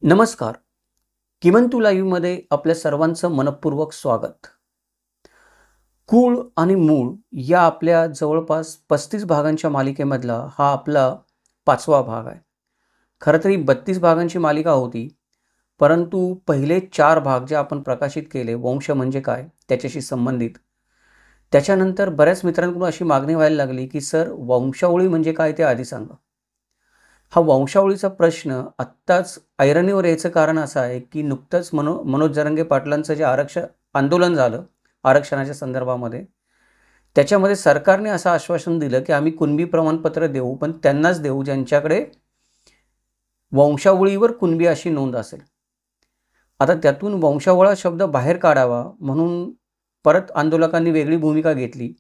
नमस्कार. किमंतू लाईव्हमध्ये आपल्या सर्वांचं मनःपूर्वक स्वागत. कूळ आणि मूळ या आपल्या जवळपास 35 भागांच्या मालिकेमधला हा आपला 5वा भाग आहे. खरं तर ही 32 भागांची मालिका होती, परंतु पहिले 4 भाग जे आपण प्रकाशित केले, वंश म्हणजे काय, त्याच्याशी संबंधित. त्याच्यानंतर बऱ्याच मित्रांकडून अशी मागणी व्हायला लागली, की सर वंशावळी म्हणजे काय ते आधी सांगा. हा वंशावळीचा प्रश्न आत्ताच ऐरणीवर यायचं कारण असं आहे, की नुकतंच मनोज जरांगे पाटलांचं जे आरक्षण आंदोलन झालं, आरक्षणाच्या संदर्भामध्ये, त्याच्यामध्ये सरकारने असं आश्वासन दिलं, की आम्ही कुणबी प्रमाणपत्र देऊ, पण त्यांनाच देऊ ज्यांच्याकडे वंशावळीवर कुणबी अशी नोंद असेल. आता त्यातून वंशावळा शब्द बाहेर काढावा म्हणून परत आंदोलकांनी वेगळी भूमिका घेतली.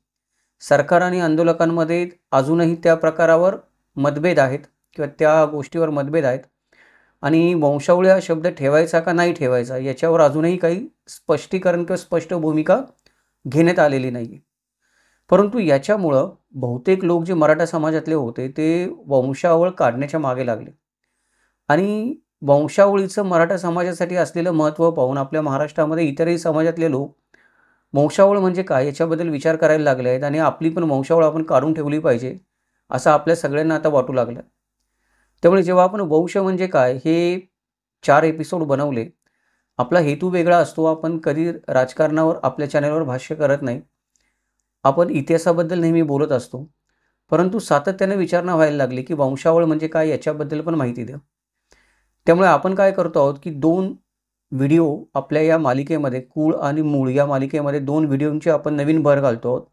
सरकार आणि आंदोलकांमध्ये अजूनही त्या प्रकारावर मतभेद आहेत किंवा त्या गोष्टीवर मतभेद आहेत आणि वंशावळी हा शब्द ठेवायचा का नाही ठेवायचा याच्यावर अजूनही काही स्पष्टीकरण किंवा स्पष्ट भूमिका घेण्यात आलेली नाही आहे. परंतु याच्यामुळं बहुतेक लोक जे मराठा समाजातले होते ते वंशावळ काढण्याच्या मागे लागले आणि वंशावळीचं मराठा समाजासाठी असलेलं महत्त्व पाहून आपल्या महाराष्ट्रामध्ये इतरही समाजातले लोक वंशावळ म्हणजे काय याच्याबद्दल विचार करायला लागले आहेत आणि आपली पण वंशावळ आपण काढून ठेवली पाहिजे असं आपल्या सगळ्यांना आता वाटू लागलं. त्यामुळे जेव्हा आपण वंश म्हणजे काय हे 4 एपिसोड बनवले, आपला हेतू वेगळा असतो. आपण कधी राजकारणावर आपल्या चॅनलवर भाष्य करत नाही. आपण इतिहासाबद्दल नेहमी बोलत असतो. परंतु सातत्याने विचारणा व्हायला लागली, की वंशावळ म्हणजे काय याच्याबद्दल पण माहिती द्या. त्यामुळे आपण काय करतो आहोत, की 2 व्हिडिओ आपल्या या मालिकेमध्ये कूळ आणि मूळ या मालिकेमध्ये 2 व्हिडिओंची आपण नवीन भर घालतो आहोत.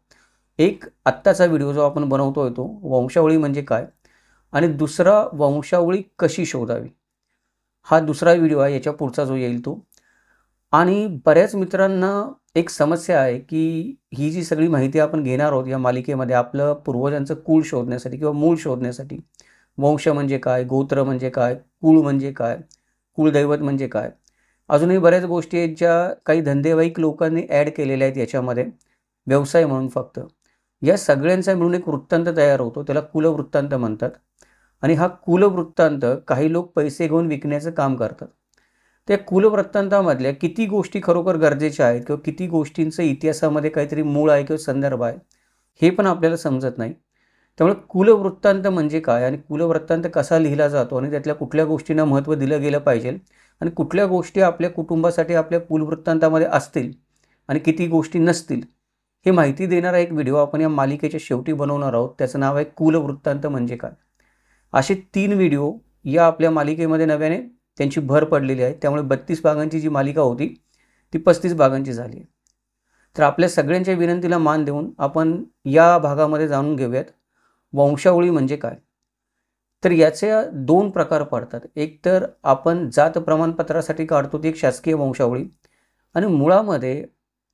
एक आत्ताचा व्हिडिओ जो आपण बनवतोय तो वंशावळी म्हणजे काय आणि दुसरा वंशावळी कशी शोधावी हा दुसरा व्हिडिओ आहे. याच्या पुढचा जो येईल तो. आणि बऱ्याच मित्रांना एक समस्या आहे, की ही जी सगळी माहिती आपण घेणार आहोत या मालिकेमध्ये आपलं पूर्वजांचं कुळ शोधण्यासाठी किंवा मूळ शोधण्यासाठी. वंश म्हणजे काय, गोत्र म्हणजे काय, कुळ म्हणजे काय, कुलदैवत म्हणजे काय, अजूनही बऱ्याच गोष्टी आहेत ज्या काही धंदेवाईक लोकांनी ॲड केलेल्या आहेत याच्यामध्ये व्यवसाय म्हणून फक्त. या सगळ्यांचा मिळून एक वृत्तांत तयार होतो, त्याला कुलवृत्तांत म्हणतात. आणि हा कुलवृत्तांत काही लोक पैसे घेऊन विकण्याचं काम करतात. त्या कुलवृत्तांतामधल्या किती गोष्टी खरोखर गरजेच्या आहेत किंवा किती गोष्टींचं इतिहासामध्ये काहीतरी मूळ आहे किंवा संदर्भ आहे, हे पण आपल्याला समजत नाही. त्यामुळे कुलवृत्तांत म्हणजे काय आणि कुलवृत्तांत कसा लिहिला जातो आणि त्यातल्या कुठल्या गोष्टींना महत्त्व दिलं गेलं पाहिजे आणि कुठल्या गोष्टी आपल्या कुटुंबासाठी आपल्या कुलवृत्तांतामध्ये असतील आणि किती गोष्टी नसतील, हे माहिती देणारा एक व्हिडिओ आपण या मालिकेच्या शेवटी बनवणार आहोत. त्याचं नाव आहे कुलवृत्तांत म्हणजे काय. असे 3 व्हिडिओ या आपल्या मालिकेमध्ये नव्याने त्यांची भर पडलेली आहे. त्यामुळे 32 भागांची जी मालिका होती ती 35 भागांची झाली आहे. तर आपल्या सगळ्यांच्या विनंतीला मान देऊन आपण या भागामध्ये जाणून घेऊयात वंशावळी म्हणजे काय. तर याचे 2 प्रकार पडतात. एक तर आपण जात प्रमाणपत्रासाठी काढतो ती एक शासकीय वंशावळी आणि मुळामध्ये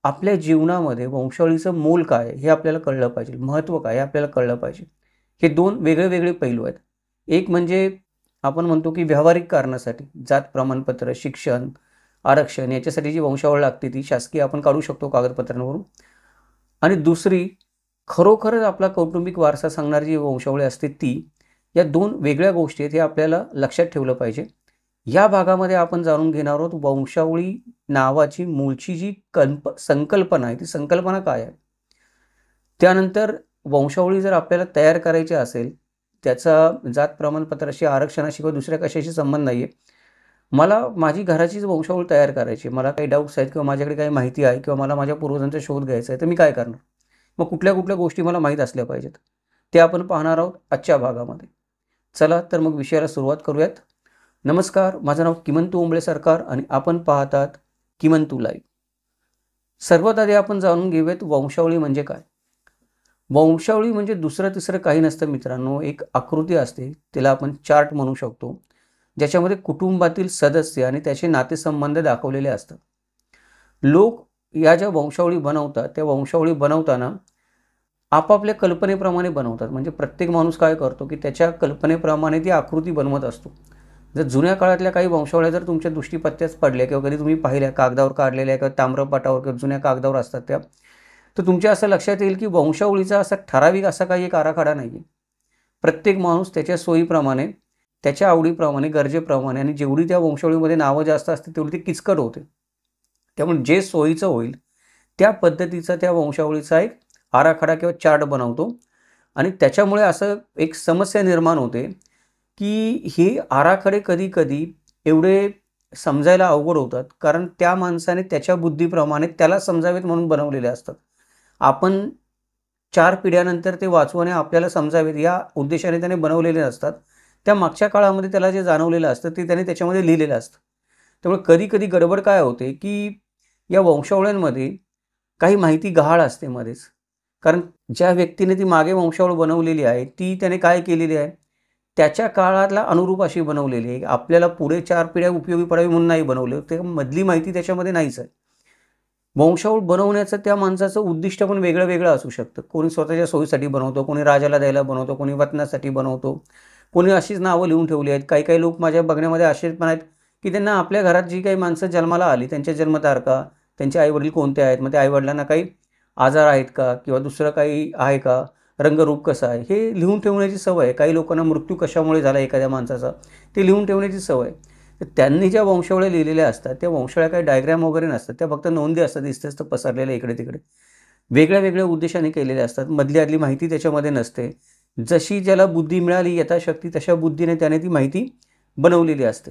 आपल्या जीवनामध्ये वंशावळीचं मोल काय हे आपल्याला कळलं पाहिजे, महत्त्व काय हे आपल्याला कळलं पाहिजे. हे 2 वेगळे पैलू आहेत. एक म्हणजे आपण म्हणतो की व्यावहारिक कारणासाठी जात प्रमाणपत्र, शिक्षण, आरक्षण याच्यासाठी जी वंशावळ लागते ती शासकीय आपण काढू शकतो कागदपत्रांवरून. आणि दुसरी खरोखरच आपला कौटुंबिक वारसा सांगणारी जी वंशावळी असते ती. या 2 वेगळ्या गोष्टी आहेत हे आपल्याला लक्षात ठेवलं पाहिजे. या भागामध्ये आपण जाणून घेणार आहोत वंशावळी नावाची मूळची जी संकल्पना आहे ती संकल्पना काय आहे. त्यानंतर वंशावळी जर आपल्याला तयार करायची असेल, त्याचा जात प्रमाणपत्राशी, आरक्षणाशी किंवा दुसऱ्या कशाशी संबंध नाही आहे. मला माझी घराचीच वंशावळ तयार करायची मला काही डाऊट्स आहेत किंवा माझ्याकडे काही माहिती आहे किंवा मला माझ्या पूर्वजांचा शोध घ्यायचा आहे, तर मी काय करणार? मग कुठल्या गोष्टी मला माहीत असल्या पाहिजेत, ते आपण पाहणार आहोत आजच्या भागामध्ये. चला तर मग विषयाला सुरुवात करूयात. नमस्कार, माझं नाव किमंतू ओंबळे सरकार आणि आपण पाहतात किमंतू लाईव्ह. सर्वात आधी आपण जाणून घेऊयात वंशावळी म्हणजे काय. वंशावळी म्हणजे दुसरं तिसरं काही नसतं मित्रांनो, एक आकृती असते, त्याला आपण चार्ट म्हणू शकतो, ज्याच्यामध्ये कुटुंबातील सदस्य आणि त्याचे नातेसंबंध दाखवलेले असतात. लोक या ज्या वंशावळी बनवतात त्या वंशावळी बनवताना आपापल्या कल्पनेप्रमाणे बनवतात. म्हणजे प्रत्येक माणूस काय करतो की त्याच्या कल्पनेप्रमाणे ती आकृती बनवत असतो. जर जुन्या काळातल्या काही वंशावळ्या जर तुमच्या दृष्टीपत्त्यास पडल्या किंवा कधी तुम्ही पाहिल्या कागदावर काढलेल्या किंवा ताम्रपटावर किंवा जुन्या कागदावर असतात त्या, तर तुमच्या असं लक्षात येईल की वंशावळीचा असा ठराविक असा काही एक आराखडा नाही आहे. प्रत्येक माणूस त्याच्या सोयीप्रमाणे त्याच्या आवडीप्रमाणे, गरजेप्रमाणे आणि जेवढी त्या वंशावळीमध्ये नावं जास्त असते तेवढी ती किचकट होते. त्यामुळे जे सोयीचं होईल त्या पद्धतीचा त्या वंशावळीचा एक आराखडा किंवा चार्ट बनवतो आणि त्याच्यामुळे असं एक समस्या निर्माण होते, की हे आराखडे कधी-कधी एवढे समजायला अवघड होतात, कारण त्या माणसाने त्याच्या बुद्धीप्रमाणे त्याला समजावेत म्हणून बनवलेले असतात. आपण 4 पिढ्यानंतर ते वाचू आणि आपल्याला समजावेत या उद्देशाने त्याने बनवलेले नसतात. त्या मागच्या काळामध्ये त्याला जे जाणवलेलं असतं ते त्याने त्याच्यामध्ये लिहिलेलं असतं. त्यामुळे कधी-कधी गडबड काय होते, की या वंशावळ्यांमध्ये काही माहिती गहाळ असते मध्येच. कारण ज्या व्यक्तीने ती मागे वंशावळ बनवलेली आहे, ती त्याने काय केलेली आहे, त्याच्या काळाला अनुरूप अशी बनवलेली आहे. आपल्याला पुढे 4 पिढ्या उपयोगी पडावी म्हणून नाही बनवले. ते मधली माहिती त्याच्यामध्ये नाहीच आहे. वंशावळ बनवण्याचं त्या माणसाचं उद्दिष्ट पण वेगळं-वेगळं असू शकतं. कोणी स्वतःच्या सोयीसाठी बनवतो, कोणी राजाला द्यायला बनवतो, कोणी वतनासाठी बनवतो, कोणी अशीच नावं लिहून ठेवली आहेत. काही-काही लोक माझ्या बघण्यामध्ये असे पण आहेत, की त्यांना आपल्या घरात जी काही माणसं जन्माला आली, त्यांच्या जन्मतारखा, त्यांचे आई-वडील कोणते आहेत, मग त्या आई-वडिलांना काही आजार आहेत का किंवा दुसरं काही आहे का, रंगरूप कसं आहे, हे लिहून ठेवण्याची सवय आहे. काही लोकांना मृत्यू कशामुळे झाला एखाद्या माणसाचा, ते लिहून ठेवण्याची सवय आहे. तर त्यांनी ज्या वंशावळ्या लिहिलेल्या असतात, त्या वंशावळ्या काही डायग्राम वगैरे नसतात. त्या फक्त नोंदी असतात, इस्तेस्त पसरलेल्या इकडे-तिकडे. वेगळ्या-वेगळ्या उद्देशाने केलेल्या असतात. मधली-अधली माहिती त्याच्यामध्ये नसते. जशी ज्याला बुद्धी मिळाली यथाशक्ती तशा बुद्धीने त्याने ती माहिती बनवलेली असते.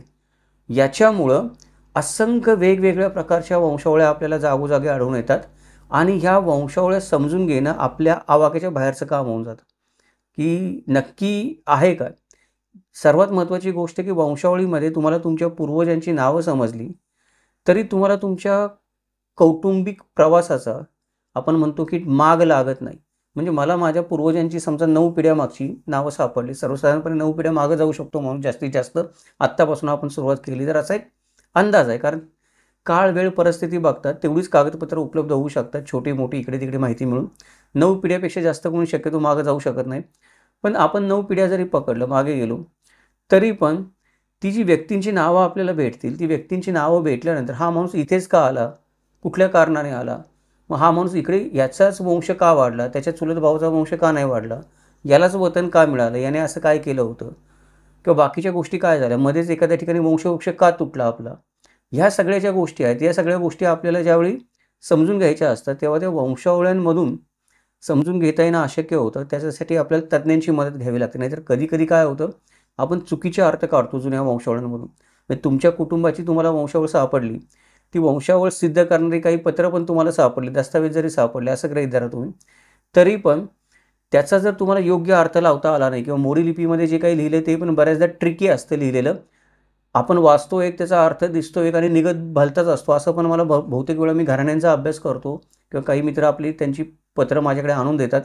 याच्यामुळं असंख्य वेगवेगळ्या प्रकारच्या वंशावळ्या आपल्याला जागोजागी आढळून येतात आणि ह्या वंशावळ्या समजून घेणं आपल्या आवाक्याच्या बाहेरचं काम होऊन जातं, की नक्की आहे काय? सर्वात महत्त्वाची गोष्ट की वंशावळीमध्ये तुम्हाला तुमच्या पूर्वजांची नावं समजली, तरी तुम्हाला तुमच्या कौटुंबिक प्रवासाचा आपण म्हणतो की माग लागत नाही. म्हणजे मला माझ्या पूर्वजांची समजा 9 पिढ्या मागची नावं सापडली. सर्वसाधारणपणे 9 पिढ्या मागे जाऊ शकतो म्हणून जास्तीत जास्त आत्तापासून आपण सुरुवात केली तर असा एक अंदाज आहे. कारण काळ, वेळ, परिस्थिती बघतात तेवढीच कागदपत्र उपलब्ध होऊ शकतात. छोटी-मोठी इकडे-तिकडे माहिती मिळून. 9 पिढ्यापेक्षा जास्त कोणी शक्यतो मागे जाऊ शकत नाही. पण आपण 9 पिढ्या जरी पकडलं, मागे गेलो, तरी पण ती जी व्यक्तींची नावं आपल्याला भेटतील, ती व्यक्तींची नावं भेटल्यानंतर हा माणूस इथेच का आला? कुठल्या कारणाने आला? मग हा माणूस इकडे याचाच वंश का वाढला? त्याच्या चुलत भावाचा वंश का नाही वाढला? यालाच वतन का मिळालं? याने असं काय केलं होतं? किंवा बाकीच्या गोष्टी काय झाल्या? मध्येच एखाद्या ठिकाणी वंशवृक्ष का तुटला आपला? ह्या सगळ्या ज्या गोष्टी आहेत, या सगळ्या गोष्टी आपल्याला ज्यावेळी समजून घ्यायच्या असतात, तेव्हा त्या वंशावळ्यांमधून समजून घेता येणं अशक्य होतं. त्याच्यासाठी आपल्याला तज्ञांची मदत घ्यावी लागते. नाहीतर कधी-कधी काय होतं, आपण चुकीचे अर्थ काढतो जुन्या वंशावळ्यांमधून. म्हणजे तुमच्या कुटुंबाची तुम्हाला वंशावळ सापडली, ती वंशावळ सिद्ध करणारी काही पत्रं पण तुम्हाला सापडली, दस्तावेज जरी सापडले, असं गृहीत धरा तुम्ही. तरी पण त्याचा जर तुम्हाला योग्य अर्थ लावता आला नाही किंवा मोडी लिपीमध्ये जे काही लिहिलं ते पण बऱ्याचदा ट्रिकी असतं लिहिलेलं. आपण वाचतो एक, त्याचा अर्थ दिसतो एक आणि निघत भलताच असतो. असं पण मला बहुतेक वेळा मी घराण्यांचा अभ्यास करतो किंवा काही मित्र आपली त्यांची पत्रं माझ्याकडे आणून देतात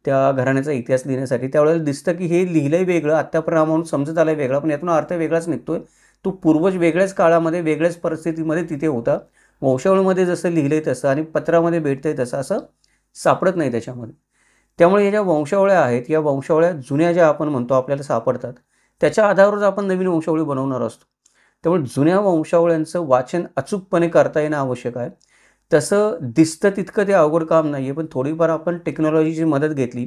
त्या घराण्याचा इतिहास लिहिण्यासाठी. त्यावेळेला दिसतं की हे लिहिलंय वेगळं, आत्तापर्यंत म्हणून समजत आलंय वेगळा, पण यातून अर्थ वेगळाच निघतोय. तो पूर्वज वेगळ्याच काळामध्ये, वेगळ्याच परिस्थितीमध्ये तिथे होता. वंशावळीमध्ये जसं लिहिलंय तसं आणि पत्रामध्ये भेटतंय तसं असं सापडत नाही त्याच्यामध्ये. त्यामुळे ह्या ज्या वंशावळ्या आहेत, या वंशावळ्या जुन्या ज्या आपण म्हणतो आपल्याला सापडतात, त्याच्या आधारावरच आपण नवीन वंशावळी बनवणार असतो. त्यामुळे जुन्या वंशावळ्यांचं वाचन अचूकपणे करता येणं आवश्यक आहे. तसं दिसतं तितकं ते अवघड काम नाही आहे, पण थोडीफार आपण टेक्नॉलॉजीची मदत घेतली.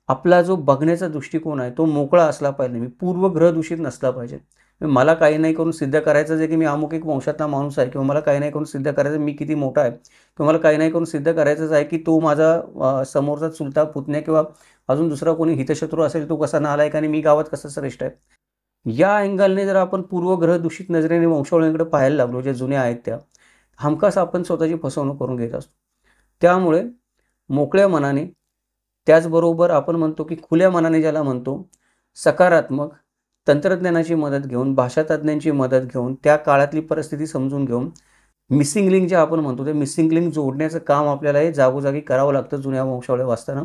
आपला जो बघण्याचा दृष्टिकोन आहे, तो मोकळा असला पाहिजे. मी पूर्वग्रहदूषित नसला पाहिजे. मला काही नाही करून सिद्ध करायचंच आहे की मी अमुक एक वंशातला माणूस आहे किंवा मला काही नाही करून सिद्ध करायचं मी किती मोठा आहे किंवा मला काही नाही करून सिद्ध करायचंच आहे की तो माझा समोरचा चुलता पुतण्या किंवा अजून दुसरा कोणी हितशत्रू असेल तो कसा नालायक आणि मी गावात कसं श्रेष्ठ आहे. या अँगलने जर आपण पूर्वग्रह दूषित नजरेने वंशावळींकडे पाहायला लागलो, ज्या जुन्या आहेत त्या, हमखास आपण स्वतःची फसवणूक करून घेत असतो. त्यामुळे मोकळ्या मनाने, त्याचबरोबर आपण म्हणतो की खुल्या मनाने ज्याला म्हणतो, सकारात्मक तंत्रज्ञानाची मदत घेऊन, भाषा तज्ज्ञांची मदत घेऊन, त्या काळातली परिस्थिती समजून घेऊन, मिसिंग लिंक जे आपण म्हणतो, ते मिसिंग लिंक जोडण्याचं काम आपल्याला हे जागोजागी करावं लागतं जुन्या वंशावळ्या वाचताना.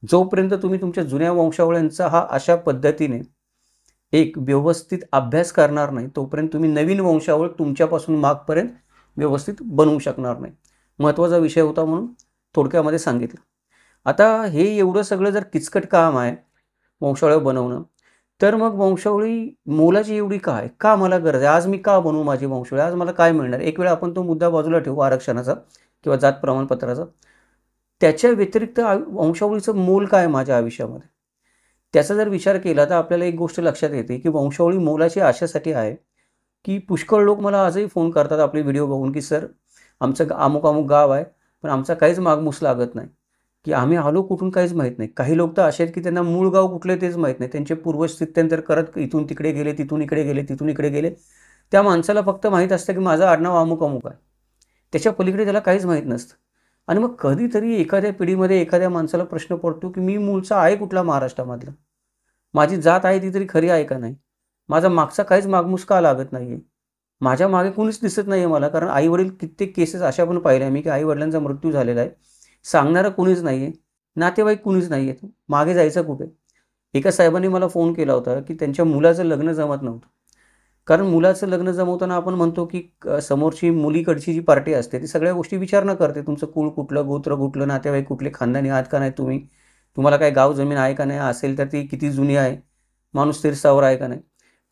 जोपर्यंत तुम्ही तुमच्या जुन्या वंशावळ्यांचा हा अशा पद्धतीने एक व्यवस्थित अभ्यास करणार नाही, तोपर्यंत तुम्ही नवीन वंशावळ तुमच्यापासून मागपर्यंत व्यवस्थित बनवू शकणार नाही. महत्त्वाचा विषय होता म्हणून थोडक्यामध्ये सांगितलं. आता हे एवढं सगळं जर किचकट काम आहे वंशावळ्या बनवणं, तर मग वंशावळी मोलाची एवढी का आहे? का मला गरज आहे? आज मी का बनवू माझी वंशावळी? आज मला काय मिळणार? एक वेळा आपण तो मुद्दा बाजूला ठेवू आरक्षणाचा किंवा जात प्रमाणपत्राचा. त्याच्या व्यतिरिक्त वंशावळीचं मोल काय आहे माझ्या आयुष्यामध्ये? त्याचा जर विचार केला तर आपल्याला एक गोष्ट लक्षात येते की वंशावळी मोलाची अशासाठी आहे की पुष्कळ लोक मला आजही फोन करतात आपले व्हिडिओ बघून की सर आमचं अमुक अमुक गाव आहे, पण आमचा काहीच मागमूस लागत नाही, की आम्ही आलो कुठून काहीच माहीत नाही. काही लोक तर असे आहेत की त्यांना मूळ गाव कुठले तेच माहीत नाही. त्यांचे पूर्वज स्थित्यंतर करत इथून तिकडे गेले, तिथून इकडे गेले, तिथून इकडे गेले. त्या माणसाला फक्त माहीत असतं की माझं आडनाव अमुक अमुक आहे. त्याच्या पलीकडे त्याला काहीच माहीत नसतं. आणि मग कधीतरी एखाद्या पिढीमध्ये एखाद्या माणसाला प्रश्न पडतो की मी मूळचा आहे कुठला महाराष्ट्रामधला, माझी जात आहे ती तरी खरी आहे का नाही, माझा मागचा काहीच मागमूस का लागत नाही आहे, माझ्या मागे कोणीच दिसत नाही आहे मला. कारण आईवडील कित्येक केसेस अशा पण पाहिल्या मी की आईवडिलांचा मृत्यू झालेला आहे, सांगणारं कोणीच नाही आहे, नातेवाईक कोणीच नाही आहेत, मागे जायचं कुठे. एका साहेबांनी मला फोन केला होता की त्यांच्या मुलाचं लग्न जमत नव्हतं. कारण मुलाचं लग्न जमवताना आपण म्हणतो की समोरची मुलीकडची जी पार्टी असते ती सगळ्या गोष्टी विचार न करते. तुमचं कुळ कुठलं, गोत्र कुठलं, नातेवाईक कुठले, खानदानी आहात का नाही तुम्ही, तुम्हाला काय गाव जमीन आहे का नाही, असेल तर ती किती जुनी आहे, माणूस स्थिरस्थावर आहे का नाही.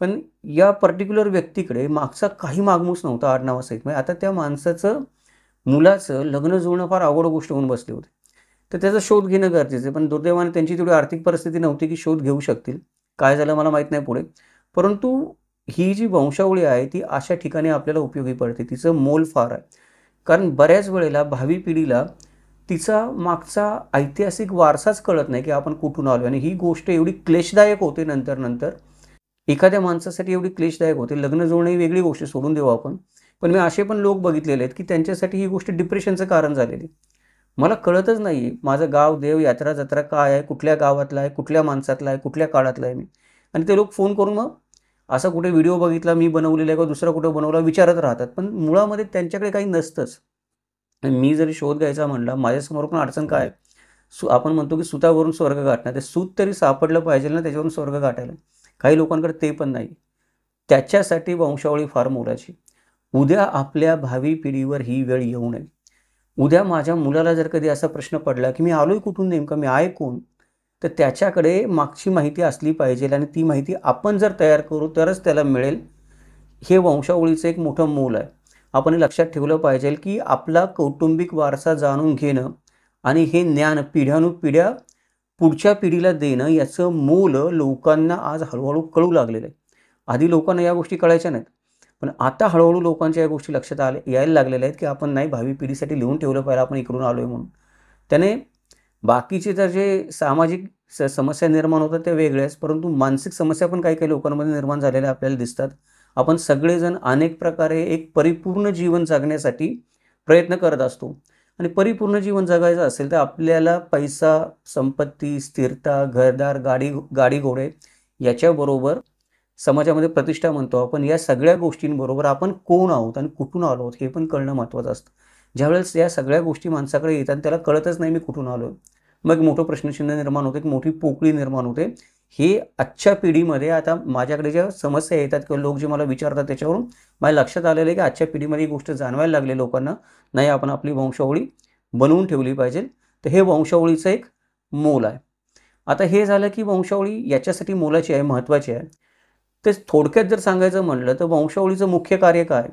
पण या पर्टिक्युलर व्यक्तीकडे मागचा काही मागमूस नव्हता आडनावासहित. म्हणजे आता त्या माणसाचं मुलाचं लग्न जुळणं फार अवघड गोष्ट होऊन बसली होती. तर त्याचा शोध घेणं गरजेचं आहे. पण दुर्दैवाने त्यांची तेवढी आर्थिक परिस्थिती नव्हती की शोध घेऊ शकतील. काय झालं मला माहीत नाही पुढे. परंतु ही जी वंशावळी आहे ती अशा ठिकाणी आपल्याला उपयोगी पडते. तिचं मोल फार आहे. कारण बऱ्याच वेळेला भावी पिढीला तिचा मागचा ऐतिहासिक वारसाच कळत नाही की आपण कुठून आलो. आणि ही गोष्ट एवढी क्लेशदायक होते नंतर एखाद्या माणसासाठी एवढी क्लेशदायक होते. लग्न जुळणं ही वेगळी गोष्ट सोडून देऊ आपण. पण मी असे पण लोक बघितलेले आहेत की त्यांच्यासाठी ही गोष्ट डिप्रेशनचं कारण झालेली. मला कळतच नाही आहे माझं गाव, देव, यात्रा, जत्रा काय आहे, कुठल्या गावातला आहे, कुठल्या माणसातला आहे, कुठल्या काळातला आहे मी. आणि ते लोक फोन करून मग असा कुठे व्हिडिओ बघितला मी बनवलेला आहे का दुसरा कुठं बनवला विचारत राहतात. पण मुळामध्ये त्यांच्याकडे काही नसतंच. आणि मी जरी शोध घ्यायचा म्हणला माझ्यासमोर पण अडचण काय, आपण म्हणतो की सुतावरून स्वर्ग गाठणार. ते सूत तरी सापडलं पाहिजे ना त्याच्यावरून स्वर्ग गाठायला. काही लोकांकडे ते पण नाही. त्याच्यासाठी वंशावळी फार मोलाची. उद्या आपल्या भावी पिढीवर ही वेळ येऊ नये. उद्या माझ्या मुलाला जर कधी असा प्रश्न पडला की मी आलोय कुठून, नेमकं मी आहे कोण, तर त्याच्याकडे मागची माहिती असली पाहिजे. आणि ती माहिती आपण जर तयार करू तरच त्याला मिळेल. हे वंशावळीचं एक मोठं मोल आहे. आपण लक्षात ठेवलं पाहिजे की आपला कौटुंबिक वारसा जाणून घेणं आणि हे ज्ञान पिढ्यानुपिढ्या पुढच्या पिढीला देणं याचं मोल लोकांना आज हळूहळू कळू लागलेलं आहे. आधी लोकांना या गोष्टी कळायच्या नाहीत. पण आता हळूहळू लोकांच्या या गोष्टी लक्षात यायला लागलेल्या आहेत की आपण नाही भावी पिढीसाठी लिहून ठेवलं पाहिजे आपण इकडून आलो आहे म्हणून. त्याने बाकीचे तर जे सामाजिक समस्या निर्माण होतात त्या वेगळ्याच, परंतु मानसिक समस्या पण काही काही लोकांमध्ये निर्माण झालेल्या आपल्याला दिसतात. आपण सगळेजण अनेक प्रकारे एक परिपूर्ण जीवन जगण्यासाठी प्रयत्न करत असतो. आणि परिपूर्ण जीवन जगायचं असेल तर आपल्याला पैसा, संपत्ती, स्थिरता, घरदार, गाडी घोडे याच्याबरोबर समाजामध्ये प्रतिष्ठा म्हणतो आपण, या सगळ्या गोष्टींबरोबर आपण कोण आहोत आणि कुठून आलो आहोत हे पण कळणं महत्त्वाचं असतं. ज्यावेळेस या सगळ्या गोष्टी माणसाकडे येतात त्याला कळतच नाही मी कुठून आलो आहे. मग मोठं प्रश्नचिन्ह निर्माण होते, एक मोठी पोकळी निर्माण होते. हे आजच्या पिढीमध्ये आता माझ्याकडे ज्या समस्या येतात किंवा लोक जे मला विचारतात त्याच्यावरून माझ्या लक्षात आलेलं आहे की आजच्या पिढीमध्ये ही गोष्ट जाणवायला लागली लोकांना. नाही आपण आपली वंशावळी बनवून ठेवली पाहिजे. तर हे वंशावळीचं एक मोल आहे. आता हे झालं की वंशावळी याच्यासाठी मोलाची आहे, महत्त्वाची आहे. ते थोडक्यात जर सांगायचं म्हणलं तर वंशावळीचं मुख्य कार्य काय?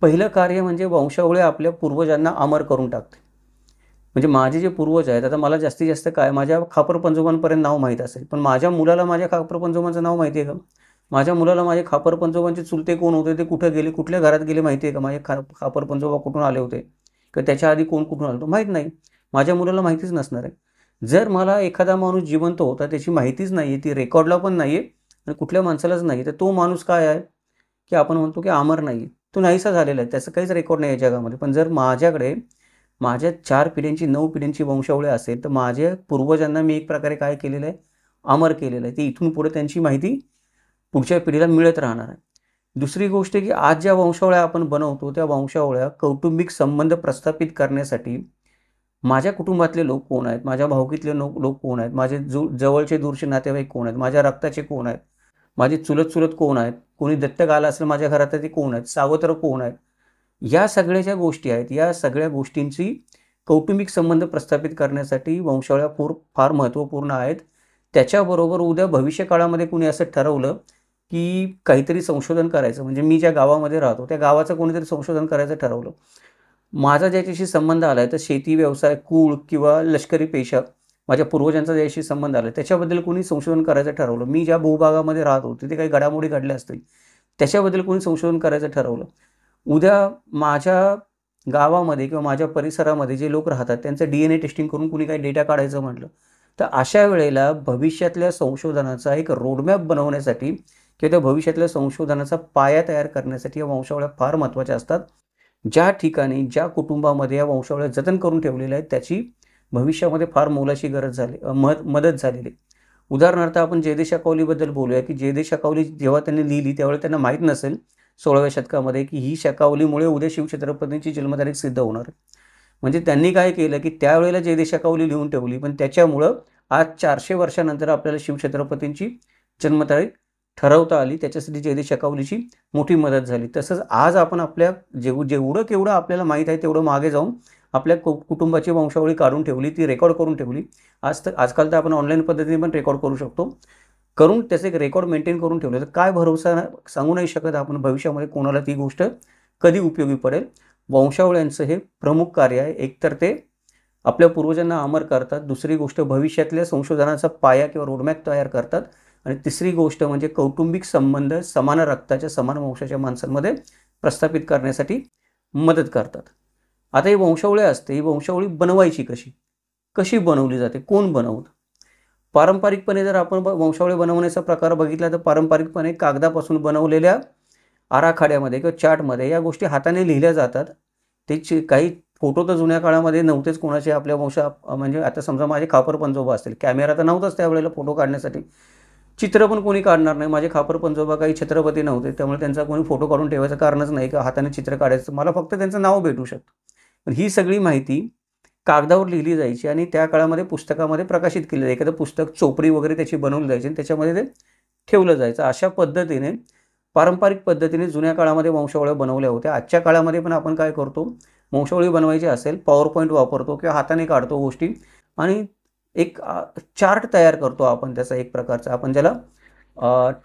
पहिलं कार्य म्हणजे वंशावळी आपल्या पूर्वजांना अमर करून टाकते. म्हणजे माझे जे पूर्वज आहेत, आता मला जास्तीत जास्त काय माझ्या खापर-पंजोबांपर्यंत नाव माहीत असेल, पण माझ्या मुलाला माझ्या खापर-पंजोबांचं नाव माहिती आहे का? माझ्या मुलाला माझे खापर-पंजोबांचे चुलते कोण होते, ते कुठे गेले, कुठल्या घरात गेले माहिती आहे का? माझे खापर-पंजोबा कुठून आले होते किंवा त्याच्या आधी कोण कुठून आलं होतं माहीत नाही. माझ्या मुलाला माहितीच नसणार आहे. जर मला एखादा माणूस जिवंत होता त्याची माहितीच नाही आहे, ती रेकॉर्डला पण नाही आहे आणि कुठल्या माणसालाच नाही, तर तो माणूस काय आहे की आपण म्हणतो की अमर नाही आहे. तो नाहीसा झालेला आहे. त्याचं काहीच रेकॉर्ड नाही आहे जगामध्ये. पण जर माझ्याकडे माझ्या 4 पिढ्यांची 9 पिढ्यांची वंशावळी असेल तर माझ्या पूर्वजांना मी एक प्रकारे काय केलेलं आहे, अमर केलेलं आहे. ते इथून पुढे त्यांची माहिती पुढच्या पिढीला मिळत राहणार आहे. दुसरी गोष्ट की आज ज्या वंशावळ्या आपण बनवतो त्या वंशावळ्या कौटुंबिक संबंध प्रस्थापित करण्यासाठी माझ्या कुटुंबातले लोक कोण आहेत, माझ्या भावकीतले लोक कोण आहेत, माझे जवळचे दूरचे नातेवाईक कोण आहेत, माझ्या रक्ताचे कोण आहेत, माझे चुलत कोण आहेत, कोणी दत्तक आलं असेल माझ्या घरात ते कोण आहेत, सावत्र कोण आहेत, या सगळ्या ज्या गोष्टी आहेत या सगळ्या गोष्टींची कौटुंबिक संबंध प्रस्थापित करण्यासाठी वंशावळ्या फार महत्त्वपूर्ण आहेत. त्याच्याबरोबर उद्या भविष्यकाळामध्ये कुणी असं ठरवलं की काहीतरी संशोधन करायचं, म्हणजे मी ज्या गावामध्ये राहतो त्या गावाचं कोणीतरी संशोधन करायचं ठरवलं, माझा ज्याच्याशी संबंध आला आहे तर शेती व्यवसाय, कुळ किंवा लष्करी पेशा माझ्या पूर्वजांचा ज्याशी संबंध आला त्याच्याबद्दल कोणी संशोधन करायचं ठरवलं, मी ज्या भूभागामध्ये राहतो तिथे काही घडामोडी घडल्या असतील त्याच्याबद्दल कोणी संशोधन करायचं ठरवलं, उद्या माझ्या गावामध्ये किंवा माझ्या परिसरामध्ये जे लोक राहतात त्यांचं DNA टेस्टिंग करून कुणी काही डेटा काढायचं म्हटलं, तर अशा वेळेला भविष्यातल्या संशोधनाचा एक रोडमॅप बनवण्यासाठी किंवा त्या भविष्यातल्या संशोधनाचा पाया तयार करण्यासाठी या वंशावळ्या फार महत्त्वाच्या असतात. ज्या ठिकाणी ज्या कुटुंबामध्ये या वंशावळ्या जतन करून ठेवलेल्या आहेत त्याची भविष्यामध्ये फार मोलाची गरज झाली मदत झालेली. उदाहरणार्थ आपण जयदेश शकावलीबद्दल बोलूया की जयदेश शकावली जेव्हा त्यांनी लिहिली त्यावेळेला त्यांना माहीत नसेल 16व्या शतकामध्ये की ही शकावलीमुळे उद्या शिवछत्रपतींची जन्मतारीख सिद्ध होणार आहे. म्हणजे त्यांनी काय केलं की त्यावेळेला जयदेश शकावली लिहून ठेवली, पण त्याच्यामुळं आज 400 वर्षानंतर आपल्याला शिवछत्रपतींची जन्मतारीख ठरवता आली. त्याच्यासाठी जयदेश शकावलीची मोठी मदत झाली. तसंच आज आपण आपल्या जेवढं केवढं आपल्याला माहीत आहे तेवढं मागे जाऊन आपल्या कुटुंबाची वंशावळी काढून ठेवली, ती रेकॉर्ड करून ठेवली. आजकाल तर आपण ऑनलाईन पद्धतीने पण रेकॉर्ड करू शकतो. करून त्याचं एक रेकॉर्ड मेंटेन करून ठेवलं तर काय भरोसा सांगू नाही शकत आपण भविष्यामध्ये कोणाला ती गोष्ट कधी उपयोगी पडेल. वंशावळ्यांचं हे प्रमुख कार्य आहे. एकतर ते आपल्या पूर्वजांना अमर करतात, दुसरी गोष्ट भविष्यातल्या संशोधनाचा पाया किंवा रोडमॅप तयार करतात, आणि तिसरी गोष्ट म्हणजे कौटुंबिक संबंध समान रक्ताच्या समान वंशाच्या माणसांमध्ये प्रस्थापित करण्यासाठी मदत करतात. आता ही वंशावळी असते, ही वंशावळी बनवायची कशी बनवली जाते, कोण बनवतं? पारंपरिकपणे जर आपण वंशावळी बनवण्याचा प्रकार बघितला तर पारंपरिकपणे कागदापासून बनवलेल्या आराखड्यामध्ये किंवा चार्टमध्ये या गोष्टी हाताने लिहिल्या जातात. त्याची काही फोटो तर जुन्या काळामध्ये नव्हतेच कोणाचे आपल्या म्हणजे आता समजा माझे खापर पंजोबा असतील, कॅमेरा तर नव्हताच त्यावेळेला फोटो काढण्यासाठी, चित्र पण कोणी काढणार नाही. माझे खापर पंजोबा काही छत्रपती नव्हते, त्यामुळे त्यांचा कोणी फोटो काढून ठेवायचं कारणच नाही का हाताने चित्र काढायचं, मला फक्त त्यांचं नाव भेटू शकतं. पण ही सगळी माहिती कागदावर लिहिली जायची आणि त्या काळामध्ये पुस्तकामध्ये प्रकाशित केली जायची. एखादं पुस्तक चोपडी वगैरे त्याची बनवली जायची आणि त्याच्यामध्ये ते ठेवलं जायचं. अशा पद्धतीने पारंपरिक पद्धतीने जुन्या काळामध्ये वंशावळ्या बनवल्या होत्या. आजच्या काळामध्ये पण आपण काय करतो, वंशावळी बनवायची असेल पॉवर पॉईंट वापरतो किंवा हाताने काढतो गोष्टी आणि एक चार्ट तयार करतो आपण त्याचा एक प्रकारचा, आपण ज्याला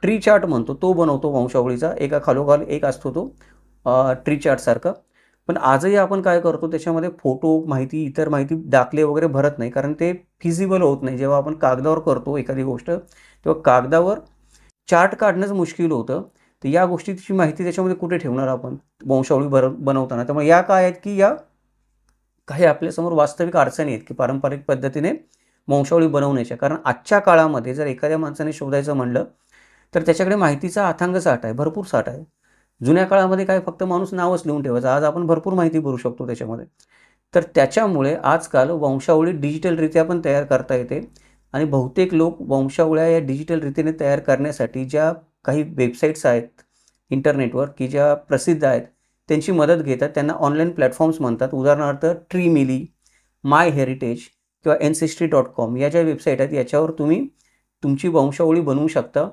ट्री चार्ट म्हणतो, तो बनवतो वंशावळीचा. एका खालोखाल एक असतो तो ट्री चार्टसारखा. पण आजही आपण काय करतो त्याच्यामध्ये फोटो माहिती इतर माहिती दाखले वगैरे भरत नाही, कारण ते फिजिबल होत नाही. जेव्हा आपण कागदावर करतो एखादी गोष्ट तेव्हा कागदावर चार्ट काढणंच मुश्किल होतं. तर या गोष्टीची माहिती त्याच्यामध्ये कुठे ठेवणार आपण वंशावळी बनवताना. त्यामुळे या काय आहेत की या काही आपल्यासमोर वास्तविक अडचणी आहेत की पारंपरिक पद्धतीने वंशावळी बनवण्याच्या. कारण आजच्या काळामध्ये जर एखाद्या माणसाने शोधायचं म्हणलं तर त्याच्याकडे माहितीचा अथांग साठा आहे, भरपूर साठा आहे. जुन्या काळामध्ये काय फक्त माणूस नावच लिहून ठेवायचं, आज आपण भरपूर माहिती भरू शकतो त्याच्यामध्ये. तर त्याच्यामुळे आजकाल वंशावळी डिजिटलरित्या पण तयार करता येते आणि बहुतेक लोक वंशावळ्या या डिजिटल रीतीने तयार करण्यासाठी ज्या काही वेबसाईट्स आहेत इंटरनेटवर की ज्या प्रसिद्ध आहेत त्यांची मदत घेतात. त्यांना ऑनलाईन प्लॅटफॉर्म्स म्हणतात. उदाहरणार्थ ट्रीमिली, माय हेरिटेज किंवा ancestry.com या ज्या वेबसाईट आहेत याच्यावर तुम्ही तुमची वंशावळी बनवू शकता.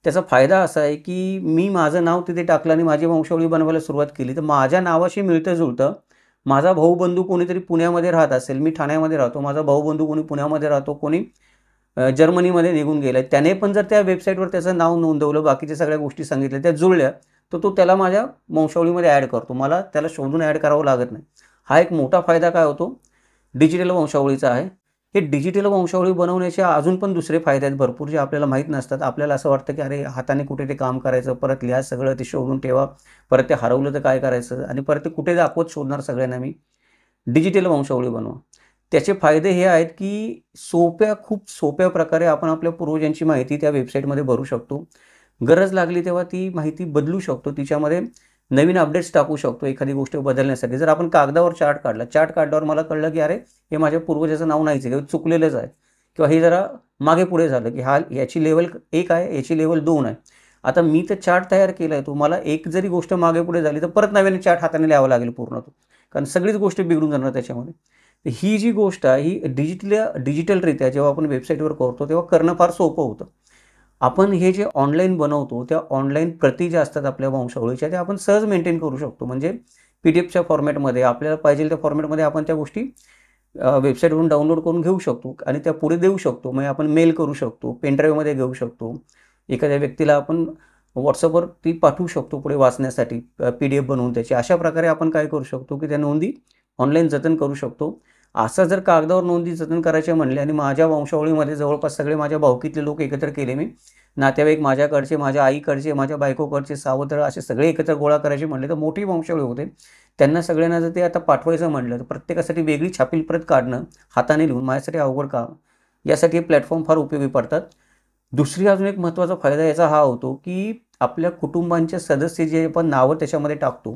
त्याचा फायदा असा आहे की मी माझं नाव तिथे टाकलं आणि माझी वंशावळी बनवायला सुरुवात केली तर माझ्या नावाशी मिळतं जुळतं माझा भाऊबंधू कोणीतरी पुण्यामध्ये राहत असेल, मी ठाण्यामध्ये राहतो, माझा भाऊबंधू कोणी पुण्यामध्ये राहतो, कोणी जर्मनीमध्ये निघून गेला, त्याने पण जर त्या वेबसाईटवर त्याचं नाव नोंदवलं, बाकीच्या सगळ्या गोष्टी सांगितल्या, त्या जुळल्या, तर तो त्याला माझ्या वंशावळीमध्ये ॲड करतो. मला त्याला शोधून ॲड करावं लागत नाही. हा एक मोठा फायदा काय होतो डिजिटल वंशावळीचा आहे. हे डिजिटल वंशावळी बनवण्याचे अजून पण दुसरे फायदे आहेत भरपूर जे आपल्याला माहीत नसतात. आपल्याला असं वाटतं की अरे हाताने कुठे ते काम करायचं, परत लिहा सगळं, ते शोधून ठेवा, परत ते हरवलं तर काय करायचं आणि परत ते कुठे दाखवत शोधणार सगळ्यांना मी. डिजिटल वंशावळी बनवा. त्याचे फायदे हे आहेत की खूप सोप्या प्रकारे आपण आपल्या पूर्वजांची माहिती त्या वेबसाईटमध्ये भरू शकतो. गरज लागली तेव्हा ती माहिती बदलू शकतो, तिच्यामध्ये नवीन अपडेट्स टाकू शकतो एखादी गोष्ट बदलण्यासाठी. जर आपण कागदावर चार्ट काढल्यावर मला कळलं की अरे हे माझ्या पूर्वजाचं नाव नाहीच आहे, चुकलेलंच आहे किंवा हे जरा मागे पुढे झालं की याची लेवल 1 आहे, याची लेवल 2 आहे. आता मी तर चार्ट तयार केला आहे, तुम्हाला एक जरी गोष्ट मागे पुढे झाली तर परत नव्याने चार्ट हाताने लिहावं लागेल पूर्ण तो, कारण सगळीच गोष्टी बिघडून जाणार त्याच्यामध्ये. ही जी गोष्ट आहे ही डिजिटलरित्या जेव्हा आपण वेबसाईटवर करतो तेव्हा करणं फार सोपं होतं. आपण हे जे ऑनलाईन बनवतो त्या ऑनलाईन प्रती ज्या असतात आपल्या वंशावळीच्या त्या आपण सहज मेंटेन करू शकतो. म्हणजे PDF फॉर्मॅटमध्ये आपल्याला पाहिजे त्या फॉर्मॅटमध्ये आपण त्या गोष्टी वेबसाईटवरून डाउनलोड करून घेऊ शकतो आणि त्या पुढे देऊ शकतो. म्हणजे आपण मेल करू शकतो, पेनड्राईव्हमध्ये घेऊ शकतो, एखाद्या व्यक्तीला आपण व्हॉट्सअपवर ती पाठवू शकतो पुढे वाचण्यासाठी PDF बनवून त्याची. अशा प्रकारे आपण काय करू शकतो की त्या नोंदी ऑनलाईन जतन करू शकतो असं जर कागदावर नोंदी जतन करायचे म्हणले आणि माझ्या वंशावळीमध्ये जवळपास सगळे माझ्या भावकीतले लोक एकत्र केले, मी नातेवाईक माझ्याकडचे, माझ्या आईकडचे, माझ्या बायकोकडचे, सावत्र असे सगळे एकत्र गोळा करायचे म्हणले तर मोठी वंशावळी होते. त्यांना सगळ्यांना जर ते आता पाठवायचं म्हटलं तर प्रत्येकासाठी वेगळी छापील प्रत काढणं, हाताने लिहून माझ्यासाठी अवघड काम. यासाठी हे प्लॅटफॉर्म फार उपयोगी पडतात. दुसरी अजून एक महत्त्वाचा फायदा याचा हा होतो की आपल्या कुटुंबांच्या सदस्य जे आपण नावं त्याच्यामध्ये टाकतो,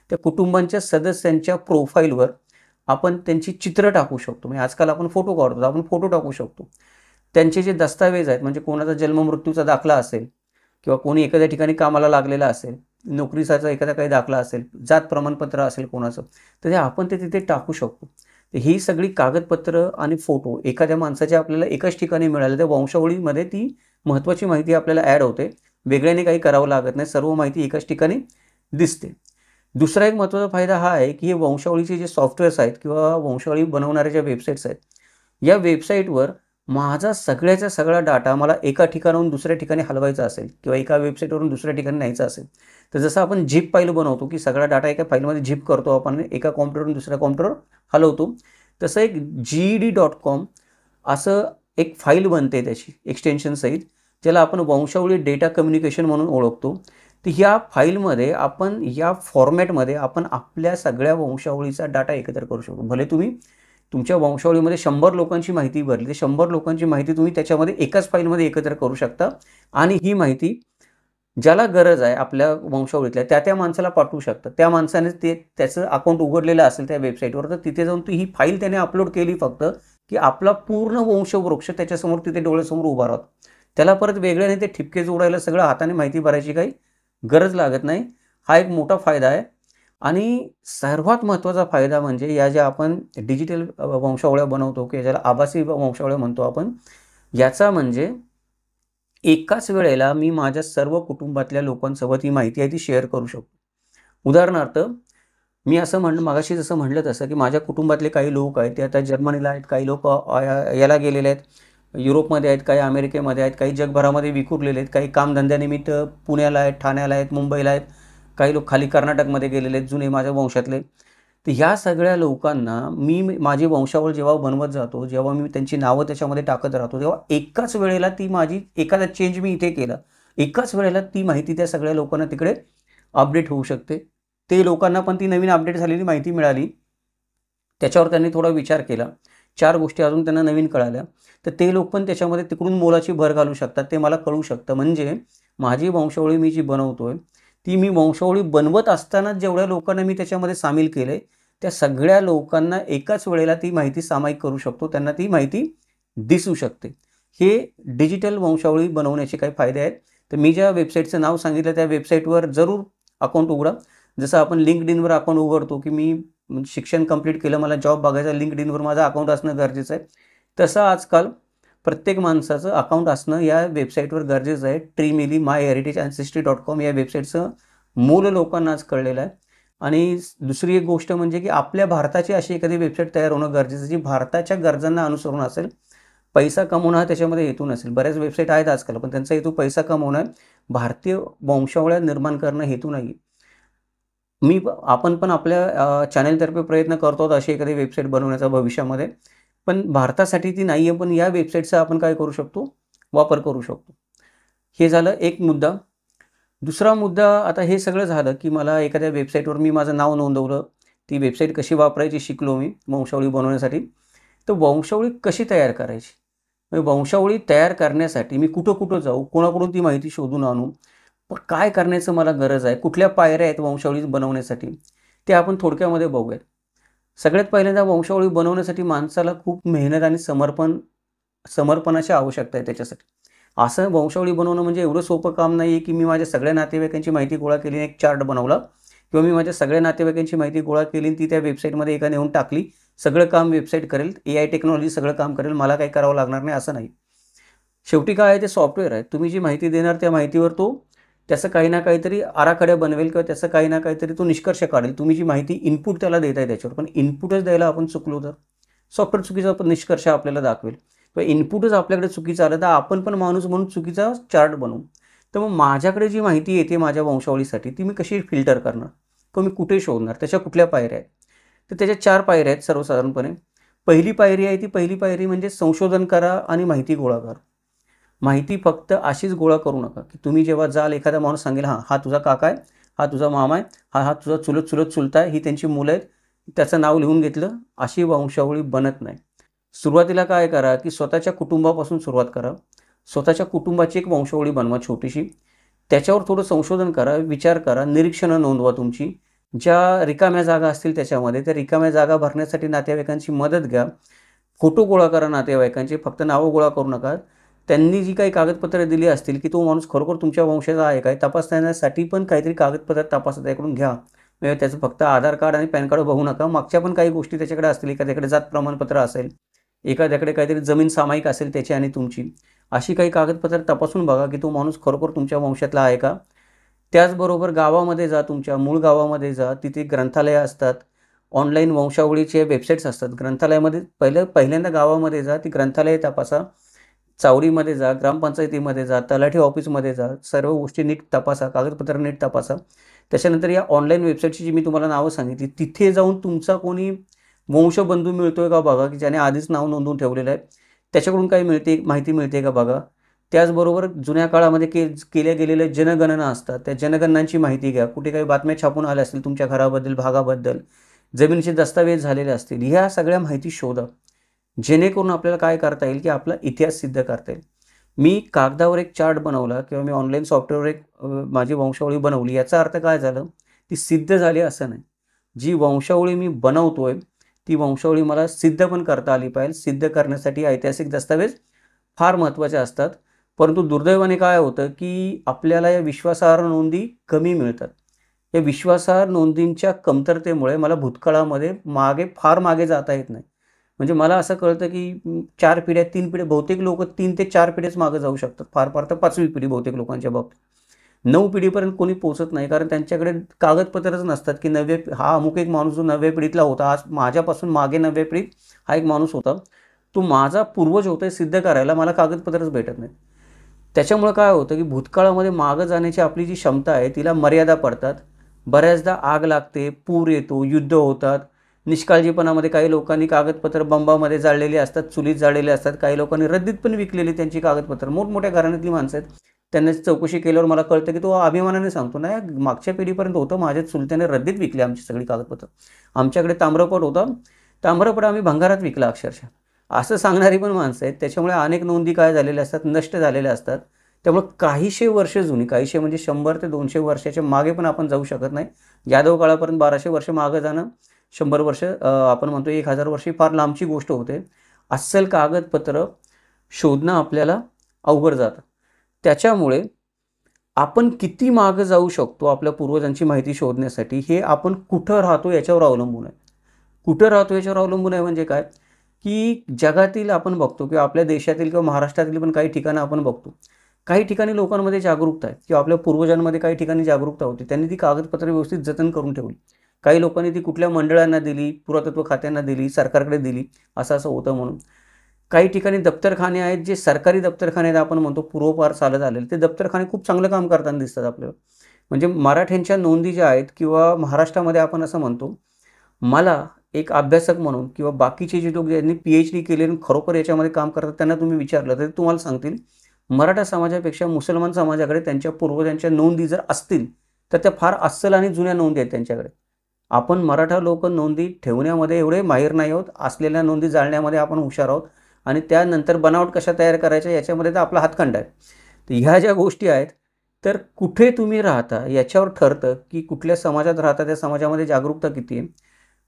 त्या कुटुंबांच्या सदस्यांच्या प्रोफाईलवर आपण त्यांची चित्र टाकू शकतो. म्हणजे आजकाल आपण फोटो काढतो, आपण फोटो टाकू शकतो. त्यांचे जे दस्तावेज आहेत, म्हणजे कोणाचा जन्ममृत्यूचा दाखला असेल किंवा कोणी एखाद्या ठिकाणी कामाला लागलेला असेल, नोकरीचा एखादा काही दाखला असेल, जात प्रमाणपत्र असेल कोणाचं, तर ते आपण ते तिथे टाकू शकतो. तर ही सगळी कागदपत्र आणि फोटो एखाद्या माणसाच्या आपल्याला एकाच ठिकाणी मिळाले तर वंशावळीमध्ये ती महत्त्वाची माहिती आपल्याला ॲड होते. वेगळ्याने काही करावं लागत नाही, सर्व माहिती एकाच ठिकाणी दिसते. दुसरा एक महत्त्वाचा फायदा हा आहे की हे वंशावळीचे जे सॉफ्टवेअर्स आहेत किंवा वंशावळी बनवणाऱ्या ज्या वेबसाईट्स आहेत, या वेबसाईटवर माझा सगळ्याचा सगळा डाटा मला एका ठिकाणाहून दुसऱ्या ठिकाणी हलवायचा असेल किंवा एका वेबसाईटवरून दुसऱ्या ठिकाणी न्यायचा असेल, तर जसं आपण झिप फाईल बनवतो की सगळा डाटा एका फाईलमध्ये झिप करतो आपण, एका कॉम्प्युटरवरून दुसऱ्या कॉम्प्युटरवर हलवतो, तसं एक GED.com असं एक फाईल बनते त्याची एक्सटेन्शनसहित, ज्याला आपण वंशावळी डेटा कम्युनिकेशन म्हणून ओळखतो. तर ह्या फाईलमध्ये आपण या फॉर्मॅटमध्ये आपण आपल्या सगळ्या वंशावळीचा डाटा एकत्र करू शकतो. भले तुम्ही तुमच्या वंशावळीमध्ये 100 लोकांची माहिती भरली, ते 100 लोकांची माहिती तुम्ही त्याच्यामध्ये एकाच फाईलमध्ये एकत्र करू शकता आणि ही माहिती ज्याला गरज आहे आपल्या वंशावळीतल्या त्या माणसाला पाठवू शकता. त्या माणसाने त्याचं अकाउंट उघडलेलं असेल त्या वेबसाईटवर, तर तिथे जाऊन ही फाईल त्याने अपलोड केली फक्त की आपला पूर्ण वंशवृक्ष त्याच्यासमोर तिथे डोळ्यासमोर उभा राहतो. त्याला परत वेगळ्याने ते ठिपके जोडायला सगळं हाताने माहिती भरायची काही गरज लागत नाही. हा एक मोठा फायदा आहे. आणि सर्वात महत्त्वाचा फायदा म्हणजे या ज्या आपण डिजिटल वंशावळ्या बनवतो किंवा ज्याला आभासी वंशावळ्या म्हणतो आपण, याचा म्हणजे एकाच वेळेला मी माझ्या सर्व कुटुंबातल्या लोकांसोबत ही माहिती आहे ती शेअर करू शकतो. उदाहरणार्थ मी असं मगाशी जसं म्हटलं तसं की माझ्या कुटुंबातले काही लोक आहेत ते आता जर्मनीला आहेत, काही लोक याला गेलेले आहेत, युरोपमध्ये आहेत, काही अमेरिकेमध्ये आहेत, काही जगभरामध्ये विखुरलेले आहेत, काही कामधंद्यानिमित्त पुण्याला आहेत, ठाण्याला आहेत, मुंबईला आहेत, काही लोक खाली कर्नाटकमध्ये गेलेले आहेत, जुने माझ्या वंशातले. तर ह्या सगळ्या लोकांना मी माझी वंशावळ जेव्हा बनवत जातो, जेव्हा मी त्यांची नावं त्याच्यामध्ये टाकत राहतो, तेव्हा एकाच वेळेला ती माझी एखादा चेंज मी इथे केला, एकाच वेळेला ती माहिती त्या सगळ्या लोकांना तिकडे अपडेट होऊ शकते. ते लोकांना पण ती नवीन अपडेट झालेली माहिती मिळाली, त्याच्यावर त्यांनी थोडा विचार केला, 4 गोष्टी अजून त्यांना नवीन कळाल्या, तर ते लोक पण त्याच्यामध्ये तिकडून मोलाची भर घालू शकतात, ते मला कळू शकतं. म्हणजे माझी वंशावळी मी जी बनवतोय ती मी वंशावळी बनवत असताना जेवढ्या लोकांना मी त्याच्यामध्ये सामील केले, त्या सगळ्या लोकांना एकाच वेळेला ती माहिती सामायिक करू शकतो, त्यांना ती माहिती दिसू शकते. हे डिजिटल वंशावळी बनवण्याचे काही फायदे आहेत. तर मी ज्या वेबसाईटचं नाव सांगितलं त्या वेबसाईटवर जरूर अकाउंट उघडा. जसं आपण LinkedInवर अकाउंट उघडतो की मी शिक्षण कंप्लीट केलं, मला जॉब बघायचा, LinkedInवर माझं अकाउंट असणं गरजेचं आहे, तसं आजकाल प्रत्येक माणसाचं अकाउंट असणं या वेबसाईटवर गरजेचं आहे. ट्रीमिली myheritageancestry.com या वेबसाईटचं मूल लोकांना आज कळलेलं आहे. आणि दुसरी एक गोष्ट म्हणजे की आपल्या भारताची अशी एखादी वेबसाईट तयार होणं गरजेचं आहे जी भारताच्या गरजांना अनुसरून असेल. पैसा कमवणं हा त्याच्यामध्ये हेतू नसेल. बऱ्याच वेबसाईट आहेत आजकाल, पण त्यांचा हेतू पैसा कमवणं आहे, भारतीय वंशावळ्या निर्माण करणं हेतू नाही. आपण पण आपल्या चॅनेलतर्फे प्रयत्न करतो अशी एखादी वेबसाईट बनवण्याचा भविष्यामध्ये, पण भारतासाठी ती नाही आहे, पण या वेबसाईटचा आपण काय करू शकतो, वापर करू शकतो. हे झालं एक मुद्दा. दुसरा मुद्दा, आता हे सगळं झालं की मला एखाद्या वेबसाईटवर मी माझं नाव नोंदवलं, ती वेबसाईट कशी वापरायची शिकलो मी वंशावळी बनवण्यासाठी. तर वंशावळी कशी तयार करायची, वंशावळी तयार करण्यासाठी मी कुठं जाऊ, कोणाकडून ती माहिती शोधून आणू, पण काय करण्याचं मला गरज आहे, कुठल्या पायऱ्या आहेत वंशावळी बनवण्यासाठी, ते आपण थोडक्यामध्ये बघूयात. सगळ्यात पहिल्यांदा वंशावळी बनवण्यासाठी माणसाला खूप मेहनत आणि समर्पणाची आवश्यकता आहे त्याच्यासाठी. असं वंशावळी बनवणं म्हणजे एवढं सोपं काम नाही आहे की मी माझ्या सगळ्या नातेवाईकांची माहिती गोळा केली, एक चार्ट बनवला किंवा मी माझ्या सगळ्या नातेवाईकांची माहिती गोळा केली ती त्या वेबसाईटमध्ये एका नेऊन टाकली, सगळं काम वेबसाईट करेल, AI टेक्नॉलॉजी सगळं काम करेल, मला काही करावं लागणार नाही, असं नाही. शेवटी काय आहे, ते सॉफ्टवेअर आहे. तुम्ही जी माहिती देणार त्या माहितीवर तो त्याचं काही ना काहीतरी आराखड्या बनवेल किंवा त्याचं काही ना काहीतरी तो निष्कर्ष काढेल. तुम्ही जी माहिती इनपुट त्याला देत आहे त्याच्यावर, पण इनपुटच द्यायला आपण चुकलो तर सॉफ्टवेअर चुकीचा निष्कर्ष आपल्याला दाखवेल, किंवा इनपुटच आपल्याकडे चुकीचं आलं तर आपण पण माणूस म्हणून चुकीचा चार्ट बनवू. तर मग माझ्याकडे जी माहिती येते माझ्या वंशावळीसाठी ती मी कशी फिल्टर करणार, किंवा मी कुठे शोधणार, त्याच्या कुठल्या पायऱ्या आहेत. तर त्याच्या 4 पायऱ्या आहेत सर्वसाधारणपणे. पहिली पायरी आहे, ती पहिली पायरी म्हणजे संशोधन करा आणि माहिती गोळा करा. माहिती फक्त अशीच गोळा करू नका, की तुम्ही जेव्हा जाल एखादा माणूस सांगेल, हां, हा तुझा काका आहे, हा तुझा मामा आहे, हा तुझा चुलत चुलता आहे, ही त्यांची मुलं आहेत, त्याचं नाव लिहून घेतलं, अशी वंशावळी बनत नाही. सुरुवातीला काय करा, की स्वतःच्या कुटुंबापासून सुरुवात करा. स्वतःच्या कुटुंबाची एक वंशावळी बनवा छोटीशी. त्याच्यावर थोडं संशोधन करा, विचार करा, निरीक्षणं नोंदवा तुमची. ज्या रिकाम्या जागा असतील त्याच्यामध्ये, त्या रिकाम्या जागा भरण्यासाठी नातेवाईकांची मदत घ्या. फोटो गोळा करा नातेवाईकांचे, फक्त नावं गोळा करू नका. त्यांनी जी काही कागदपत्रे दिली असतील, की तो माणूस खरोखर तुमच्या वंशाचा आहे काय, तपासण्यासाठी पण काहीतरी कागदपत्र तपासण्याकडून घ्या. म्हणजे त्याचं फक्त आधार कार्ड आणि पॅन कार्ड बघू नका. मागच्या पण काही गोष्टी त्याच्याकडे असतील. एखाद्याकडे जात प्रमाणपत्र असेल, एखाद्याकडे काहीतरी जमीन सामायिक असेल त्याची आणि तुमची. अशी काही कागदपत्र तपासून बघा, की तो माणूस खरोखर तुमच्या वंशातला आहे का. त्याचबरोबर गावामध्ये जा, तुमच्या मूळ गावामध्ये जा. तिथे ग्रंथालयं असतात. ऑनलाईन वंशावळीचे वेबसाईट्स असतात. ग्रंथालयामध्ये पहिल्यांदा गावामध्ये जा, ती ग्रंथालये तपासा. चावडीमध्ये जा, ग्रामपंचायतीमध्ये जा, तलाठी ऑफिसमध्ये जा. सर्व गोष्टी नीट तपासा, कागदपत्र नीट तपासा. त्याच्यानंतर या ऑनलाईन वेबसाईटची जी मी तुम्हाला नावं सांगितली, तिथे जाऊन तुमचा कोणी वंशबंधू मिळतोय का बघा, की ज्याने आधीच नाव नोंदवून ठेवलेलं आहे. त्याच्याकडून काही माहिती मिळते का बघा. त्याचबरोबर जुन्या काळामध्ये केल्या गेलेल्या जनगणना असतात. त्या जनगणनांची माहिती घ्या. कुठे काही बातम्या छापून आल्या असतील तुमच्या घराबद्दल, भागाबद्दल, जमिनीचे दस्तावेज झालेले असतील. ह्या सगळ्या माहिती शोधा. जेणेकरून आपल्याला काय करता येईल, की आपला इतिहास सिद्ध करता येईल. मी कागदावर एक चार्ट बनवला किंवा मी ऑनलाईन सॉफ्टवेअरवर एक माझी वंशावळी बनवली. याचा अर्थ काय झालं, ती सिद्ध झाली असं नाही. जी वंशावळी मी बनवतोय, ती वंशावळी मला सिद्ध पण करता आली पाहिजे. सिद्ध करण्यासाठी ऐतिहासिक दस्तावेज फार महत्त्वाचे असतात. परंतु दुर्दैवाने काय होतं, की आपल्याला या विश्वासार्ह नोंदी कमी मिळतात. या विश्वासार्ह नोंदींच्या कमतरतेमुळे मला भूतकाळामध्ये फार मागे जाता येत नाही. म्हणजे मला असं कळतं, की 4 पिढ्या, 3 पिढ्या, बहुतेक लोकं 3 ते 4 पिढ्याच मागे जाऊ शकतात. फार तर 5वी पिढी बहुतेक लोकांच्या बाबतीत. 9 पिढीपर्यंत कोणी पोहोचत नाही. कारण त्यांच्याकडे कागदपत्रच नसतात, की हा अमुक एक माणूस जो 9व्या पिढीतला होता, आज माझ्यापासून मागे 9व्या पिढीत हा एक माणूस होता. तो माझा पूर्वज होता हे सिद्ध करायला मला कागदपत्रच भेटत नाहीत. त्याच्यामुळे काय होतं, की भूतकाळामध्ये मागं जाण्याची आपली जी क्षमता आहे तिला मर्यादा पडतात. बऱ्याचदा आग लागते, पूर येतो, युद्ध होतात. निष्काळजीपणामध्ये काही लोकांनी कागदपत्र बंबामध्ये जाळलेली असतात, चुलीत जाळलेले असतात. काही लोकांनी रद्दीत पण विकलेली त्यांची कागदपत्र. मोठमोठ्या घराण्यातली माणसं आहेत. त्यांना चौकशी केल्यावर मला कळतं, की तो अभिमानाने सांगतो, नाही मागच्या पिढीपर्यंत होतं, माझ्या चुलत्याने रद्दीत विकली आमची सगळी कागदपत्र. आमच्याकडे ताम्रपट होता, ताम्रपट आम्ही भंगारात विकला अक्षरशः. असं सांगणारी पण माणसं आहेत. त्याच्यामुळे अनेक नोंदी काय झालेल्या असतात, नष्ट झालेल्या असतात. त्यामुळे काहीशे वर्ष जुनी, काहीशे म्हणजे 100 ते 200 वर्षाच्या मागे पण आपण जाऊ शकत नाही. यादव काळापर्यंत 1200 वर्ष मागं जाणं, 100 वर्ष आपण म्हणतो 1000 वर्षी फार लांबची गोष्ट होते. अस्सल कागदपत्र शोधणं आपल्याला अवघड जातं. त्याच्यामुळे आपण किती मागं जाऊ शकतो आपल्या पूर्वजांची माहिती शोधण्यासाठी, हे आपण कुठं राहतो याच्यावर अवलंबून आहे. कुठं राहतो याच्यावर अवलंबून आहे म्हणजे काय, की जगातील आपण बघतो किंवा आपल्या देशातील किंवा महाराष्ट्रातील पण काही ठिकाणं आपण बघतो. काही ठिकाणी लोकांमध्ये जागरूकता आहे किंवा आपल्या पूर्वजांमध्ये काही ठिकाणी जागरूकता होती. त्यांनी ती कागदपत्रे व्यवस्थित जतन करून ठेवली. काही लोकांनी ती कुठल्या मंडळांना दिली, पुरातत्व खात्यांना दिली, सरकारकडे दिली, असं होतं म्हणून. काही ठिकाणी दप्तरखाने आहेत, जे सरकारी दप्तरखाने आपण म्हणतो पूर्वपार चालत आलेले. ते दप्तरखाने खूप चांगलं काम करताना दिसतात आपल्याला. म्हणजे मराठ्यांच्या नोंदी ज्या आहेत किंवा महाराष्ट्रामध्ये आपण असं म्हणतो, मला एक अभ्यासक म्हणून किंवा बाकीचे जे लोक ज्यांनी PhD केले आणि खरोखर याच्यामध्ये काम करतात त्यांना तुम्ही विचारलं तर तुम्हाला सांगतील, मराठा समाजापेक्षा मुसलमान समाजाकडे त्यांच्या पूर्वजांच्या नोंदी जर असतील तर त्या फार अस्सल आणि जुन्या नोंदी आहेत त्यांच्याकडे. आपण मराठा लोक नोंदी ठेवण्यामध्ये एवढे माहीर नाही आहोत. असलेल्या नोंदी जाळण्यामध्ये आपण हुशार आहोत आणि त्यानंतर बनावट कशा तयार करायच्या याच्यामध्ये तर आपला हातखंड आहे. तर ह्या ज्या गोष्टी आहेत, तर कुठे तुम्ही राहता याच्यावर ठरतं, की कुठल्या समाजात राहता, त्या समाजामध्ये जागरूकता किती आहे,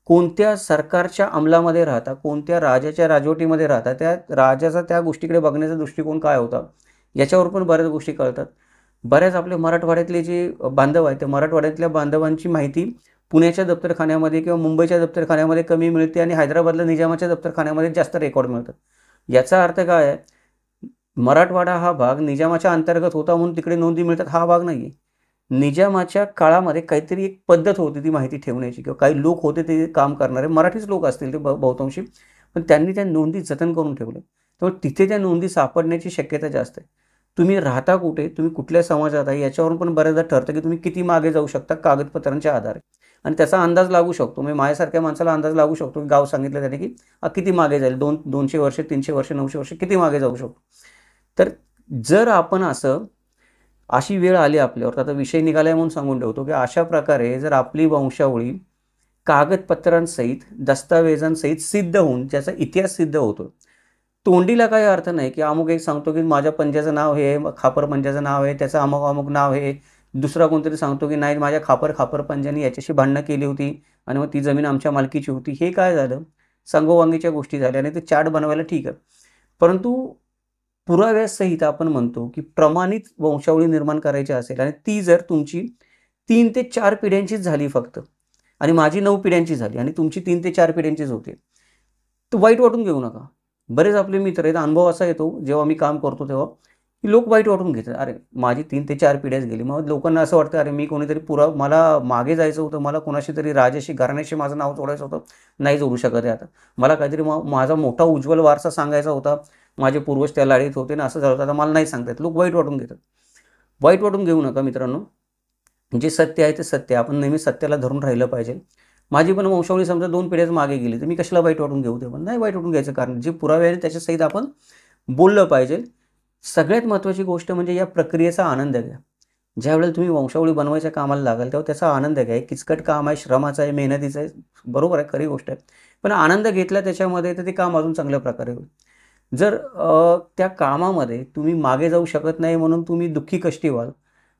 कोणत्या सरकारच्या अंमलामध्ये राहता, कोणत्या राजाच्या राजवटीमध्ये राहता, त्या राजाचा त्या गोष्टीकडे बघण्याचा दृष्टिकोन काय होता, याच्यावर पण बऱ्याच गोष्टी कळतात. बऱ्याच आपले मराठवाड्यातले जे बांधव आहेत, त्या मराठवाड्यातल्या बांधवांची माहिती पुण्याच्या दप्तरखान्यामध्ये किंवा मुंबईच्या दप्तरखान्यामध्ये कमी मिळते आणि हैदराबादला निजामाच्या दप्तरखान्यामध्ये जास्त रेकॉर्ड मिळतात. याचा अर्थ काय आहे, मराठवाडा हा भाग निजामाच्या अंतर्गत होता म्हणून तिकडे नोंदी मिळतात हा भाग नाही आहे. निजामाच्या काळामध्ये काहीतरी एक पद्धत होती ती माहिती ठेवण्याची किंवा काही लोक होते ते काम करणारे, मराठीच लोक असतील ते बहुतांशी, पण त्यांनी त्या नोंदी जतन करून ठेवल्या. त्यामुळे तिथे त्या नोंदी सापडण्याची शक्यता जास्त आहे. तुम्ही राहता कुठे, तुम्ही कुठल्या समाजात आहे याच्यावरून पण बऱ्याचदा ठरतं, की तुम्ही किती मागे जाऊ शकता कागदपत्रांच्या आधारे. आणि त्याचा अंदाज लागू शकतो. म्हणजे माझ्यासारख्या माणसाला अंदाज लागू शकतो की गाव सांगितलं त्याने की किती मागे जाईल, 200 वर्ष, 300 वर्ष, 900 वर्ष किती मागे जाऊ शकतो. तर जर आपण अशी वेळ आली आपल्यावर, तर आता विषय निघालाय म्हणून सांगून ठेवतो की अशा प्रकारे जर आपली वंशावळी कागदपत्रांसहित, दस्तावेजांसहित सिद्ध होऊन ज्याचा इतिहास सिद्ध होतो, तोंडीला काही अर्थ नाही की अमुक एक सांगतो की माझ्या पंजाचं नाव हे, खापर पंजाचं नाव आहे, त्याचं अमुक अमुक नाव आहे, दुसरा कोणतरी सांगतो की नाही माझ्या खापर पंजानी याच्याशी भांडणं केली होती आणि मग ती जमीन आमच्या मालकीची होती. हे काय झालं, संगोवांगीच्या गोष्टी झाल्या आणि ते चार्ट बनवायला ठीक आहे, परंतु पुराव्यासहित आपण म्हणतो की प्रमाणित वंशावळी निर्माण करायची असेल आणि ती जर तुमची 3 ते 4 पिढ्यांचीच झाली फक्त, आणि माझी 9 पिढ्यांची झाली आणि तुमची 3 ते 4 पिढ्यांचीच होती, तर वाईट वाटून घेऊ नका. बरेच आपले मित्र आहेत, अनुभव असा येतो जेव्हा मी काम करतो तेव्हा, की लोक वाईट वाटून घेतात, अरे माझी 3 ते 4 पिढ्याच गेली. मग लोकांना असं वाटतं अरे मी कोणीतरी मला मागे जायचं होतं, मला कोणाशी तरी राजाशी घराण्याशी माझं नाव जोडायचं होतं, नाही जोडू शकत आहे आता. मला काहीतरी माझा मोठा उज्ज्वल वारसा सांगायचा होता, माझे पूर्वज त्या लाडीत होते ना, असं झालं होतं, आता मला नाही सांगता येत. लोक वाईट वाटून घेतात. वाईट वाटून घेऊ नका मित्रांनो. जे सत्य आहे ते सत्य आहे. आपण नेहमी सत्याला धरून राहिलं पाहिजे. माझी पण वंशावळी समजा 2 पिढ्याच मागे गेली, तर मी कशाला वाईट वाटून घेऊ? ते पण नाही वाईट वाटून घ्यायचं, कारण जे पुरावे आहे त्याच्यासहित आपण बोललं पाहिजे. सगळ्यात महत्त्वाची गोष्ट म्हणजे या प्रक्रियेचा आनंद घ्या. ज्यावेळेला तुम्ही वंशावळी बनवायच्या कामाला लागाल तेव्हा त्याचा आनंद घ्या. किचकट काम आहे, श्रमाचं आहे, मेहनतीचं आहे, बरोबर आहे, खरी गोष्ट आहे. पण आनंद घेतला त्याच्यामध्ये तर ते काम अजून चांगल्या प्रकारे होईल. जर त्या कामामध्ये तुम्ही मागे जाऊ शकत नाही म्हणून तुम्ही दुःखी कष्टी व्हाल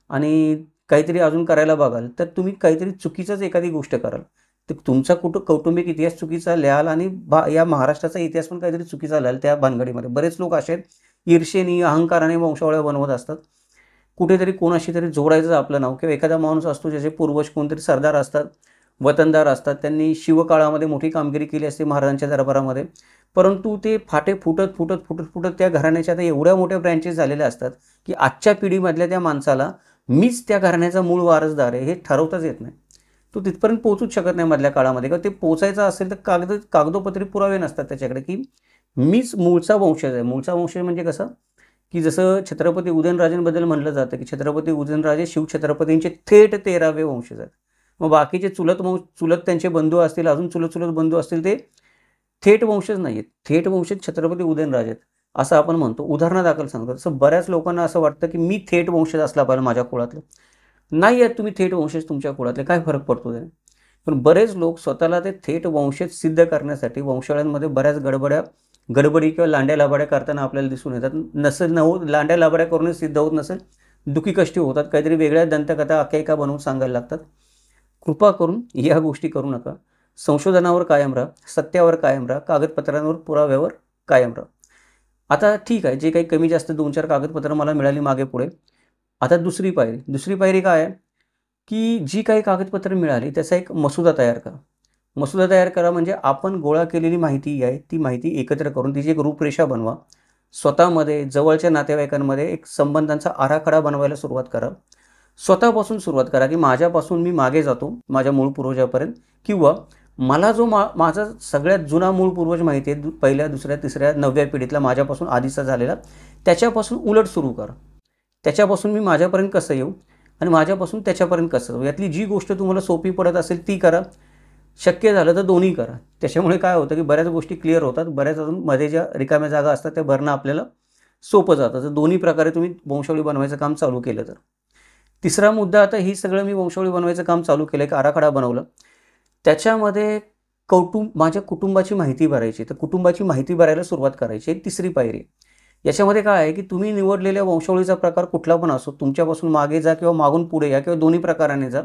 आणि काहीतरी अजून करायला बघाल, तर तुम्ही काहीतरी चुकीचंच एखादी गोष्ट कराल. तर तुमचा कौटुंबिक इतिहास चुकीचा लिहाल आणि या महाराष्ट्राचा इतिहास पण काहीतरी चुकीचा लिहाल त्या भानगडीमध्ये. बरेच लोक असे आहेत, ईर्षेने, अहंकाराने वंशावळ्या बनवत असतात. कुठेतरी कोणाशी तरी जोडायचं आपलं नाव, किंवा एखादा माणूस असतो ज्याचे पूर्वज कोणतरी सरदार असतात, वतनदार असतात, त्यांनी शिवकाळामध्ये मोठी कामगिरी केली असते महाराजांच्या दरबारामध्ये, परंतु ते फाटे फुटत त्या घराण्याच्या आता एवढ्या मोठ्या ब्रँचेस झालेल्या असतात की आजच्या पिढीमधल्या त्या माणसाला मीच त्या घराण्याचा मूळ वारसदार आहे हे ठरवताच येत नाही. तो तिथपर्यंत पोहोचूच शकत नाही मधल्या काळामध्ये, किंवा ते पोचायचं असेल तर कागदोपत्री पुरावे नसतात त्याच्याकडे की मीच मूळचा वंशज आहे. मूळचा वंशज म्हणजे कसं, की जसं छत्रपती उदयनराजेंबद्दल म्हणलं जातं की छत्रपती उदयनराजे शिवछत्रपतींचे थेट 13वे वंशज आहेत. मग बाकीचे चुलत त्यांचे बंधू असतील, अजून चुलत बंधू असतील, ते थेट वंशज नाही आहेत. थेट वंशज छत्रपती उदयनराजे आहेत असं आपण म्हणतो. उदाहरणादाखल सांगतो, तसं बऱ्याच लोकांना असं वाटतं की मी थेट वंशज असला पाहिजे माझ्या कुळातलं. नाही आहेत तुम्ही थेट वंशज तुमच्या कुळातले, काय फरक पडतो त्याने? पण बरेच लोक स्वतःला ते थेट वंशज सिद्ध करण्यासाठी वंशावळ्यांमध्ये बऱ्याच गडबडी किंवा लांड्या लाबाड्या करताना आपल्याला दिसून येतात. लांड्या लाबाड्या करूनच सिद्ध होत नसेल, दुखी कष्टी होतात, काहीतरी वेगळ्या दंतकथा आख्यायिका बनवून सांगायला लागतात. कृपा करून या गोष्टी करू नका. संशोधनावर कायम राहा, सत्यावर कायम राहा, कागदपत्रांवर, पुराव्यावर कायम राहा. आता ठीक आहे, जे काही कमी जास्त 2-4 कागदपत्रं मला मिळाली मागे पुढे. आता दुसरी पायरी काय आहे, की जी काही कागदपत्रं मिळाली त्याचा एक मसुदा तयार करा. मसुदा तयार करा म्हणजे आपण गोळा केलेली माहिती आहे ती माहिती एकत्र करून तिची एक रूपरेषा बनवा. स्वतःमध्ये, जवळच्या नातेवाईकांमध्ये एक संबंधांचा आराखडा बनवायला सुरुवात करा. स्वतःपासून सुरुवात करा की माझ्यापासून मी मागे जातो माझ्या मूळ पूर्वजापर्यंत, किंवा मला जो माझा सगळ्यात जुना मूळ पूर्वज माहिती आहे, पहिल्या, दुसऱ्या, तिसऱ्या, 9व्या पिढीतला माझ्यापासून आधीचा झालेला, त्याच्यापासून उलट सुरू करा. त्याच्यापासून मी माझ्यापर्यंत कसं येऊ आणि माझ्यापासून त्याच्यापर्यंत कसं जाऊ, यातली जी गोष्ट तुम्हाला सोपी पडत असेल ती करा. शक्य झालं तर दोन्ही करा. त्याच्यामुळे काय होतं की बऱ्याच गोष्टी क्लिअर होतात, बऱ्याच अजून मध्ये ज्या रिकाम्या जागा असतात त्या भरणं आपल्याला सोपं जातं, जर दोन्ही प्रकारे तुम्ही वंशावळी बनवायचं काम चालू केलं तर. तिसरा मुद्दा, आता ही सगळं मी वंशावळी बनवायचं काम चालू केलं, एक आराखडा बनवलं, त्याच्यामध्ये माझ्या कुटुंबाची माहिती भरायची. तर कुटुंबाची माहिती भरायला सुरुवात करायची, एक तिसरी पायरी. याच्यामध्ये काय आहे की तुम्ही निवडलेल्या वंशावळीचा प्रकार कुठला पण असो, तुमच्यापासून मागे जा किंवा मागून पुढे या किंवा दोन्ही प्रकाराने जा,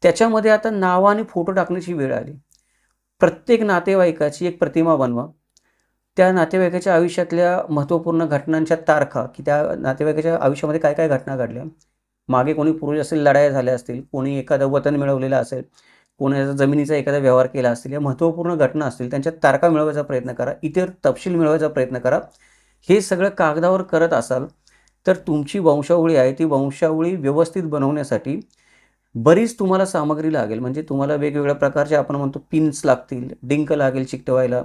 त्याच्यामध्ये आता नावं आणि फोटो टाकण्याची वेळ आली. प्रत्येक नातेवाईकाची एक प्रतिमा बनवा. त्या नातेवाईकाच्या आयुष्यातल्या महत्त्वपूर्ण घटनांच्या तारखा, की त्या नातेवाईकाच्या आयुष्यामध्ये काय काय घटना घडल्या, मागे कोणी पूर्वज असेल, लढाया झाल्या असतील, कोणी एखादं वतन मिळवलेलं असेल, कोणी जमिनीचा एखादा व्यवहार केला असेल, या महत्त्वपूर्ण घटना असतील त्यांच्या तारखा मिळवायचा प्रयत्न करा, इतर तपशील मिळवायचा प्रयत्न करा. हे सगळं कागदावर करत असाल तर तुमची वंशावळी आहे ती वंशावळी व्यवस्थित बनवण्यासाठी बरीच तुम्हाला सामग्री लागेल. म्हणजे तुम्हाला वेगवेगळ्या प्रकारचे आपण म्हणतो पिन्स लागतील, डिंक लागेल चिकटवायला,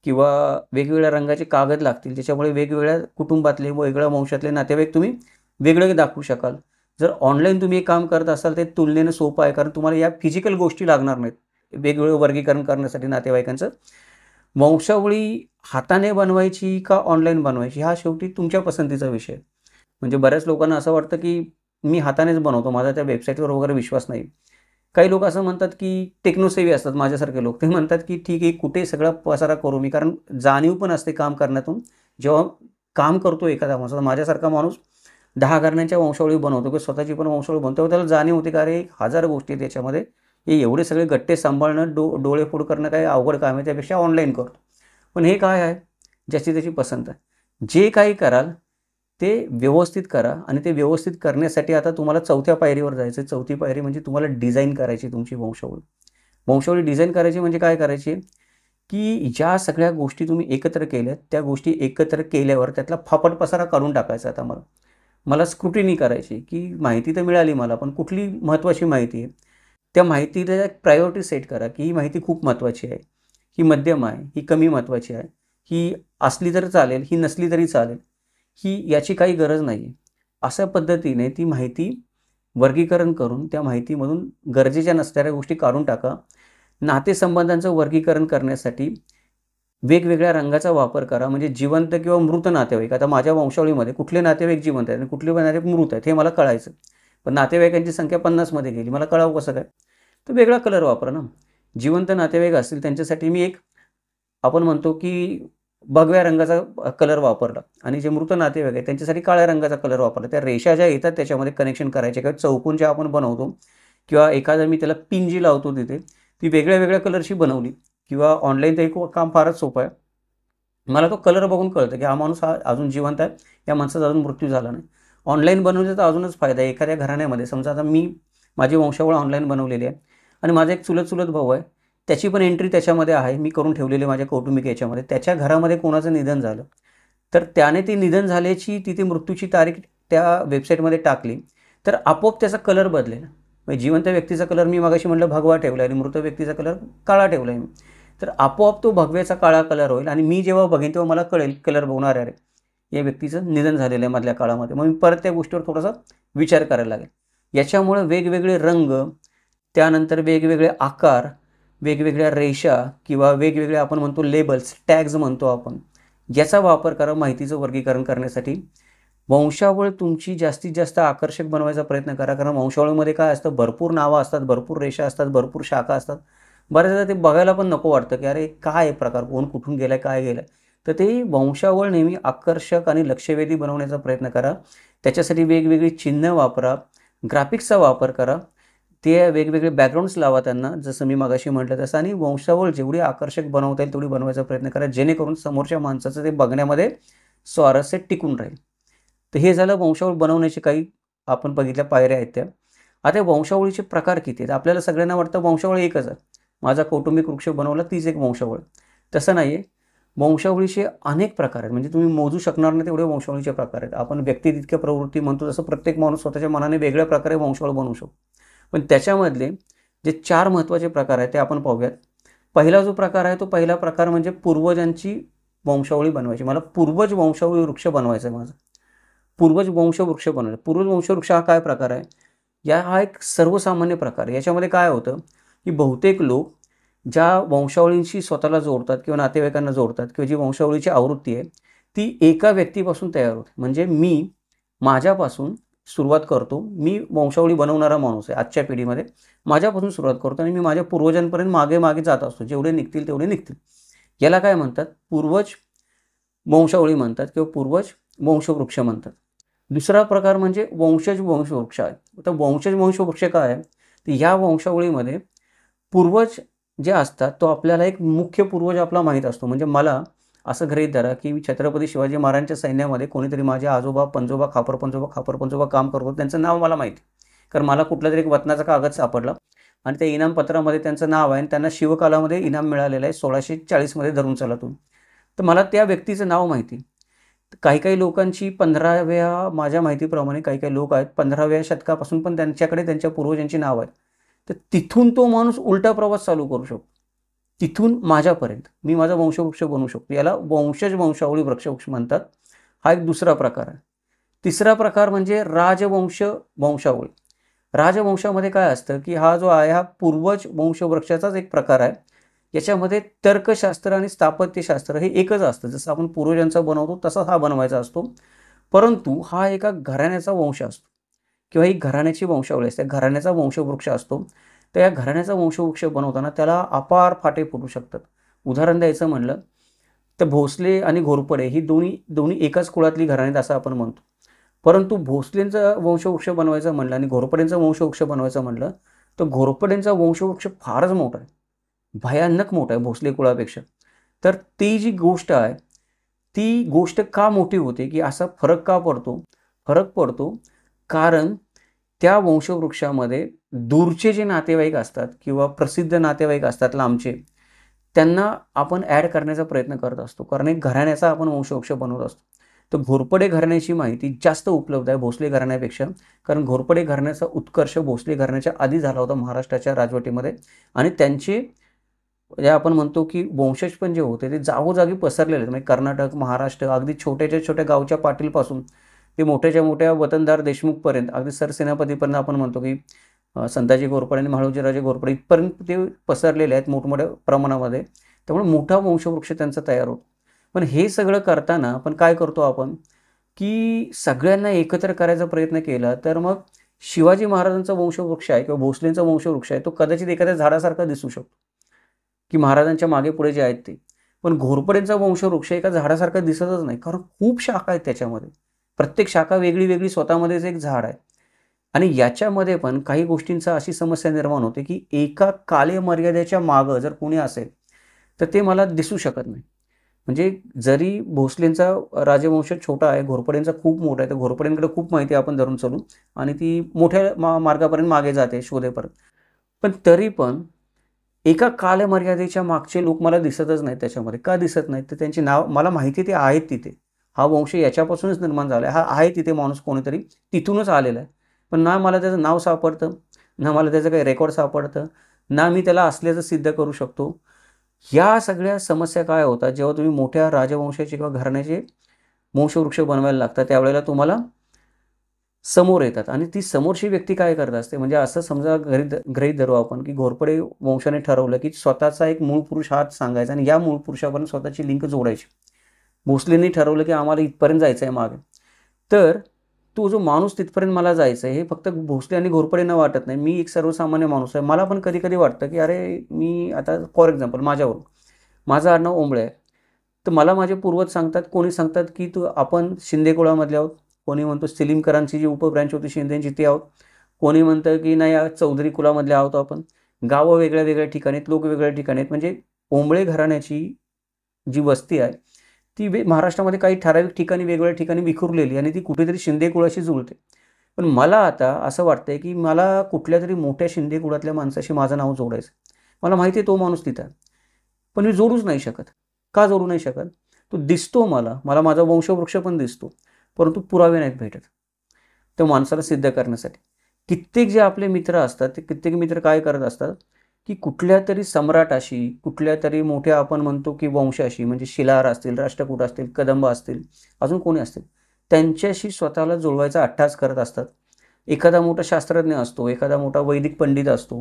किंवा वेगवेगळ्या रंगाचे कागद लागतील, ज्याच्यामुळे वेगवेगळ्या कुटुंबातले, वेगवेगळ्या वंशातले नातेवाईक तुम्ही वेगळे दाखवू शकाल. जर ऑनलाईन तुम्ही एक काम करत असाल ते तुलनेने सोपं आहे, कारण तुम्हाला या फिजिकल गोष्टी लागणार नाहीत वेगवेगळं वर्गीकरण करण्यासाठी नातेवाईकांचं. वंशावळी हाताने बनवायची का ऑनलाईन बनवायची हा शेवटी तुमच्या पसंतीचा विषय. म्हणजे बऱ्याच लोकांना असं वाटतं की मी हातानेच बनवतो, माझा त्या वेबसाईटवर वगैरे विश्वास नाही. काही लोक असं म्हणतात की टेक्नोसेव्ही असतात माझ्यासारखे लोक, ते म्हणतात की ठीक आहे कुठे सगळा पसारा करू मी, कारण जाणीव पण असते काम करण्यातून. जेव्हा काम करतो एखादा माणूस, माझ्यासारखा माणूस 10 घराण्यांच्या वंशावळी बनवतो किंवा स्वतःची पण वंशावळी बनवतो, तेव्हा त्याला जाणीव होते का अरे 1000 गोष्टी आहेत त्याच्यामध्ये, हे एवढे सगळे गट्टे सांभाळणं, डोळेफोड करणं काय अवघड काम आहे, त्यापेक्षा ऑनलाईन करतो. पण हे काय आहे, ज्याची त्याची पसंत आहे. जे काही कराल ते व्यवस्थित करा, आणि ते व्यवस्थित करण्यासाठी आता तुम्हाला 4थ्या पायरीवर जायचं. 4थी पायरी म्हणजे तुम्हाला डिझाईन करायची तुमची वंशावळी. वंशावळी डिझाईन करायची म्हणजे काय करायची, की ज्या सगळ्या गोष्टी तुम्ही एकत्र केल्यात, त्या गोष्टी एकत्र केल्यावर त्यातला फापट पसारा काढून टाकायचा. आता मला स्क्रुटिनी करायची, की माहिती तर मिळाली मला, पण कुठली महत्त्वाची माहिती आहे, त्या माहितीला एक प्रायोरिटी सेट करा, की ही माहिती खूप महत्त्वाची आहे, ही मध्यम आहे, ही कमी महत्त्वाची आहे, ही असली तर चालेल, ही नसली तरी चालेल, ही याची काही गरज नाही आहे. अशा पद्धतीने ती माहिती वर्गीकरण करून त्या माहितीमधून गरजेच्या नसणाऱ्या गोष्टी काढून टाका. नातेसंबंधांचं वर्गीकरण करण्यासाठी वेगवेगळ्या रंगाचा वापर करा, म्हणजे जिवंत किंवा मृत नातेवाईक. आता माझ्या वंशावळीमध्ये कुठले नातेवाईक जिवंत आहेत आणि कुठले नातेवाईक मृत आहेत हे मला कळायचं, पण नातेवाईकांची संख्या 50मध्ये गेली, मला कळावं कसं काय? तर वेगळा कलर वापरा ना. जिवंत नातेवाईक असतील त्यांच्यासाठी मी एक, आपण म्हणतो की भगव्या रंगाचा कलर वापरला, आणि जे मृत नातेवाईक आहेत त्यांच्यासाठी काळ्या रंगाचा कलर वापरला. त्या रेषा ज्या येतात त्याच्यामध्ये कनेक्शन करायचे, किंवा चौकोन ज्या आपण बनवतो, किंवा एखादा मी त्याला पिन जी लावतो तिथे, ती वेगळ्या वेगळ्या कलरची बनवली. किंवा ऑनलाईन तर एक काम फारच सोपं आहे. मला तो कलर बघून कळतं की हा माणूस हा अजून जिवंत आहे, या माणसाचा अजून मृत्यू झाला नाही. ऑनलाईन बनवण्याचा तर अजूनच फायदा आहे. एखाद्या घराण्यामध्ये समजा आता मी माझी वंशावळ ऑनलाईन बनवलेली आहे, आणि माझा एक चुलत भाऊ आहे, त्याची पण एंट्री त्याच्यामध्ये आहे, मी करून ठेवलेली माझ्या कौटुंबिक याच्यामध्ये. त्याच्या घरामध्ये कोणाचं निधन झालं तर त्याने ती निधन झाल्याची तिथे मृत्यूची तारीख त्या वेबसाईटमध्ये टाकली, तर आपोआप त्याचा कलर बदलेल. म्हणजे जिवंत व्यक्तीचा कलर मी मगाशी म्हटलं भगवा ठेवला आहे, आणि मृत व्यक्तीचा कलर काळा ठेवला आहे मी, तर आपोआप तो भगव्याचा काळा कलर होईल. आणि मी जेव्हा बघेन तेव्हा मला कळेल कलर बघणार आहे, या व्यक्तीचं निधन झालेलं आहे मधल्या काळामध्ये. मग मी परत त्या गोष्टीवर थोडासा विचार करायला लागेल. याच्यामुळे वेगवेगळे रंग, त्यानंतर वेगवेगळे आकार, वेगवेगळ्या रेषा, किंवा वेगवेगळे आपण म्हणतो लेबल्स, टॅग्स म्हणतो आपण, याचा वापर करा माहितीचं वर्गीकरण करण्यासाठी. वंशावळ तुमची जास्तीत जास्त आकर्षक बनवायचा प्रयत्न करा, कारण वंशावळीमध्ये काय असतं, भरपूर नावं असतात, भरपूर रेषा असतात, भरपूर शाखा असतात. बऱ्याचदा ते बघायला पण नको वाटतं की अरे काय आहे प्रकार, कोण कुठून गेलाय, काय गेलाय. तर ते वंशावळ नेहमी आकर्षक आणि लक्षवेधी बनवण्याचा प्रयत्न करा. त्याच्यासाठी वेगवेगळी चिन्ह वापरा, ग्राफिक्सचा वापर करा, ते वेगवेगळे बॅकग्राऊंड्स लावा त्यांना, जसं मी मगाशी म्हटलं तसं. आणि वंशावळ जेवढी आकर्षक बनवता येईल तेवढी बनवायचा प्रयत्न करा, जेणेकरून समोरच्या माणसाचं ते बघण्यामध्ये स्वारस्य टिकून राहील. तर हे झालं वंशावळ बनवण्याचे काही आपण बघितल्या पायऱ्या आहेत त्या. आता वंशावळीचे प्रकार किती आहेत? आपल्याला सगळ्यांना वाटतं वंशावळ एकच आहे, माझा कौटुंबिक वृक्ष बनवला तीच एक वंशावळ. तसं नाही आहे. वंशावळीचे अनेक प्रकार आहेत, म्हणजे तुम्ही मोजू शकणार नाही तेवढे वंशावळीचे प्रकार आहेत. आपण व्यक्ती तितक्या प्रवृत्ती म्हणतो, जसं प्रत्येक माणूस स्वतःच्या मनाने वेगळ्या प्रकारे वंशावळ बनवू शकतो. पण त्याच्यामधले जे 4 महत्त्वाचे प्रकार आहेत ते आपण पाहूयात. पहिला जो प्रकार आहे तो पहिला प्रकार म्हणजे पूर्वजांची वंशावळी बनवायची. मला पूर्वज वंशावळी वृक्ष बनवायचा आहे माझा. पूर्वज वंशवृक्ष बनवणे. पूर्वज वंशवृक्ष हा काय प्रकार आहे? हा एक सर्वसामान्य प्रकार आहे. याच्यामध्ये काय होतं, की बहुतेक लोक ज्या वंशावळींशी स्वतःला जोडतात किंवा नातेवाईकांना जोडतात, किंवा जी वंशावळीची आवृत्ती आहे ती एका व्यक्तीपासून तयार होते. म्हणजे मी माझ्यापासून सुरुवात करतो. मी वंशावळी बनवणारा माणूस आहे आजच्या पिढीमध्ये. माझ्यापासून सुरुवात करतो आणि मी माझ्या पूर्वजांपर्यंत मागे मागे जात असतो. जेवढे निघतील तेवढे निघतील. याला काय म्हणतात? पूर्वज वंशावळी म्हणतात, किंवा पूर्वज वंशवृक्ष म्हणतात. दुसरा प्रकार म्हणजे वंशज वंशवृक्ष आहे. आता वंशज वंशवृक्ष काय आहे? तर या वंशावळीमध्ये पूर्वज जे असतात तो आपल्याला एक मुख्य पूर्वज आपला माहीत असतो. म्हणजे मला असं गृहीत धरा की छत्रपती शिवाजी महाराजांच्या सैन्यामध्ये कोणीतरी माझे आजोबा, पणजोबा, खापर पंजोबा काम करतो, त्यांचं नाव मला माहिती, कारण मला कुठला तरी एक वतनाचा कागद सापडला आणि त्या इनामपत्रामध्ये त्यांचं नाव आहे, आणि त्यांना शिवकालामध्ये इनाम मिळालेलं आहे 1640मध्ये धरून चला तुम्ही. तर मला त्या व्यक्तीचं नाव माहिती. काही काही लोकांची 15व्या, माझ्या माहितीप्रमाणे काही काही लोक आहेत 15व्या शतकापासून पण त्यांच्याकडे त्यांच्या पूर्वजांची नाव आहेत. तर तिथून तो माणूस उलटा प्रवास चालू करू शकतो, तिथून माझ्यापर्यंत मी माझा वंशवृक्ष बनवू शकतो. याला वंशज वंशावळी वृक्ष म्हणतात. हा एक दुसरा प्रकार आहे. तिसरा प्रकार म्हणजे राजवंश वंशावळ. राजवंशामध्ये काय असतं की हा जो आहे हा पूर्वज वंशवृक्षाचाच एक प्रकार आहे. याच्यामध्ये तर्कशास्त्र आणि स्थापत्यशास्त्र हे एकच असतं. जसं आपण पूर्वजांचा बनवतो तसा हा बनवायचा असतो. परंतु हा एका घराण्याचा वंश असतो किंवा ही घराण्याची वंशावळी असते. घराण्याचा वंशवृक्ष असतो. तर या घराण्याचा वंशवृक्ष बनवताना त्याला अपार फाटे फुटू शकतात. उदाहरण द्यायचं म्हणलं तर भोसले आणि घोरपडे ही दोन्ही दोन्ही एकाच कुळातली घराणी असं आपण म्हणतो. परंतु भोसलेंचा वंशवृक्ष बनवायचं म्हणलं आणि घोरपडेंचा वंशवृक्ष बनवायचं म्हणलं तर घोरपडेंचा वंशवृक्ष फारच मोठा आहे. भयानक मोठा आहे भोसले कुळापेक्षा. तर ती जी गोष्ट आहे ती गोष्ट का मोठी होते की असा फरक का पडतो? फरक पडतो कारण त्या वंशवृक्षामध्ये दूरचे जे नातेवाईक असतात किंवा प्रसिद्ध नातेवाईक असतात लांबचे, त्यांना आपण ॲड करण्याचा प्रयत्न करत असतो. कारण एक घराण्याचा आपण वंशवृक्ष बनवत असतो. तर घोरपडे घराण्याची माहिती जास्त उपलब्ध आहे भोसले घराण्यापेक्षा. कारण घोरपडे घराण्याचा उत्कर्ष भोसले घराण्याच्या आधी झाला होता महाराष्ट्राच्या राजवटीमध्ये आणि त्यांचे जे आपण म्हणतो की वंशज पण जे होते ते जागोजागी पसरलेले आहेत. म्हणजे कर्नाटक, महाराष्ट्र अगदी छोट्याच्या छोट्या गावच्या पाटीलपासून ते मोठ्याच्या मोठ्या वतनदार देशमुखपर्यंत अगदी सरसेनापतीपर्यंत आपण म्हणतो की संताजी घोरपडे आणि म्हाळुंजीराजे घोरपडे इथपर्यंत ते पसरलेले आहेत मोठमोठ्या प्रमाणामध्ये. त्यामुळे मोठा वंशवृक्ष त्यांचा तयार होतो. पण हे सगळं करताना आपण काय करतो आपण की सगळ्यांना एकत्र करायचा प्रयत्न केला तर मग शिवाजी महाराजांचा वंशवृक्ष आहे किंवा भोसलेंचा वंशवृक्ष आहे तो कदाचित एखाद्या झाडासारखा दिसू शकतो की महाराजांच्या मागे पुढे जे आहेत ते. पण घोरपडेंचा वंशवृक्ष एका झाडासारखा दिसतच नाही कारण खूप शाखा आहेत त्याच्यामध्ये. प्रत्येक शाखा वेगळी वेगळी स्वतःमध्येच एक झाड आहे. आणि याच्यामध्ये पण काही गोष्टींचा अशी समस्या निर्माण होते की एका कालमर्यादेच्या मागं जर कोणी असेल तर ते मला दिसू शकत नाही. म्हणजे जरी भोसलेंचा राजवंश छोटा आहे, घोरपडेंचा खूप मोठा आहे, तर घोरपडेंकडे खूप माहिती आपण धरून चालू आणि ती मोठ्या मार्गापर्यंत मागे जाते शोधेपर्यंत. पण तरी पण एका कालमर्यादेच्या मागचे लोक मला दिसतच नाहीत त्याच्यामध्ये. का दिसत नाहीत? तर त्यांची नाव मला माहिती ते आहेत तिथे. हा वंश याच्यापासूनच निर्माण झाला आहे. हा आहे तिथे माणूस कोणीतरी तिथूनच आलेला आहे. पण ना मला त्याचं नाव सापडतं, ना मला त्याचं काही रेकॉर्ड सापडतं, ना मी त्याला असल्याचं सिद्ध करू शकतो. या सगळ्या समस्या काय होतात जेव्हा तुम्ही मोठ्या राजवंशाचे किंवा घराण्याचे वंशवृक्ष बनवायला लागतात त्यावेळेला तुम्हाला समोर येतात. आणि ती समोरची व्यक्ती काय करत असते म्हणजे असं समजा गृहीत धरू आपण की घोरपडे वंशाने ठरवलं की स्वतःचा एक मूळ पुरुष हाच सांगायचा आणि या मूळ पुरुषापर्यंत स्वतःची लिंक जोडायची. भोसलेंनी ठरवलं की आम्हाला इथपर्यंत जायचं आहे मागे. तर तो जो माणूस तिथपर्यंत मला जायचं आहे हे फक्त भोसले आणि घोरपडेंना वाटत नाही. मी एक सर्वसामान्य माणूस आहे. मला पण कधी कधी वाटतं की अरे मी आता फॉर एक्झाम्पल माझ्यावरून माझं आडनाव ओंबळे आहे. तर मला माझे पूर्वज सांगतात, कोणी सांगतात की तू आपण शिंदे कुळामधले आहोत, कोणी म्हणतो सलीमकरांची जी उपब्रँच होती शिंदेची ती आहोत, कोणी म्हणतं की नाही चौधरी कुलामधले आहोत आपण. गावं वेगळ्या वेगळ्या ठिकाणी आहेत, लोक वेगळ्या ठिकाणी आहेत. म्हणजे ओंबळे घराण्याची जी वस्ती आहे ती महाराष्ट्रामध्ये काही ठराविक ठिकाणी वेगवेगळ्या ठिकाणी विखुरलेली आणि ती कुठेतरी शिंदे कुळाशी जुळते. पण मला आता असं वाटतंय की मला कुठल्या तरी मोठ्या शिंदे कुळातल्या माणसाशी माझं नाव जोडायचं. मला माहिती आहे तो माणूस तिथं आहे. पण मी जोडूच नाही शकत. का जोडू नाही शकत? तो दिसतो मला माझा वंशवृक्ष पण दिसतो. परंतु पुरावे नाहीत भेटत त्या माणसाला सिद्ध करण्यासाठी. कित्येक जे आपले मित्र असतात ते कित्येक मित्र काय करत असतात की कुठल्या तरी सम्राटाशी, कुठल्या तरी मोठ्या आपण म्हणतो की वंशाशी म्हणजे शिलाहार असतील, राष्ट्रकूट असतील, कदंब असतील, अजून कोणी असतील, त्यांच्याशी स्वतःला जुळवायचा अट्टास करत असतात. एखादा मोठा शास्त्रज्ञ असतो, एखादा मोठा वैदिक पंडित असतो,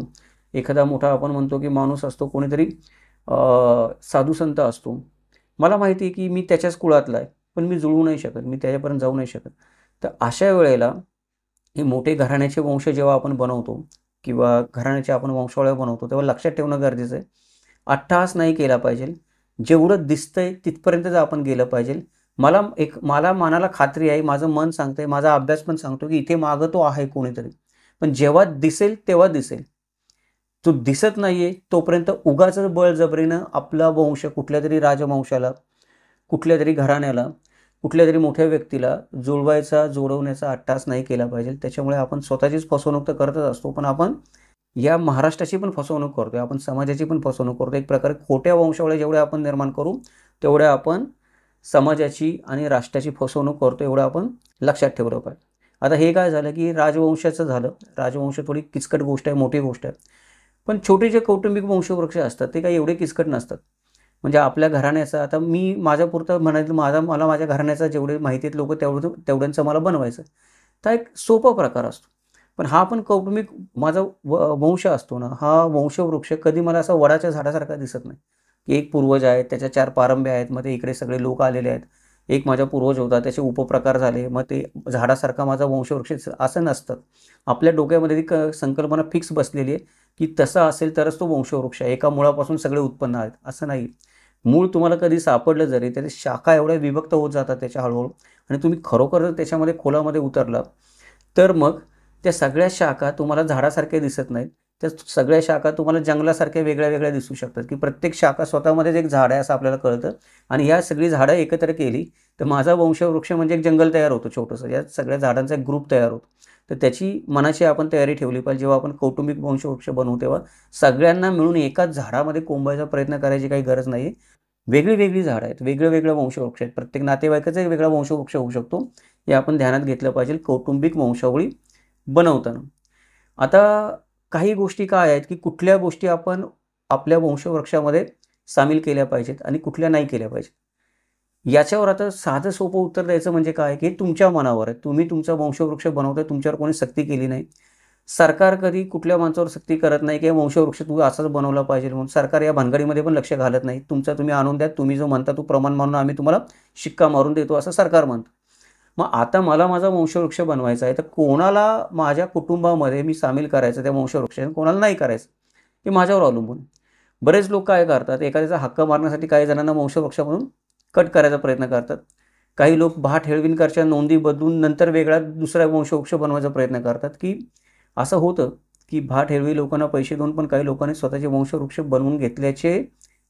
एखादा मोठा आपण म्हणतो की माणूस असतो, कोणीतरी साधू संत असतो. मला माहिती आहे की मी त्याच्याच कुळातला आहे पण मी जुळू नाही शकत, मी त्याच्यापर्यंत जाऊ नाही शकत. तर अशा वेळेला हे मोठे घराण्याचे वंश जेव्हा आपण बनवतो किंवा घराण्याचे आपण वंशावळ्या बनवतो तेव्हा लक्षात ठेवणं गरजेचं आहे. अट्टहास नाही केला पाहिजे. जेवढं दिसतंय तिथपर्यंतच आपण गेलं पाहिजे. मला मनाला खात्री आहे, माझं मन सांगतंय, माझा अभ्यास पण सांगतो की इथे मागं तो आहे कोणीतरी. पण जेव्हा दिसेल तेव्हा दिसेल. तो दिसत नाहीये तोपर्यंत उगाच बळजबरीनं आपला वंश कुठल्या तरी राजवंशाला, कुठल्या तरी घराण्याला, कुठल्या तरी मोठ्या व्यक्तीला जुळवायचा, जोडवण्याचा अट्टास नाही केला पाहिजे. त्याच्यामुळे आपण स्वतःचीच फसवणूक तर करतच असतो, पण आपण या महाराष्ट्राची पण फसवणूक करतोय, आपण समाजाची पण फसवणूक करतोय. एक प्रकारे खोट्या वंशावळ्या जेवढ्या आपण निर्माण करू तेवढ्या आपण समाजाची आणि राष्ट्राची फसवणूक करतो, एवढं आपण लक्षात ठेवलं पाहिजे. आता हे काय झालं की राजवंशाचं झालं. राजवंश थोडी किचकट गोष्ट आहे, मोठी गोष्ट आहे. पण छोटे जे कौटुंबिक वंशवृक्ष असतात ते काही एवढे किचकट नसतात. म्हणजे आपल्या घराण्याचं, आता मी माझ्यापुरतं म्हणायचं, मला माझ्या घराण्याचा जेवढे माहिती आहेत लोक तेवढ्यांचं मला बनवायचं. तर एक सोपा प्रकार असतो. पण हा पण कौटुंबिक माझा वंश असतो ना, हा वंशवृक्ष कधी मला असा वडाच्या झाडासारखा दिसत नाही, की एक पूर्वज आहेत, त्याच्या 4 पारंब्या आहेत, मग ते इकडे सगळे लोक आलेले आहेत. एक माझा पूर्वज होता, त्याचे उपप्रकार झाले, मग ते झाडासारखा माझा वंशवृक्ष असं नसतं. आपल्या डोक्यामध्ये ती संकल्पना फिक्स बसलेली आहे, की तसा असेल तरच तो वंशवृक्ष आहे. एका मुळापासून सगळे उत्पन्न आहेत, असं नाही. मूळ तुम्हाला कधी सापडलं जरी, त्याच्या शाखा एवढ्या विभक्त होत जातात त्याच्या हळूहळू, आणि तुम्ही खरोखर जर त्याच्यामध्ये खोलामध्ये उतरला, तर मग त्या सगळ्या शाखा तुम्हाला झाडासारख्या दिसत नाहीत. त्या सगळ्या शाखा तुम्हाला जंगलासारख्या वेगळ्या-वेगळ्या दिसू शकतात, की प्रत्येक शाखा स्वतःमध्येच एक झाड आहे असं आपल्याला कळतं. आणि ह्या सगळी झाडं एकत्र केली, तर माझा वंशवृक्ष म्हणजे एक जंगल तयार होतं छोटंसं. या सगळ्या झाडांचा एक ग्रुप तयार होतो. तर त्याची मनाची आपण तयारी ठेवली पाहिजे. जेव्हा आपण कौटुंबिक वंशवृक्ष बनवू, तेव्हा सगळ्यांना मिळून एकाच झाडामध्ये कोंबायचा प्रयत्न करायची काही गरज नाही. वेगळी-वेगळी झाडं आहेत, वेगळं-वेगळं वंशवृक्ष आहेत. प्रत्येक नातेवाईकाचा एक वेगळा वंशवृक्ष होऊ शकतो. हे आपण ध्यानात घेतलं पाहिजे कौटुंबिक वंशावळी बनवताना. आता काही गोष्टी काय आहेत, की कुठल्या गोष्टी आपण आपल्या वंशवृक्षामध्ये सामील केल्या पाहिजेत आणि कुठल्या नाही केल्या पाहिजेत. याच्यावर आता साधं सोपं उत्तर द्यायचं म्हणजे काय, की तुमच्या मनावर आहे. तुम्ही तुमचा वंशवृक्ष बनवताय, तुमच्यावर कोणी सक्ती केली नाही. सरकार कधी कुठल्या माणसावर सक्ती करत नाही, की वंशवृक्ष तू असाच बनवला पाहिजे म्हणून. सरकार या भानगडीमध्ये पण लक्ष घालत नाही. तुमचा तुम्ही आणून द्या, तुम्ही जो म्हणता तो प्रमाण म्हणून आम्ही तुम्हाला शिक्का मारून देतो, असं सरकार म्हणतं. मग आता मला माझा वंशवृक्ष बनवायचा आहे, तर कोणाला माझ्या कुटुंबामध्ये मी सामील करायचं त्या वंशवृक्षात, कोणाला नाही करायचं, हे माझ्यावर अवलंबून. बरेच लोक काय करतात, एखाद्याचा हक्क मारण्यासाठी काही जणांना वंशवृक्षामधून कट करायचा प्रयत्न करतात. काही लोक भाट-हेळविणकरच्या नोंदी बदलून नंतर वेगळा दुसरा वंशवृक्ष बनवायचा प्रयत्न करतात, की असं होतं, की भाट-हेळवी लोकांना पैसे देऊन पण काही लोकांनी स्वतःचे वंशवृक्ष बनवून घेतल्याचे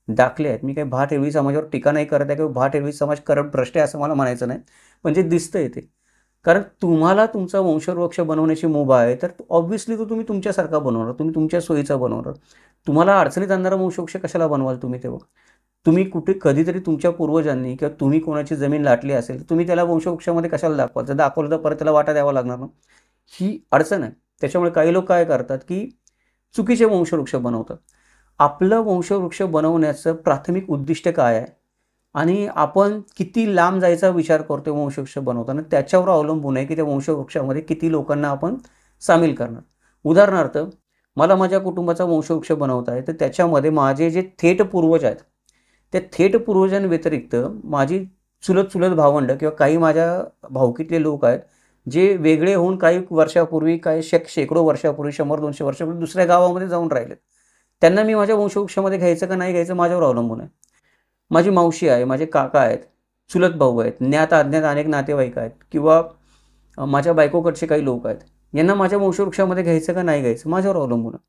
दाखले आहेत. मी काही भाट-हेळवी समाजावर टीका नाही करत आहे, किंवा भाट-हेळवी समाज करप्टभ्रष्ट आहे असं मला म्हणायचं नाही. पण जे दिसतंय ते. कारण तुम्हाला तुमचा वंशवृक्ष बनवण्याची मुभा आहे, तर ऑब्व्हियसली तो तुम्ही तुमच्यासारखा बनवणार, तुम्ही तुमच्या सोयीचा बनवणार. तुम्हाला अडचणीत आणणारा वंशवृक्ष कशाला बनवाल तुम्ही तेव्हा? तुम्ही कुठे कधीतरी तुमच्या पूर्वजांनी किंवा तुम्ही कोणाची जमीन लाटली असेल, तर तुम्ही त्याला वंशवृक्षामध्ये कशाला दाखवाल? जर दाखवलं तर परत त्याला वाटा द्यावा लागणार ना. ही अडचण आहे. त्याच्यामुळे काही लोक काय करतात, की चुकीचे वंशवृक्ष बनवतात. आपलं वंशवृक्ष बनवण्याचं प्राथमिक उद्दिष्ट काय आहे? आणि आपण किती लांब जायचा विचार करतो वंशवृक्ष बनवताना, त्याच्यावर अवलंबून आहे, की त्या वंशवृक्षामध्ये किती लोकांना आपण सामील करणार. उदाहरणार्थ, मला माझ्या कुटुंबाचा वंशवृक्ष बनवता आहे, तर त्याच्यामध्ये माझे जे थेट पूर्वज आहेत, त्या थेट पूर्वजांव्यतिरिक्त माझी चुलत भावंडं किंवा काही माझ्या भावकीतले लोक आहेत, जे वेगळे होऊन काही वर्षापूर्वी, काही शेकडो वर्षापूर्वी, 100-200 वर्षापूर्वी दुसऱ्या गावामध्ये जाऊन राहिलेत. त्यांना मी माझ्या वंशवृक्षामध्ये घ्यायचं का नाही घ्यायचं माझ्यावर अवलंबून आहे. माझी मावशी आहे, माझे काका आहेत, चुलत भाऊ आहेत, ज्ञात-अज्ञात अनेक नातेवाईक आहेत, किंवा माझ्या बायकोकडचे काही लोक आहेत. यांना माझ्या वंशवृक्षामध्ये घ्यायचं का नाही घ्यायचं माझ्यावर अवलंबून आहे.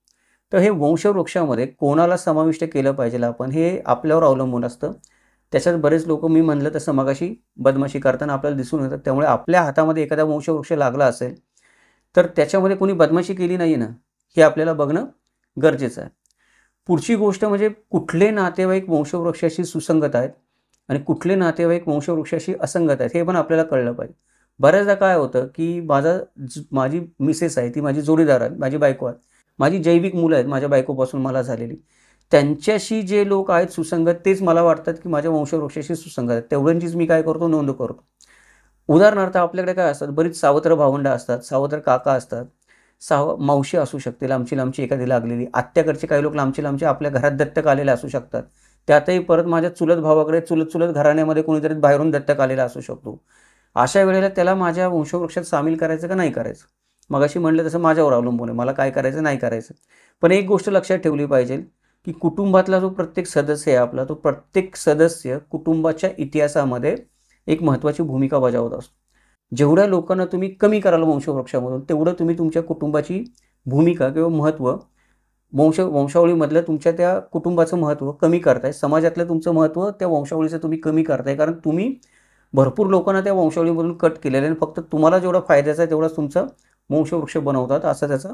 तर हे वंशवृक्षामध्ये कोणाला समाविष्ट केलं पाहिजे आपण, हे आपल्यावर अवलंबून असतं. त्याच्यात बरेच लोक मी म्हणलं तसं मगाशी बदमाशी करताना आपल्याला दिसून येतात. त्यामुळे आपल्या हातामध्ये एखादा वंशवृक्ष लागला असेल, तर त्याच्यामध्ये कोणी बदमाशी केली नाही ना, हे आपल्याला बघणं गरजेचं आहे. पुढची गोष्ट म्हणजे कुठले नातेवाईक वंशवृक्षाशी सुसंगत आहेत आणि कुठले नातेवाईक वंशवृक्षाशी असंगत आहेत, हे पण आपल्याला कळलं पाहिजे. बऱ्याचदा काय होतं, की माझी मिसेस आहे, ती माझी जोडीदार आहे, माझी बायको आहे, माझी जैविक मुलं आहेत माझ्या बायकोपासून मला झालेली. त्यांच्याशी जे लोक आहेत सुसंगत, तेच मला वाटतात की माझ्या वंशवृक्षाशी सुसंगत आहेत. तेवढ्यांचीच मी काय करतो, नोंद करतो. उदाहरणार्थ, आपल्याकडे काय असतात, बरीच सावत्र भावंडं असतात, सावत्र काका असतात, मावशी असू शकते लांबची एखादी लागलेली, आत्याकडचे काही लोक लांबचे आपल्या घरात दत्तक आलेले असू शकतात. त्यातही परत माझ्या चुलत भावाकडे चुलत घराण्यामध्ये कोणीतरी बाहेरून दत्तक आलेला असू शकतो. अशा वेळेला त्याला माझ्या वंशवृक्षात सामील करायचं का नाही करायचं, मगाशी म्हणलं तसं माझ्यावर अवलंबून आहे, मला काय करायचं नाही करायचं. पण एक गोष्ट लक्षात ठेवली पाहिजे, की कुटुंबातला जो प्रत्येक सदस्य आहे आपला, तो प्रत्येक सदस्य कुटुंबाच्या इतिहासामध्ये एक महत्त्वाची भूमिका बजावत असतो. जेवढ्या लोकांना तुम्ही कमी कराल वंशवृक्षामधून, तेवढं तुम्ही तुमच्या कुटुंबाची भूमिका किंवा महत्त्व वंशावळीमधलं तुमच्या त्या कुटुंबाचं महत्त्व कमी करताय. समाजातलं तुमचं महत्त्व त्या वंशावळीचं तुम्ही कमी करताय, कारण तुम्ही भरपूर लोकांना त्या वंशावळीमधून कट केलेलं आहे आणि फक्त तुम्हाला जेवढा फायद्याचा आहे तेवढाच तुमचा वंशवृक्ष बनवतात, असा त्याचा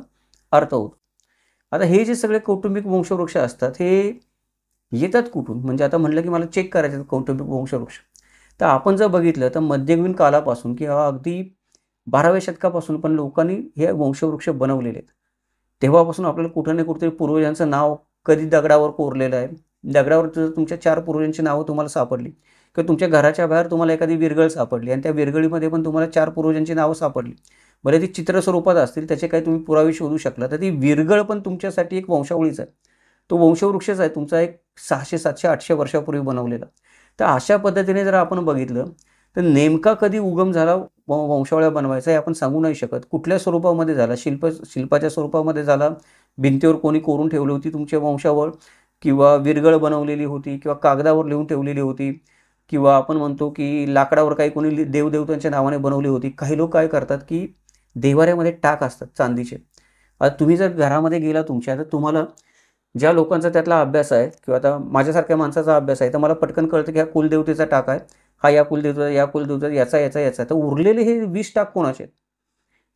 अर्थ होतो. आता हे जे सगळे कौटुंबिक वंशवृक्ष असतात, हे येतात कुठून? म्हणजे आता म्हटलं की मला चेक करायचे कौटुंबिक वंशवृक्ष. तर आपण जर बघितलं तर मध्ययुगीन कालापासून किंवा अगदी 12व्या शतकापासून पण लोकांनी हे वंशवृक्ष बनवलेले आहेत. तेव्हापासून आपल्याला कुठं ना कुठेतरी पूर्वजांचं नाव कधी दगडावर कोरलेलं आहे, दगडावर जर तुमच्या 4 पूर्वजांची नावं तुम्हाला सापडली किंवा तुमच्या घराच्या बाहेर तुम्हाला एखादी विरगळ सापडली आणि त्या विरगळीमध्ये पण तुम्हाला 4 पूर्वजांची नावं सापडली, भले ती चित्र स्वरूपात असतील, त्याचे काही तुम्ही पुरावे शोधू शकला, तर ती विरगळ पण तुमच्यासाठी एक वंशावळीच आहे. तो वंशवृक्षच आहे तुमचा, एक 600, 700, 800 वर्षापूर्वी बनवलेला. तर अशा पद्धतीने जर आपण बघितलं तर नेमका कधी उगम झाला वंशावळ्या बनवायचा हे आपण सांगू नाही शकत. कुठल्या स्वरूपामध्ये झाला, शिल्पाच्या स्वरूपामध्ये झाला, भिंतीवर कोणी कोरून ठेवली होती तुमच्या वंशावळ, किंवा विरगळ बनवलेली होती, किंवा कागदावर लिहून ठेवलेली होती, किंवा आपण म्हणतो की लाकडावर काही कोणी देवदेवतांच्या नावाने बनवली होती. काही लोक काय करतात की देवाऱ्यामध्ये टाक असतात चांदीचे. आता तुम्ही जर घरामध्ये गेला तुमच्या, तर तुम्हाला ज्या लोकांचा त्यातला अभ्यास आहे किंवा आता माझ्यासारख्या माणसाचा अभ्यास आहे, तर मला पटकन कळतं की हा कुलदेवतेचा टाक आहे, हा या कुलदेवता, या कुलदेवता, याचा. तर उरलेले हे 20 टाक कोणाचे आहेत?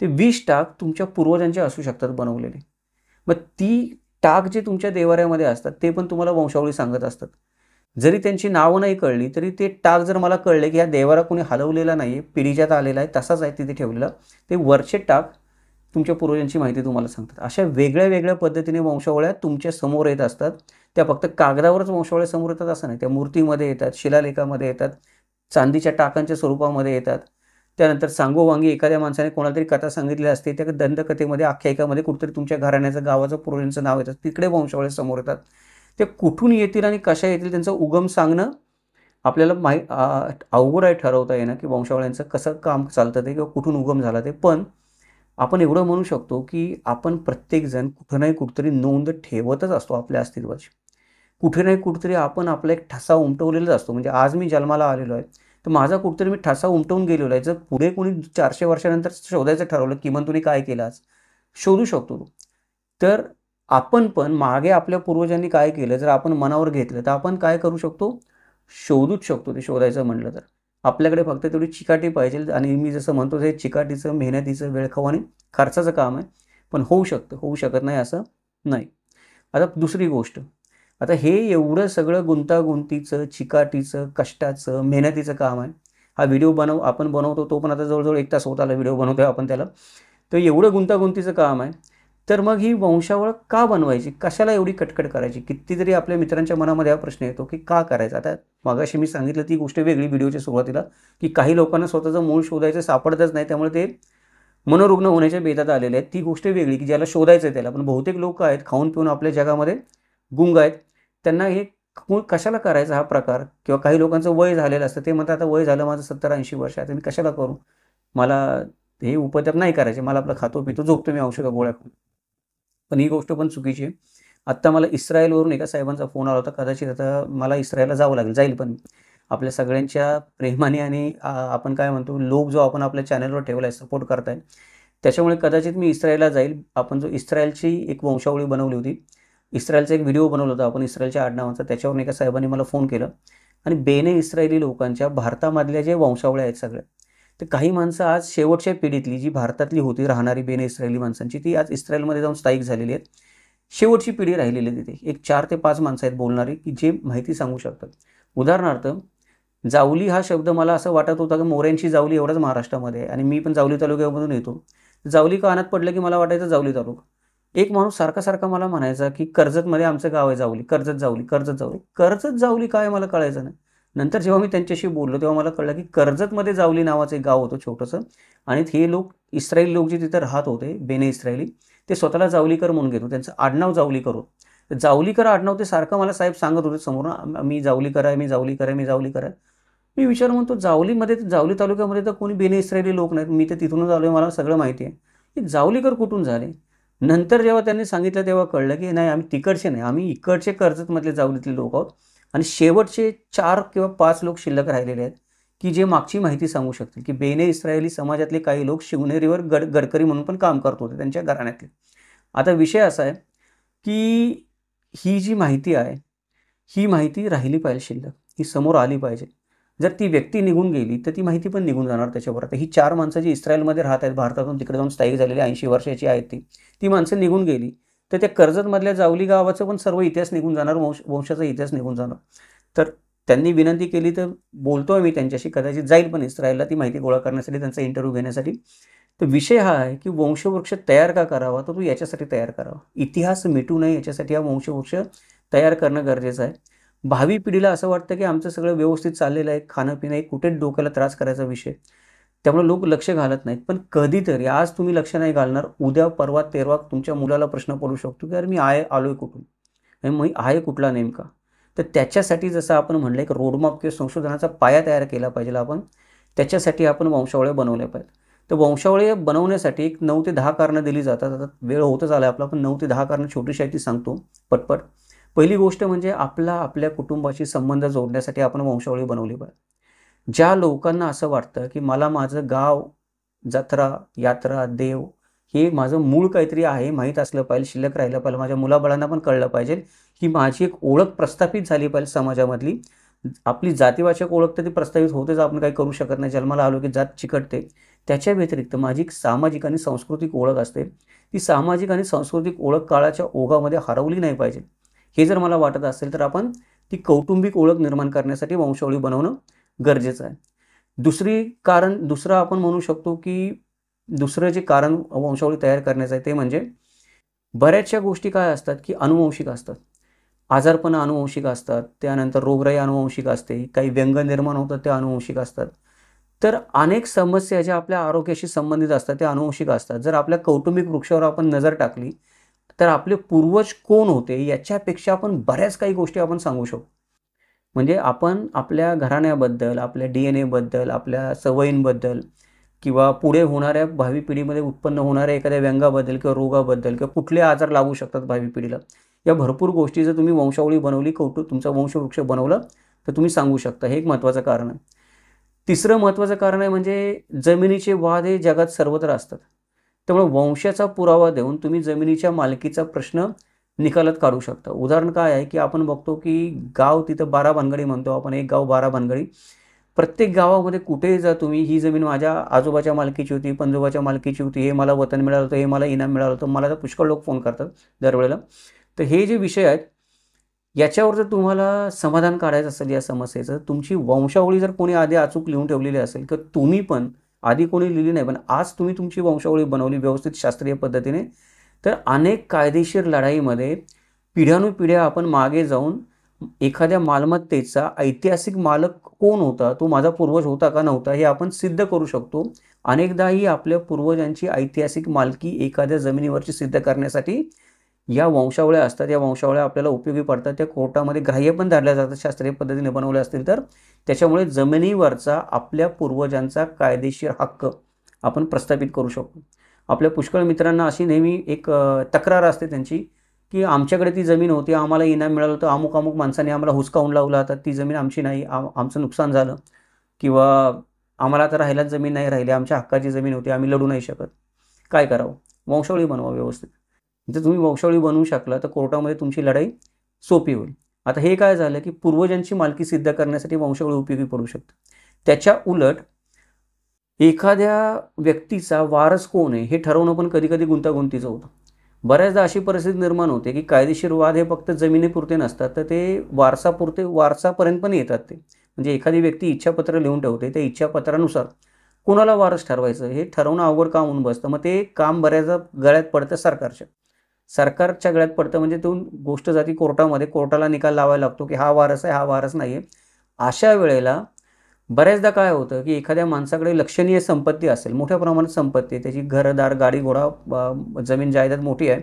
ते 20 टाक तुमच्या पूर्वजांचे असू शकतात बनवलेले. मग ती टाक जे तुमच्या देवाऱ्यामध्ये असतात ते पण तुम्हाला वंशावळी सांगत असतात. जरी त्यांची नावं नाही कळली तरी ते टाक जर मला कळले की हा देवारा कोणी हलवलेला नाही आहे, पिढीच्यात आलेला आहे, तसाच आहे तिथे ठेवलेला, ते वरचे टाक तुमच्या पूर्वजांची माहिती तुम्हाला सांगतात. अशा वेगळ्या वेगळ्या पद्धतीने वंशावळ्या तुमच्या समोर येत असतात. त्या फक्त कागदावरच वंशावळ्या समोर येतात असं नाही, त्या मूर्तीमध्ये येतात, शिलालेखामध्ये येतात, चांदीच्या टाकांच्या स्वरूपामध्ये येतात. त्यानंतर सांगोवांगी एखाद्या माणसाने कोणाला तरी कथा सांगितली असते, त्या दंतकथेमध्ये, आख्यायिकामध्ये कुठेतरी तुमच्या घराण्याचं, गावाचं, पूर्वजांचं नाव येतं, तिकडे वंशावळ्या समोर येतात. ते कुठून येतील आणि कशा येतील त्यांचा उगम सांगणं आपल्याला अवघड आहे ठरवता येणं की वंशावळ्यांचं कसं काम चालतं ते किंवा कुठून उगम झाला ते. पण आपण एवढं म्हणू शकतो की आपण प्रत्येकजण कुठं नाही कुठेतरी नोंद ठेवतच असतो आपल्या अस्तित्वाची. कुठे नाही कुठेतरी आपण आपला एक ठसा उमटवलेलाच असतो. म्हणजे आज मी जन्माला आलेलो आहे तर माझा कुठेतरी मी ठसा उमटवून गेलेलो आहे. जर पुढे कोणी 400 वर्षानंतर शोधायचं ठरवलं किमान तुम्ही काय केलं आज, शोधू शकतो तो. तर आपण पण मागे आपल्या पूर्वजांनी काय केलं जर आपण मनावर घेतलं तर आपण काय करू शकतो, शोधूच शकतो ते शोधायचं म्हणलं तर. आपल्याकडे फक्त तेवढी चिकाटी पाहिजे. आणि मी जसं म्हणतो हे चिकाटीचं, मेहनतीचं, वेळखाऊ आणि खर्चाचं काम आहे. पण होऊ शकतं, होऊ शकत नाही असं नाही. आता दुसरी गोष्ट, आता हे एवढं सगळं गुंतागुंतीचं, चिकाटीचं, कष्टाचं, मेहनतीचं काम आहे. हा व्हिडिओ आपण बनवतो तो पण आता जवळजवळ 1 तास होत आला व्हिडिओ बनवतोय आपण त्याला. तर एवढं गुंतागुंतीचं काम आहे. तर मग ही वंशावळ का बनवायची, कशाला एवढी कटकट करायची? कितीतरी आपल्या मित्रांच्या मनामध्ये हा प्रश्न येतो की का करायचा. आता मगाशी मी सांगितलं ती गोष्ट वेगळी व्हिडिओच्या सुरुवातीला, की काही लोकांना स्वतःचं मूळ शोधायचं सापडतच नाही, त्यामुळे ते मनोरुग्ण होण्याच्या बेतात आलेले आहेत. ती गोष्ट वेगळी की ज्याला शोधायचं आहे त्याला. पण बहुतेक लोक आहेत खाऊन पिऊन आपल्या जगामध्ये गुंग आहेत. त्यांना हे कशाला करायचा हा प्रकार, किंवा काही लोकांचं वय झालेलं असतं, ते म्हणतात आता वय झालं माझं 70-80 वर्ष, आता मी कशाला करू, मला हे उपद्रव नाही करायचे, मला आपलं खातो पितो झोपतो मी औषध गोळ्या खाऊन. पण ही गोष्ट पण चुकीची आहे. आत्ता मला इस्रायलवरून एका साहेबांचा फोन आला होता. कदाचित आता मला इस्रायलला जावं लागेल, जाईल पण आपल्या सगळ्यांच्या प्रेमाने आणि आपण काय म्हणतो लोक जो आपण आपल्या चॅनलवर ठेवला आहे, सपोर्ट करताय, त्याच्यामुळे कदाचित मी इस्रायलला जाईल. आपण जो इस्रायलची एक वंशावळी बनवली होती, इस्रायलचा एक व्हिडिओ बनवला होता आपण इस्रायलच्या आडनावाचा, त्याच्यावरून एका साहेबांनी मला फोन केला. आणि बेने इस्रायली लोकांच्या भारतामधल्या जे वंशावळ्या आहेत सगळ्या, तर काही माणसं आज शेवटच्या पिढीतली जी भारतातली होती राहणारी बेने इस्रायली माणसांची, ती आज इस्रायलमध्ये जाऊन स्थायिक झालेली आहेत. शेवटची पिढी राहिलेली आहे तिथे. एक 4 ते 5 माणसं आहेत बोलणारी की जे माहिती सांगू शकतात. उदाहरणार्थ, जावली हा शब्द मला असं वाटत होता की मोऱ्यांची जावली एवढाच महाराष्ट्रामध्ये आहे आणि मी पण जावली तालुक्यामधून येतो. जावली कानात पडलं की मला वाटायचं जावली तालुका. एक माणूस सारखा सारखा मला म्हणायचा की कर्जतमध्ये आमचं गाव आहे जावली, कर्जत जावली, कर्जत जावली. कर्जत जावली काय मला कळायचं नाही. नंतर जेव्हा मी त्यांच्याशी बोललो तेव्हा मला कळलं की कर्जतमध्ये जावली नावाचं एक गाव होतं छोटंसं, आणि हे लोक इस्रायली लोक जे तिथं राहत होते बेने इस्रायली, ते स्वतःला जावलीकर म्हणून घेतो, त्यांचं आडनाव जावलीकर होतं. जावलीकर आडनाव ते सारखं मला साहेब सांगत होते समोर, मी जावलीकर आहे, मी जावलीकर आहे, मी जावलीकर आहे. मी विचार म्हणतो जावलीमध्ये, जावली तालुक्यामध्ये तर कोणी बेने इस्रायली लोक नाहीत, मी तर तिथूनच आलो आहे, मला सगळं माहिती आहे. की जावलीकर कुठून झाले. नंतर जेव्हा त्यांनी सांगितलं तेव्हा कळलं की नाही, आम्ही तिकडचे नाही, आम्ही इकडचे कर्जतमधले जावलीतले लोक आहोत. आणि शेवटचे 4 किंवा 5 लोक शिल्लक राहिलेले आहेत की जे मागची माहिती सांगू शकतील की बेने इस्रायली समाजातले काही लोक शिवनेरीवर गडकरी म्हणून पण काम करत होते त्यांच्या घराण्यातले. आता विषय असा आहे की ही जी माहिती आहे ही माहिती राहिली पाहिजे शिल्लक, ही समोर आली पाहिजे. जर ती व्यक्ती निघून गेली तर ती माहिती पण निघून जाणार त्याच्यावर. आता ही 4 माणसं जी इस्रायलमध्ये राहत आहेत, भारतातून तिकडे जाऊन स्थायिक झालेली 80 वर्षाची आहेत, ती माणसं निघून गेली तर त्या कर्जतमधल्या जावली गावाचं पण सर्व इतिहास निघून जाणार, वंशाचा इतिहास निघून जाणार. तर त्यांनी विनंती केली तर बोलतोय मी त्यांच्याशी, कदाचित जाईल पण इस्रायलला ती माहिती गोळा करण्यासाठी, त्यांचा इंटरव्ह्यू घेण्यासाठी. तर विषय हा आहे की वंशवृक्ष तयार का करावा, तर तो याच्यासाठी तयार करावा, इतिहास मिटू नये याच्यासाठी हा वंशवृक्ष तयार करणं गरजेचं आहे. भावी पिढीला असं वाटतं की आमचं सगळं व्यवस्थित चाललेलं आहे, खाणं-पिणं आहे, कुठेच डोक्याला त्रास करायचा विषय. त्यामुळे लोक लक्ष घालत नाहीत. पण कधीतरी आज तुम्ही लक्ष नाही घालणार, उद्या, परवा, तेरवा तुमच्या मुलाला प्रश्न पडू शकतो, की "अरे मी आलोय कुठून? आणि मी आहे कुठला नेमका?" तर त्याच्यासाठी जसं आपण म्हणलं एक रोडमॅप किंवा संशोधनाचा पाया तयार केला पाहिजे आपण. त्याच्यासाठी आपण वंशावळ्या बनवल्या पाहिजेत. तर वंशावळी बनवण्यासाठी एक 9 ते 10 कारणं दिली जातात. आता वेळ होतच आला आपला, पण 9 ते 10 कारणं छोटीशी आहे ती सांगतो पटपट. पहिली गोष्ट म्हणजे आपल्या कुटुंबाशी संबंध जोडण्यासाठी आपण वंशावळी बनवली पाहिजे. ज्या लोकांना असं वाटतं, की मला माझं गाव, जत्रा, यात्रा, देव हे माझं मूळ काहीतरी आहे, माहीत असलं पाहिजे, शिल्लक राहिलं पाहिजे, माझ्या मुलाबाळांना पण कळलं पाहिजे, ही माझी एक ओळख प्रस्थापित झाली पाहिजे समाजामधली. आपली जातीवाचक ओळख तर ती प्रस्थापित होतेच, आपण काही करू शकत नाही. जन्माला आलो की जात चिकटते. त्याच्या व्यतिरिक्त माझी एक सामाजिक आणि सांस्कृतिक ओळख असते. ती सामाजिक आणि सांस्कृतिक ओळख काळाच्या ओघामध्ये हरवली नाही पाहिजे. हे जर मला वाटत असेल, तर आपण ती कौटुंबिक ओळख निर्माण करण्यासाठी वंशावळी बनवणं गरजेचं आहे. दुसरं आपण म्हणू शकतो, की दुसरं जे कारण वंशावळी तयार करण्याचं आहे, ते म्हणजे बऱ्याचशा गोष्टी काय असतात, की अनुवंशिक असतात. आजारपणं अनुवंशिक असतात. त्यानंतर रोगराई अनुवंशिक असते. काही व्यंग निर्माण होतात, ते अनुवंशिक असतात. तर अनेक समस्या ज्या आपल्या आरोग्याशी संबंधित असतात, त्या अनुवंशिक असतात. जर आपल्या कौटुंबिक वृक्षावर आपण नजर टाकली, तर आपले पूर्वज कोण होते, याच्यापेक्षा आपण बऱ्याच काही गोष्टी आपण सांगू शकतो. म्हणजे आपण आपल्या घराण्याबद्दल, आपल्या DNA बद्दल, आपल्या सवयींबद्दल किंवा पुढे होणाऱ्या भावी पिढीमध्ये उत्पन्न होणाऱ्या एखाद्या व्यंगाबद्दल किंवा रोगाबद्दल किंवा कुठले आजार लागू शकतात भावी पिढीला, या भरपूर गोष्टी जर तुम्ही वंशावळी बनवली, तुमचा वंशवृक्ष बनवला, तर तुम्ही सांगू शकता. हे एक महत्त्वाचं कारण आहे. तिसरं महत्त्वाचं कारण आहे म्हणजे जमिनीचे वाद हे जगात सर्वत्र असतात. त्यामुळे वंशाचा पुरावा देऊन तुम्ही जमिनीच्या मालकीचा प्रश्न निकालात काढू शकता. उदाहरण काय आहे, की आपण बघतो की गाव तिथं 12 भानगडी म्हणतो आपण, एक गाव 12 भानगडी. प्रत्येक गावामध्ये कुठेही जा तुम्ही, ही जमीन माझ्या आजोबाच्या मालकीची होती, पणजोबाच्या मालकीची होती, हे मला वतन मिळालं होतं, हे मला इनाम मिळालं होतं. मला तर पुष्कळ लोक फोन करतात दरवेळेला. तर हे जे विषय आहेत, याच्यावर जर तुम्हाला समाधान काढायचं असेल या समस्येचं, तुमची वंशावळी जर कोणी आधी अचूक लिहून ठेवलेली असेल, किंवा तुम्ही पण आधी कोणी लिहिली नाही, पण आज तुम्ही तुमची वंशावळी बनवली व्यवस्थित शास्त्रीय पद्धतीने, तर अनेक कायदेशीर लढाईमध्ये पिढ्यानुपिढ्या आपण मागे जाऊन एखाद्या मालमत्तेचा ऐतिहासिक मालक कोण होता, तो माझा पूर्वज होता का नव्हता, हे आपण सिद्ध करू शकतो. अनेकदाही आपल्या पूर्वजांची ऐतिहासिक मालकी एखाद्या जमिनीवरची सिद्ध करण्यासाठी या वंशावळ्या असतात. या वंशावळ्या आपल्याला उपयोगी पडतात. त्या कोर्टामध्ये ग्राह्य पण धरल्या जातात शास्त्रीय पद्धतीने बनवल्या असतील तर. त्याच्यामुळे जमिनीवरचा आपल्या पूर्वजांचा कायदेशीर हक्क आपण प्रस्थापित करू शकतो. आपल्या पुष्कळ मित्रांना अशी नेहमी एक तक्रार असते त्यांची, की आमच्याकडे ती जमीन होती, आम्हाला इनाम मिळालं होतं, अमुक-अमुक माणसाने आम्हाला हुसकावून लावला होता, ती जमीन आमची नाही, आमचं नुकसान झालं, किंवा आम्हाला आता राहायलाच जमीन नाही राहिली, आमच्या हक्काची जमीन होती, आम्ही लढू नाही शकत. काय करावं? वंशावळी बनवा व्यवस्थित. जर तुम्ही वंशावळी बनवू शकला, तर कोर्टामध्ये तुमची लढाई सोपी होईल. आता हे काय झालं, की पूर्वजांची मालकी सिद्ध करण्यासाठी वंशावळी उपयोगी पडू शकते. त्याच्या उलट एखाद्या व्यक्तीचा वारस कोण आहे, हे ठरवणं पण कधी-कधी गुंतागुंतीचं होतं. बऱ्याचदा अशी परिस्थिती निर्माण होते, की कायदेशीर वाद हे फक्त जमिनीपुरते नसतात, तर ते वारसापर्यंत पण येतात ते. म्हणजे एखादी व्यक्ती इच्छापत्र लिहून ठेवते, त्या इच्छापत्रानुसार कोणाला वारस ठरवायचं हे ठरवणं अवघड काम होऊन बसतं. मग ते काम बऱ्याचदा गळ्यात पडतं सरकारच्या गळ्यात पडतं. म्हणजे तो गोष्ट जाती कोर्टामध्ये, कोर्टाला निकाल लावायला लागतो, की हा वारस आहे, हा वारस नाही आहे. अशा वेळेला बऱ्याचदा काय होतं, की एखाद्या माणसाकडे लक्षणीय संपत्ती असेल, मोठ्या प्रमाणात संपत्ती आहे, त्याची घरदार, गाडी-घोडा, जमीन जायदाद मोठी आहे.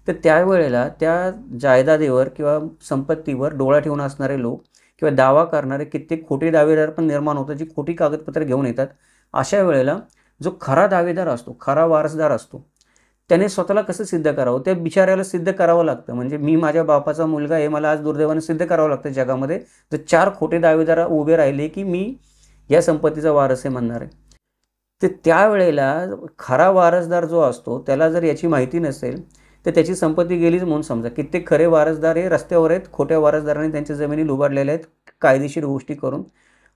तर त्यावेळेला त्या जायदादीवर किंवा संपत्तीवर डोळा ठेवून असणारे लोक किंवा दावा करणारे कित्येक खोटे दावेदार पण निर्माण होतात, जी खोटी कागदपत्र घेऊन येतात. अशा वेळेला जो खरा दावेदार असतो, खरा वारसदार असतो, त्याने स्वतःला कसं सिद्ध करावं? त्या बिचाऱ्याला सिद्ध करावं लागतं. म्हणजे मी माझ्या बापाचा मुलगा हे मला आज दुर्दैवाने सिद्ध करावं लागतं जगामध्ये. तर 4 खोटे दावेदार उभे राहिले, की मी या संपत्तीचा वारस आहे म्हणणार आहे. तर त्यावेळेला खरा वारसदार जो असतो, त्याला जर याची माहिती नसेल, तर त्याची संपत्ती गेलीच म्हणून समजा. कित्येक खरे वारसदार हे रस्त्यावर आहेत, खोट्या वारसदारांनी त्यांच्या जमिनी लुबाडलेल्या आहेत, कायदेशीर गोष्टी करून.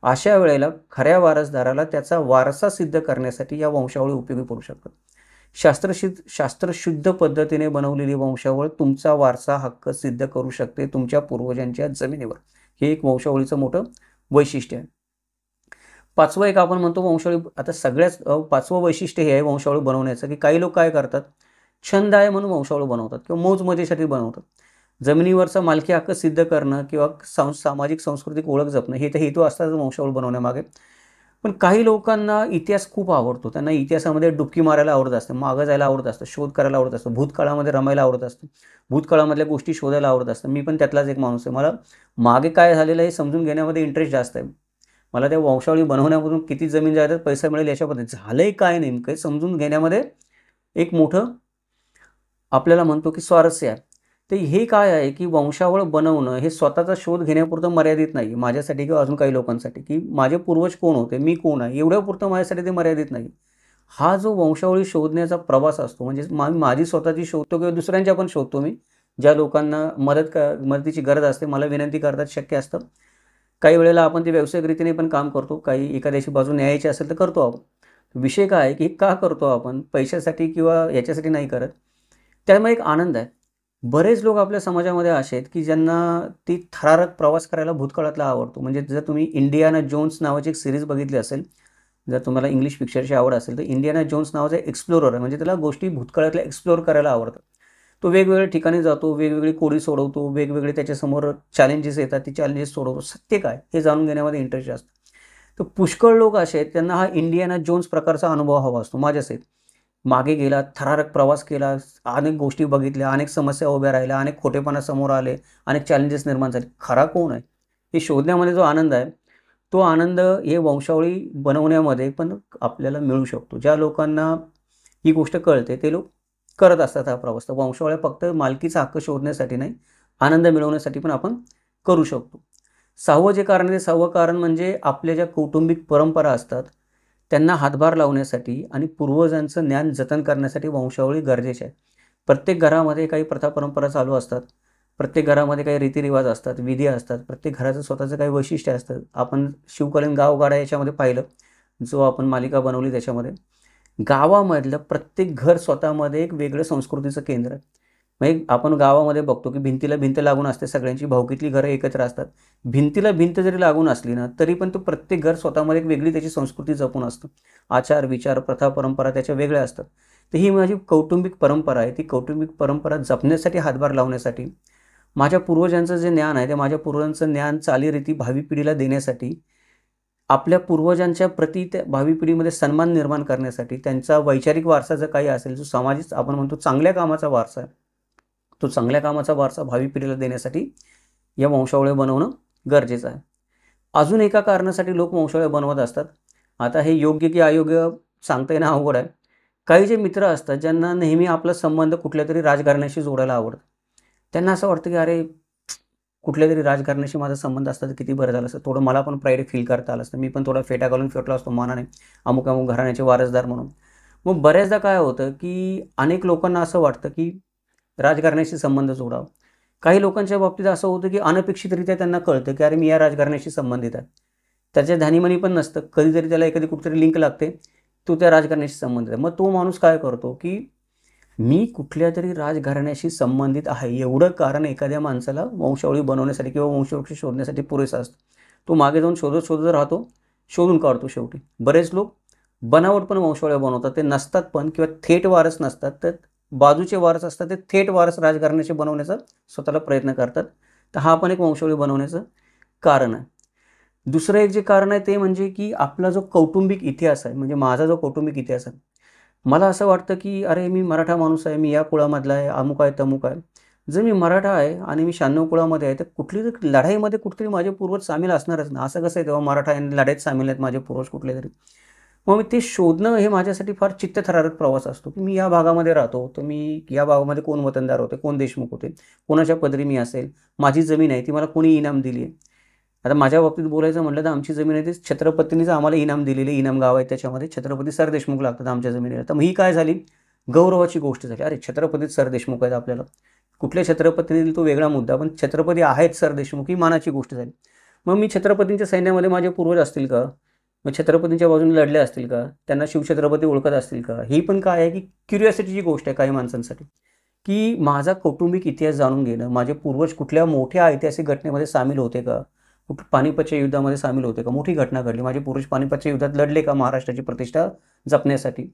अशा वेळेला खऱ्या वारसदाराला त्याचा वारसा सिद्ध करण्यासाठी या वंशावळी उपयोगी पडू शकतात. शास्त्रशुद्ध पद्धतीने बनवलेली वंशावळ तुमचा वारसा हक्क सिद्ध करू शकते तुमच्या पूर्वजांच्या जमिनीवर. हे एक वंशावळीचं मोठं वैशिष्ट्य आहे. पाचवं एक आपण म्हणतो वंशावळी, आता सगळ्याच 5वं वैशिष्ट्य हे आहे वंशावळी बनवण्याचं, की काही लोक काय करतात, छंद आहे म्हणून वंशावळी बनवतात किंवा मौज मजेसाठी बनवतात. जमिनीवरचा मालकी हक्क सिद्ध करणं किंवा सामाजिक सांस्कृतिक ओळख जपणं हे तर हेतू असतात वंशावळ बनवण्यामागे. पण काही लोकांना इतिहास खूप आवडतो. त्यांना इतिहासामध्ये डुबकी मारायला आवडत असतं, मागं जायला आवडत असतं, शोध करायला आवडत असतं, भूतकाळामध्ये रमायला आवडत असतं, भूतकाळामधल्या गोष्टी शोधायला आवडत असतं. मी पण त्यातलाच एक माणूस आहे. मला मागे काय झालेलं आहे हे समजून घेण्यामध्ये इंटरेस्ट जास्त आहे. मला त्या वंशावळी बनवण्यामधून किती जमीन जायदाद पैसा मिळेल याच्याबद्दल झालंय काय नेमकं हे समजून घेण्यामध्ये एक मोठं आपल्याला म्हणतो की स्वारस्य आहे. तर हे काय आहे की वंशावळ बनवणं हे स्वतःचा शोध घेण्यापुरतं मर्यादित नाही माझ्यासाठी किंवा अजून काही लोकांसाठी, की माझे पूर्वज कोण होते, मी कोण आहे, एवढ्यापुरतं माझ्यासाठी ते मर्यादित नाही. हा जो वंशावळी शोधण्याचा प्रवास असतो म्हणजे माझी स्वतःची शोधतो किंवा दुसऱ्यांच्या पण शोधतो मी. ज्या लोकांना मदतीची गरज असते मला विनंती करतात शक्य असतं. काही वेळेला आपण ते व्यावसायिक रीतीने पण काम करतो. काही एखाद्याची बाजू न्यायची असेल तर करतो आपण. विषय काय आहे की का करतो आपण पैशासाठी किंवा याच्यासाठी नाही करत. त्यामुळे एक आनंद आहे. बरेच लोक आपल्या समाजामध्ये असे आहेत की ज्यांना ती थरारक प्रवास करायला भूतकाळातला आवडतो. म्हणजे जर तुम्ही इंडियाना जोन्स नावाची एक सिरीज बघितली असेल, जर तुम्हाला इंग्लिश पिक्चरची आवड असेल तर इंडियाना जोन्स नावाचा एक्सप्लोरर आहे. म्हणजे त्याला गोष्टी भूतकाळातल्या एक्सप्लोर करायला आवडतात. तो वेगवेगळ्या ठिकाणी जातो, वेगवेगळी कोडी सोडवतो, वेगवेगळे त्याच्यासमोर चॅलेंजेस येतात, ती चॅलेंजेस सोडवतो. सत्य काय हे जाणून घेण्यामध्ये इंटरेस्ट असतो. तर पुष्कळ लोक असे आहेत त्यांना हा इंडियाना जोन्स प्रकारचा अनुभव हवा असतो माझ्यासहित. मागे गेला, थरारक प्रवास केला, अनेक गोष्टी बघितल्या, अनेक समस्या उभ्या राहिल्या, अनेक खोटेपणा समोर आले, अनेक चॅलेंजेस निर्माण झाले. खरा कोण आहे हे शोधण्यामध्ये जो आनंद आहे तो आनंद हे वंशावळी बनवण्यामध्ये पण आपल्याला मिळू शकतो. ज्या लोकांना ही गोष्ट कळते ते लोक करत असतात हा प्रवास. तर वंशावळ्या फक्त मालकीचा हक्क शोधण्यासाठी नाही, आनंद मिळवण्यासाठी पण आपण करू शकतो. 6वं जे कारण आहे ते 6वं कारण म्हणजे आपल्या ज्या कौटुंबिक परंपरा असतात त्यांना हातभार लावण्यासाठी आणि पूर्वजांचं ज्ञान जतन करण्यासाठी वंशावळी गरजेची आहे. प्रत्येक घरामध्ये काही प्रथा परंपरा चालू असतात. प्रत्येक घरामध्ये काही रीतिरिवाज असतात, विधी असतात. प्रत्येक घराचं स्वतःचं काही वैशिष्ट्य असतं. आपण शिवकालीन गावगाडा याच्यामध्ये पाहिलं, जो आपण मालिका बनवली त्याच्यामध्ये. गावामधलं प्रत्येक घर स्वतःमध्ये एक वेगळं संस्कृतीचं केंद्र आहे. म्हणजे आपण गावामध्ये बघतो की भिंतीला भिंत लागून असते, सगळ्यांची भावकीतली घरं एकत्र असतात. भिंतीला भिंत जरी लागून असली ना तरी पण तो प्रत्येक घर स्वतःमध्ये एक वेगळी त्याची संस्कृती जपून असतं. आचार विचार प्रथा परंपरा त्याच्या वेगळ्या असतात. तर ही माझी कौटुंबिक परंपरा आहे. ती कौटुंबिक परंपरा जपण्यासाठी हातभार लावण्यासाठी माझ्या पूर्वजांचं जे ज्ञान आहे ते माझ्या पूर्वजांचं ज्ञान चालीरीती भावी पिढीला देण्यासाठी, आपल्या पूर्वजांच्या प्रती त्या भावी पिढीमध्ये सन्मान निर्माण करण्यासाठी, त्यांचा वैचारिक वारसा जर काही असेल जो सामाजिक आपण म्हणतो चांगल्या कामाचा वारसा आहे, तो चांगल्या कामाचा वारसा भावी पिढीला देण्यासाठी या वंशावळ्या बनवणं गरजेचं आहे. अजून एका कारणासाठी लोक वंशावळ्या बनवत असतात. आता हे योग्य की अयोग्य सांगता येणं अवघड आहे. काही जे मित्र असतात ज्यांना नेहमी आपला संबंध कुठल्यातरी राजकारण्याशी जोडायला आवडतं. त्यांना असं वाटतं की अरे कुठल्यातरी राजकारण्याशी माझा संबंध असता तर किती बरं झालं असतं. थोडं मला पण प्राईड फील करता आलं असतं. मी पण थोडा फेटा घालून फिरलो असतो मानाने, अमुक अमुक घराण्याचे वारसदार म्हणून. मग बऱ्याचदा काय होतं की अनेक लोकांना असं वाटतं की राजकारण्याशी संबंध जोडावा. काही लोकांच्या बाबतीत असं होतं की अनपेक्षितरित्या त्यांना कळतं की अरे मी या राजकारण्याशी संबंधित आहे. त्याच्या ध्यानीमनी पण नसतं. कधीतरी त्याला एखादी कुठेतरी लिंक लागते, तो त्या राजकारण्याशी संबंधित आहे. मग तो माणूस काय करतो की मी कुठल्यातरी राजघराण्याशी संबंधित आहे एवढं कारण एखाद्या माणसाला वंशावळी बनवण्यासाठी किंवा वंशवृक्ष शोधण्यासाठी पुरेसा असतो. तो मागे जाऊन शोधत शोधत राहतो, शोधून काढतो शेवटी. बरेच लोक बनावट पण वंशावळ्या बनवतात. ते नसतात पण किंवा थेट वारस नसतात, तर बाजूचे वारस असतात ते थेट वारस राजघराण्याशी बनवण्याचा स्वतःला प्रयत्न करतात. तर हा पण एक वंशावळी बनवण्याचं कारण आहे. दुसरं एक जे कारण आहे ते म्हणजे की आपला जो कौटुंबिक इतिहास आहे, म्हणजे माझा जो कौटुंबिक इतिहास आहे, मला असं वाटतं की अरे मी मराठा माणूस आहे, मी या कुळामधला आहे, अमुक आहे तमुक आहे. जर मी मराठा आहे आणि मी 96 कुळामध्ये आहे तर कुठली तरी लढाईमध्ये कुठेतरी माझे पूर्वज सामील असणारच ना. असं कसं आहे तेव्हा मराठा आणि लढाईत सामील आहेत माझे पूर्वज कुठले तरी. मग मी ते शोधणं हे माझ्यासाठी फार चित्तथरारक प्रवास असतो की मी या भागामध्ये राहतो, तर मी या भागामध्ये कोण वतनदार होते, कोण देशमुख होते, कोणाच्या पदरी मी असेल, माझी जमीन आहे ती मला कोणी इनाम दिली आहे. आता माझ्या बाबतीत बोलायचं म्हटलं तर आमची जमीन आहे ती छत्रपतींनीच आम्हाला इनाम दिलेली. इनाम गाव आहे त्याच्यामध्ये छत्रपती सरदेशमुख लागतात आमच्या जमिनीला. तर मग ही काय झाली, गौरवाची गोष्ट झाली. अरे छत्रपतीच सरदेशमुख आहेत आपल्याला. कुठल्या छत्रपतीने तो वेगळा मुद्दा, पण छत्रपती आहेत सरदेशमुख ही मानाची गोष्ट झाली. मग मी छत्रपतींच्या सैन्यामध्ये माझे पूर्वज असतील का, मग छत्रपतींच्या बाजूने लढले असतील का, त्यांना शिवछत्रपती ओळखत असतील का. ही पण काय आहे की क्युरिओसिटीची गोष्ट आहे काही माणसांसाठी, की माझा कौटुंबिक इतिहास जाणून घेणं, माझे पूर्वज कुठल्या मोठ्या ऐतिहासिक घटनेमध्ये सामील होते का, पानिपतच्या युद्धामध्ये सामील होते का, मोठी घटना घडली, माझे पूर्वज पानिपतच्या युद्धात लढले का महाराष्ट्राची प्रतिष्ठा जपण्यासाठी.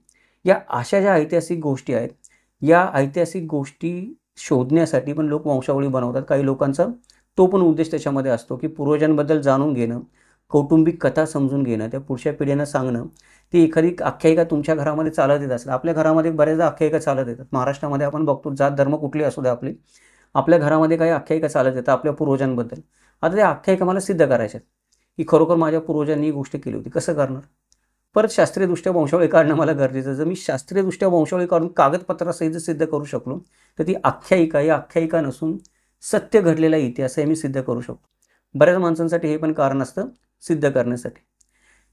या अशा ज्या ऐतिहासिक गोष्टी आहेत, या ऐतिहासिक गोष्टी शोधण्यासाठी पण लोक वंशावळी बनवतात. काही लोकांचा तो पण उद्देश त्याच्यामध्ये असतो की पूर्वजांबद्दल जाणून घेणं, कौटुंबिक कथा समजून घेणं, त्या पुढच्या पिढींना सांगणं. ती एखादी आख्यायिका तुमच्या घरामध्ये चालत येत असेल. आपल्या घरामध्ये बऱ्याचदा आख्यायिका चालत येतात. महाराष्ट्रामध्ये आपण बघतो, जात धर्म कुठली असू द्या आपली, आपल्या घरामध्ये काही आख्यायिका चालत येतात आपल्या पूर्वजांबद्दल. आता त्या आख्यायिका मला सिद्ध करायच्यात की खरोखर माझ्या पूर्वजांनी ही गोष्ट केली होती. कसं करणार? परत शास्त्रीयदृष्ट्या वंशावळी काढणं मला गरजेचं. जर मी शास्त्रीयदृष्ट्या वंशावळी काढून कागदपत्रासहित सिद्ध करू शकलो, तर ती आख्यायिका ही आख्यायिका नसून सत्य घडलेला इतिहास हे मी सिद्ध करू शकतो. बऱ्याच माणसांसाठी हे पण कारण असतं सिद्ध करण्यासाठी.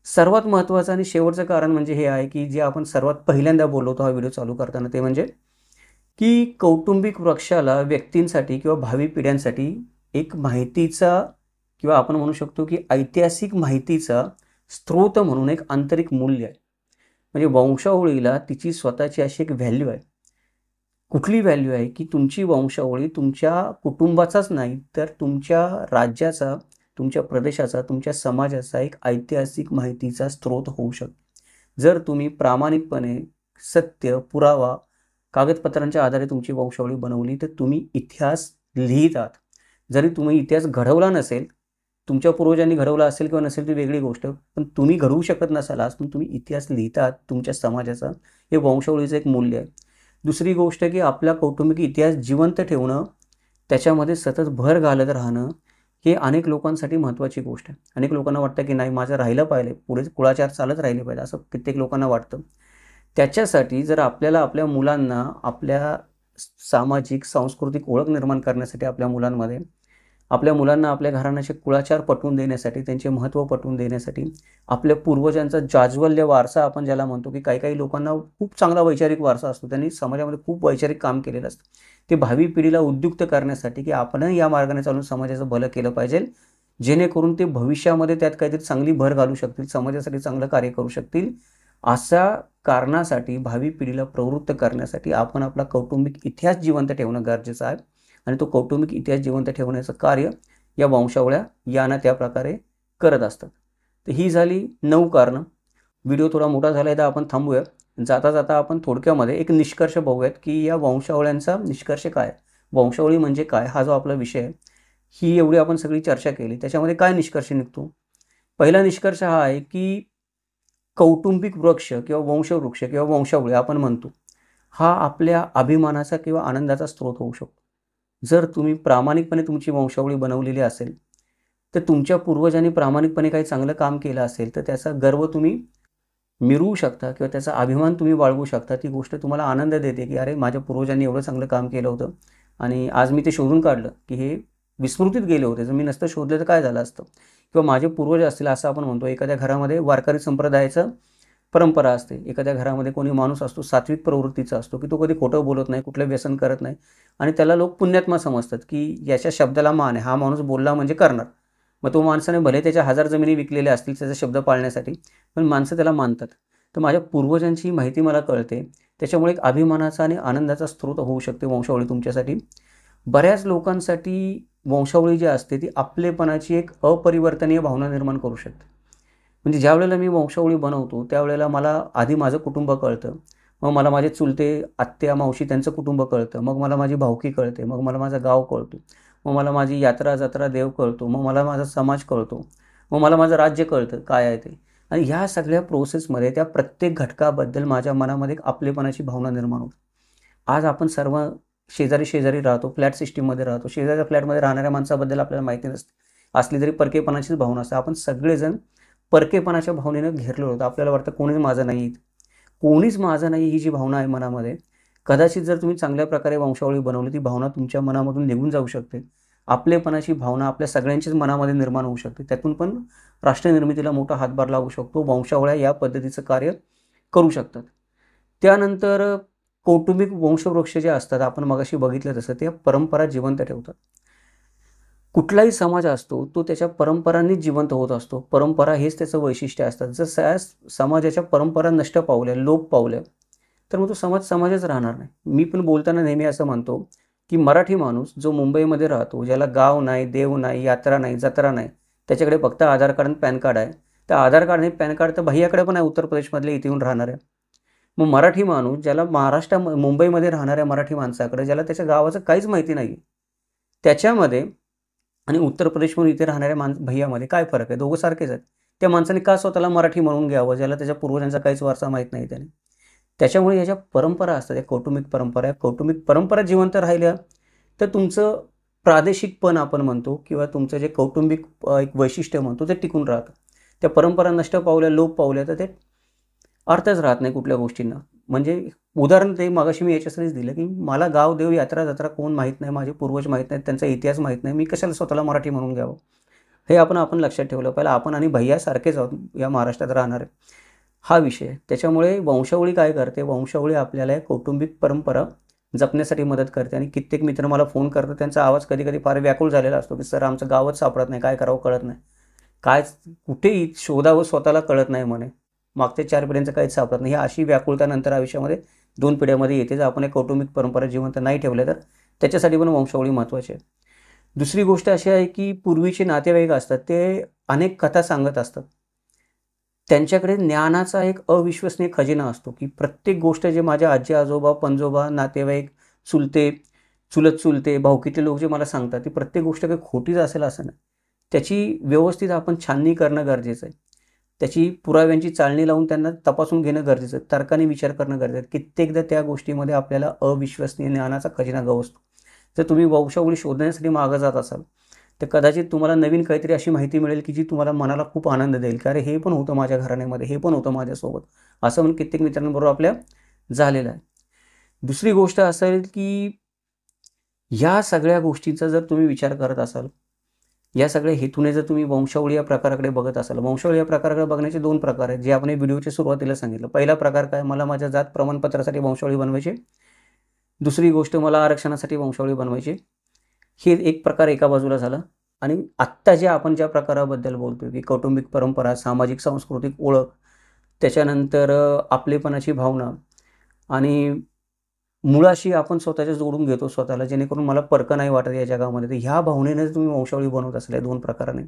सर्वात महत्त्वाचं आणि शेवटचं कारण म्हणजे हे आहे की जे आपण सर्वात पहिल्यांदा बोललो होतो हा व्हिडिओ चालू करताना, ते म्हणजे की कौटुंबिक वृक्षाला व्यक्तींसाठी किंवा भावी पिढ्यांसाठी एक माहितीचा किंवा आपण म्हणू शकतो की ऐतिहासिक माहितीचा स्रोत म्हणून एक आंतरिक मूल्य आहे. म्हणजे वंशावळीला तिची स्वतःची अशी एक व्हॅल्यू आहे. कुठली व्हॅल्यू आहे की तुमची वंशावळी तुमच्या कुटुंबाचाच नाही तर तुमच्या राज्याचा, तुमच्या प्रदेशाचा, तुमच्या समाजाचा एक ऐतिहासिक माहितीचा स्रोत होऊ शकतो. जर तुम्ही प्रामाणिकपणे सत्य, पुरावा, कागदपत्रांच्या आधारे तुमची वंशावळी बनवली तर तुम्ही इतिहास लिहित आहात. जरी तुम्ही इतिहास घडवला नसेल, तुमच्या पूर्वजांनी घडवला असेल किंवा नसेल ती वेगळी गोष्ट, पण तुम्ही घडवू शकत नसाल आज, पण तुम्ही इतिहास लिहितात तुमच्या समाजाचा. हे वंशावळीचं एक मूल्य आहे. दुसरी गोष्ट की आपला कौटुंबिक इतिहास जिवंत ठेवणं, त्याच्यामध्ये सतत भर घालत राहणं, हे अनेक लोकांसाठी महत्त्वाची गोष्ट आहे. अनेक लोकांना वाटतं की नाही माझं राहिलं पाहिजे, पुढे कुळाचार चालत राहिले पाहिजे, असं कित्येक लोकांना वाटतं. त्याच्यासाठी जर आपल्याला आपल्या मुलांना आपल्या सामाजिक सांस्कृतिक ओळख निर्माण करण्यासाठी आपल्या मुलांना आपल्या घराण्याचे कुळाचार पटवून देण्यासाठी, त्यांचे महत्त्व पटवून देण्यासाठी, आपल्या पूर्वजांचा जाज्वल्य वारसा आपण ज्याला म्हणतो की काही लोकांना खूप चांगला वैचारिक वारसा असतो, त्यांनी समाजामध्ये खूप वैचारिक काम केलेलं असतं, ते भावी पिढीला उद्युक्त करण्यासाठी की आपणही या मार्गाने चालून समाजाचं भलं केलं पाहिजे, जेणेकरून ते भविष्यामध्ये त्यात काहीतरी चांगली भर घालू शकतील, समाजासाठी चांगलं कार्य करू शकतील. अशा कारणासाठी भावी पिढीला प्रवृत्त करण्यासाठी आपण आपला कौटुंबिक इतिहास जिवंत ठेवणं गरजेचं आहे. आणि तो कौटुंबिक इतिहास जिवंत ठेवण्याचं कार्य या वंशावळ्या या ना त्या प्रकारे करत असतात. तर ही झाली 9 कारणं. व्हिडिओ थोडा मोठा झाला आहे तर आपण थांबूया. जाता जाता आपण थोडक्यामध्ये एक निष्कर्ष बघूयात की या वंशावळ्यांचा निष्कर्ष काय, वंशावळी म्हणजे काय, हा जो आपला विषय आहे, ही एवढी आपण सगळी चर्चा केली, त्याच्यामध्ये काय निष्कर्ष निघतो? पहिला निष्कर्ष हा आहे की कौटुंबिक वृक्ष किंवा वंशवृक्ष किंवा वंशावळी आपण म्हणतो, हा आपल्या अभिमानाचा किंवा आनंदाचा स्रोत होऊ शकतो. जर तुम्ही प्रामाणिकपणे तुमची वंशावळी बनवलेली असेल, तर तुमच्या पूर्वजांनी प्रामाणिकपणे काही चांगलं काम केलं असेल तर त्याचा गर्व तुम्ही मिरवू शकता किंवा त्याचा अभिमान तुम्ही बाळगू शकता. ती गोष्ट तुम्हाला आनंद देते की अरे माझ्या पूर्वजांनी एवढं चांगलं काम केलं होतं आणि आज मी ते शोधून काढलं की हे विस्मृतीत गेले होते, जर मी नसतं शोधलं तर काय झालं असतं. किंवा माझे पूर्वज असतील असं आपण म्हणतो. एखाद्या घरामध्ये वारकरी संप्रदायाचं परंपरा असते, एखाद्या घरामध्ये कोणी माणूस असतो सात्विक प्रवृत्तीचा असतो की तो कधी खोटं बोलत नाही, कुठलं व्यसन करत नाही आणि त्याला लोक पुण्यात्मा समजतात की याच्या शब्दाला मान आहे, हा माणूस बोलला म्हणजे करणार. मग तो माणसाने भले त्याच्या 1000 जमिनी विकलेल्या असतील त्याचा शब्द पाळण्यासाठी, पण माणसं त्याला मानतात. तर माझ्या पूर्वजांची माहिती मला कळते, त्याच्यामुळे एक अभिमानाचा आणि आनंदाचा स्रोत होऊ शकते वंशावळी तुमच्यासाठी. बऱ्याच लोकांसाठी वंशावळी जी असते ती आपलेपणाची एक अपरिवर्तनीय भावना निर्माण करू शकते. म्हणजे ज्यावेळेला मी वंशावळी बनवतो त्यावेळेला मला आधी माझं कुटुंब कळतं, मग मला माझे चुलते आत्या मावशी त्यांचं कुटुंब कळतं, मग मला माझी भावकी कळते, मग मला माझं गाव कळतो, मग मला माझी यात्रा जत्रा देव कळतो, मग मला माझा समाज कळतो, मग मला माझं राज्य कळतं काय आहे ते. आणि ह्या सगळ्या प्रोसेसमध्ये त्या प्रत्येक घटकाबद्दल माझ्या मनामध्ये एक आपलेपणाची भावना निर्माण होते. आज आपण सर्व शेजारी राहतो, फ्लॅट सिस्टीममध्ये राहतो, शेजारच्या फ्लॅटमध्ये राहणाऱ्या माणसाबद्दल आपल्याला माहिती नसते, असली तरी परकेपणाचीच भावना असते. आपण सगळेजण परकेपणाच्या भावनेनं घेरलेलो होतो. आपल्याला वाटतं कोणीच माझं नाही ही जी भावना आहे मनामध्ये, कदाचित जर तुम्ही चांगल्या प्रकारे वंशावळी बनवली ती भावना तुमच्या मनामधून निघून जाऊ शकते. आपलेपणाची भावना आपल्या सगळ्यांच्याच मनामध्ये निर्माण होऊ शकते, त्यातून पण राष्ट्रनिर्मितीला मोठा हातभार लागू शकतो. वंशावळ्या या पद्धतीचं कार्य करू शकतात. त्यानंतर कौटुंबिक वंशवृक्ष जे असतात आपण मगाशी बघितलं तसं ते परंपरा जिवंत ठेवतात. कुठलाही समाज असतो तो त्याच्या परंपरांनीच जिवंत होत असतो. परंपरा हेच त्याचं वैशिष्ट्य असतात. जर समाजाच्या परंपरा नष्ट पावल्या, लोप पावल्या, तर मग तो समाजच राहणार नाही. मी पण बोलताना नेहमी असं म्हणतो की मराठी माणूस जो मुंबईमध्ये राहतो, ज्याला गाव नाही, देव नाही, यात्रा नाही, जत्रा नाही, त्याच्याकडे फक्त आधार कार्ड आणि पॅन कार्ड आहे. त्या आधार कार्ड आणि पॅन कार्ड तर भैयाकडे पण आहे उत्तर प्रदेशमधले, इथे येऊन राहणार आहे. मग मराठी माणूस ज्याला मुंबईमध्ये राहणाऱ्या मराठी माणसाकडे, ज्याला त्याच्या गावाचं काहीच माहिती नाही, त्याच्यामध्ये आणि उत्तर प्रदेशमधून इथे राहणाऱ्या भैयामध्ये काय फरक आहे? दोघं सारखेच आहेत. त्या माणसाने का स्वतःला मराठी म्हणून घ्यावं, ज्याला त्याच्या पूर्वजांचा काहीच वारसा माहीत नाही त्याने? त्याच्यामुळे ह्या ज्या परंपरा असतात, या कौटुंबिक परंपरा जिवंत राहिल्या तर तुमचं प्रादेशिकपण आपण म्हणतो किंवा तुमचं जे कौटुंबिक एक वैशिष्ट्य म्हणतो ते टिकून राहतं. त्या परंपरा नष्ट पावल्या, लोप पावल्या तर ते अर्थच राहत नाही कुठल्या गोष्टींना. म्हणजे उदाहरण ते मगाशी मी याच्यासाठीच दिलं, की मला गाव, देव, यात्रा, जत्रा कोण माहीत नाही, माझे पूर्वज माहीत नाहीत, त्यांचा इतिहास माहीत नाही, मी कशाला स्वतःला मराठी म्हणून घ्यावं? हे आपण लक्षात ठेवलं पाहिजे. आपण आणि भैया सारखेच आहोत या महाराष्ट्रात राहणारे, हा विषय. त्याच्यामुळे वंशावळी काय करते, वंशावळी आपल्याला या कौटुंबिक परंपरा जपण्यासाठी मदत करते. आणि कित्येक मित्र मला फोन करतात, त्यांचा आवाज कधी कधी फार व्याकुळ झालेला असतो, की सर आमचं गावच सापडत नाही, काय करावं कळत नाही, काय कुठेही शोधावं स्वतःला कळत नाही म्हणे, मागच्या 4 पिढ्यांचं काहीच सापडत नाही. ही अशी व्याकुळता नंतर आयुष्यामध्ये 2 पिढ्यामध्ये येते. जर आपण एक कौटुंबिक परंपरा जिवंत नाही ठेवल्या तर त्याच्यासाठी पण वंशावळी महत्त्वाची आहे. दुसरी गोष्ट अशी आहे, की पूर्वीचे नातेवाईक असतात ते अनेक कथा सांगत असतात. त्यांच्याकडे ज्ञानाचा एक अविश्वसनीय खजिना असतो, की प्रत्येक गोष्ट जे माझ्या आजी, आजोबा, पणजोबा, नातेवाईक, चुलते, चुलत-चुलते, भाऊकीतले लोक जे मला सांगतात, ती प्रत्येक गोष्ट काही खोटीच असेल असं नाही. त्याची व्यवस्थित आपण छाननी करणं गरजेचं आहे. त्याची पुराव्यांची चाळणी लावून त्यांना तपासून घेणं गरजेचं आहे. तर्काने विचार करणं गरजेचं आहे. कित्येकदा त्या गोष्टीमध्ये आपल्याला अविश्वसनीय ज्ञानाचा खजिना गवसतो. जर तुम्ही वंशावळी शोधण्यासाठी मागं जात असाल, तर कदाचित तुम्हाला नवीन काहीतरी अशी माहिती मिळेल, की जी तुम्हाला मनाला खूप आनंद देईल, की अरे हे पण होतं माझ्या घराण्यामध्ये, हे पण होतं माझ्यासोबत, असं म्हणून कित्येक मित्रांबरोबर आपल्या झालेलं आहे. दुसरी गोष्ट असेल, की या सगळ्या गोष्टींचा जर तुम्ही विचार करत असाल, या सगळ्या हेतूने जर तुम्ही वंशावळी या प्रकाराकडे बघत असाल, वंशावळी या प्रकाराकडे बघण्याचे 2 प्रकार आहेत, जे आपण व्हिडिओच्या सुरुवातीला सांगितलं. पहिला प्रकार काय, मला माझ्या जात प्रमाणपत्रासाठी वंशावळी बनवायची. दुसरी गोष्ट, मला आरक्षणासाठी वंशावळी बनवायची. हे एक प्रकार एका बाजूला झाला. आणि आत्ता आपण ज्या प्रकाराबद्दल बोलतोय, की कौटुंबिक परंपरा, सामाजिक सांस्कृतिक ओळख, त्याच्यानंतर आपलेपणाची भावना आणि मुळाशी आपण स्वतःच्या जोडून घेतो स्वतःला, जेणेकरून मला परकं नाही वाटत या जगामध्ये. तर ह्या भावनेने तुम्ही वंशावळी बनवत असाल या 2 प्रकाराने,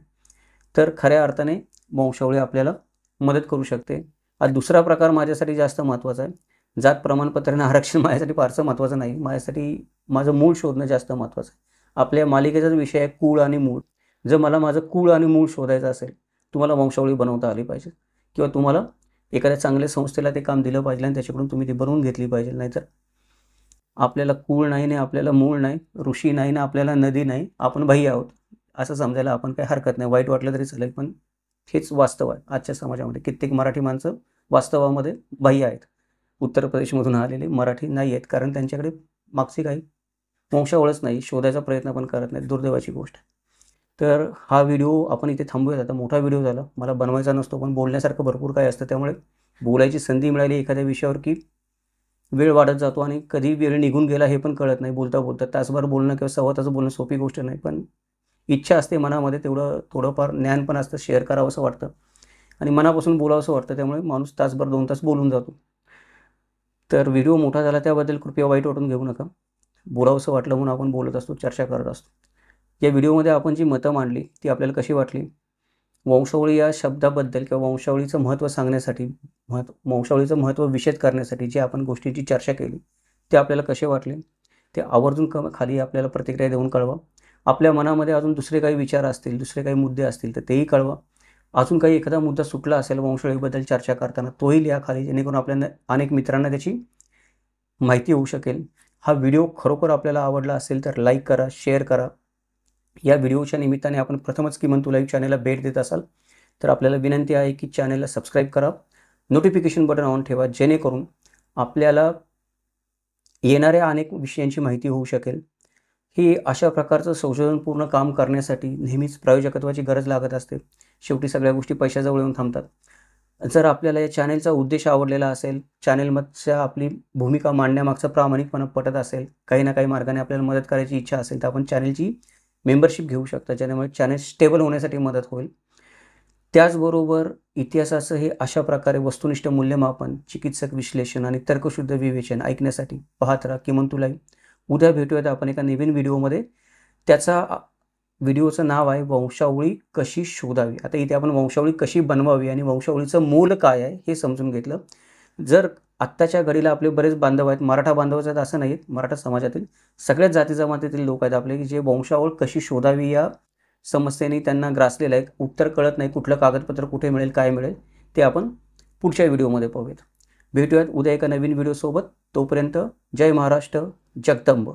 तर खऱ्या अर्थाने वंशावळी आपल्याला मदत करू शकते. आणि दुसरा प्रकार माझ्यासाठी जास्त महत्त्वाचा आहे. जात प्रमाणपत्र आणि आरक्षण माझ्यासाठी फारसं महत्त्वाचं नाही. माझ्यासाठी माझं मूळ शोधणं जास्त महत्त्वाचं आहे. आपल्या मालिकेचाच विषय आहे कूळ आणि मूळ. जर मला माझं कूळ आणि मूळ शोधायचं असेल, तुम्हाला वंशावळी बनवता आली पाहिजे, किंवा तुम्हाला एखाद्या चांगल्या संस्थेला ते काम दिलं पाहिजे आणि त्याच्याकडून तुम्ही ती बनवून घेतली पाहिजे. नाहीतर आपल्याला कूळ नाही ना, आपल्याला मूळ नाही, ऋषी नाही ना, आपल्याला नदी नाही, आपण बाई आहोत असं समजायला आपण काही हरकत नाही. वाईट वाटलं तरी चालेल, पण हेच वास्तव आहे आजच्या समाजामध्ये. कित्येक मराठी माणसं वास्तवामध्ये बाई आहेत. उत्तर प्रदेशमधून आलेले मराठी नाही आहेत, कारण त्यांच्याकडे मागची काही वंशावळच नाही, शोधायचा प्रयत्न पण करत नाहीत. दुर्दैवाची गोष्ट. तर हा व्हिडिओ आपण इथे थांबूयात. आता मोठा व्हिडिओ झाला, मला बनवायचा नसतो, पण बोलण्यासारखं भरपूर काही असतं. त्यामुळे बोलायची संधी मिळाली एखाद्या विषयावर, की वेळ वाढत जातो आणि कधी वेळ निघून गेला हे पण कळत नाही. बोलता बोलता तासभर बोलणं किंवा सव्वा तास बोलणं सोपी गोष्ट नाही, पण इच्छा असते मनामध्ये, तेवढं थोडंफार ज्ञान पण असतं, शेअर करावंसं वाटतं आणि मनापासून बोलावंसं वाटतं. त्यामुळे माणूस तासभर 2 तास बोलून जातो. तर व्हिडिओ मोठा झाला त्याबद्दल कृपया वाईट वाटून घेऊ नका. बोलावंसं वाटलं म्हणून आपण बोलत असतो, चर्चा करत असतो. या व्हिडिओमध्ये आपण जी मतं मांडली ती आपल्याला कशी वाटली, वंशावळी या शब्दाबद्दल किंवा वंशावळीचं महत्त्व सांगण्यासाठी, वंशावळीचं महत्त्व विशद करण्यासाठी जे आपण गोष्टीची चर्चा केली, ते आपल्याला कसे वाटले ते आवर्जून खाली आपल्याला प्रतिक्रिया देऊन कळवा. आपल्या मनामध्ये अजून दुसरे काही विचार असतील, दुसरे काही मुद्दे असतील तर तेही कळवा. अजून काही एखादा मुद्दा सुटला असेल वंशावळीबद्दल चर्चा करताना, तोही लिहा खाली, जेणेकरून आपल्याला अनेक मित्रांना त्याची माहिती होऊ शकेल. हा व्हिडिओ खरोखर आपल्याला आवडला असेल तर लाईक करा, शेअर करा. या व्हिडिओच्या निमित्ताने आपण प्रथमच किमंतू लाईव्ह चॅनलला भेट देत असाल तर आपल्याला विनंती आहे की चॅनलला सबस्क्राईब करा, नोटिफिकेशन बटन ऑन ठेवा, जेणेकरून आपल्याला येणाऱ्या अनेक विषयांची माहिती होऊ शकेल. ही अशा प्रकारचं संशोधनपूर्ण काम करण्यासाठी नेहमीच प्रायोजकत्वाची गरज लागत असते. शेवटी सगळ्या गोष्टी पैशाजवळ येऊन थांबतात. जर आपल्याला या चॅनलचा उद्देश आवडलेला असेल, चॅनलमधच्या आपली भूमिका मांडण्यामागचा प्रामाणिकपणा पटत असेल, काही ना काही मार्गाने आपल्याला मदत करायची इच्छा असेल, तर आपण चॅनलची मेंबरशिप घेऊ शकता, ज्यामुळे चॅनल स्टेबल होण्यासाठी मदत होईल. त्याचबरोबर इतिहासाचं हे अशा प्रकारे वस्तुनिष्ठ मूल्यमापन, चिकित्सक विश्लेषण आणि तर्कशुद्ध विवेचन ऐकण्यासाठी पाहत राहा किमंतू लाईव्ह. उद्या भेटूयात आपण एका नवीन व्हिडिओमध्ये. त्याचा व्हिडिओचं नाव आहे वंशावळी कशी शोधावी. आता इथे आपण वंशावळी कशी बनवावी आणि वंशावळीचं मूल काय आहे हे समजून घेतलं. जर आत्ताच्या घडीला आपले बरेच बांधव आहेत, मराठा बांधवच आहेत असं नाही, मराठा समाजातील सगळ्याच जाती जमातीतील लोक आहेत आपले, की जे वंशावळ कशी शोधावी या समस्येने त्यांना ग्रासलेलं आहे. उत्तर कळत नाही, कुठलं कागदपत्र कुठे मिळेल, काय मिळेल ते आपण पुढच्या व्हिडिओमध्ये पाहूयात. भेटूयात उद्या एका नवीन व्हिडिओसोबत. तोपर्यंत जय महाराष्ट्र, जगदंब.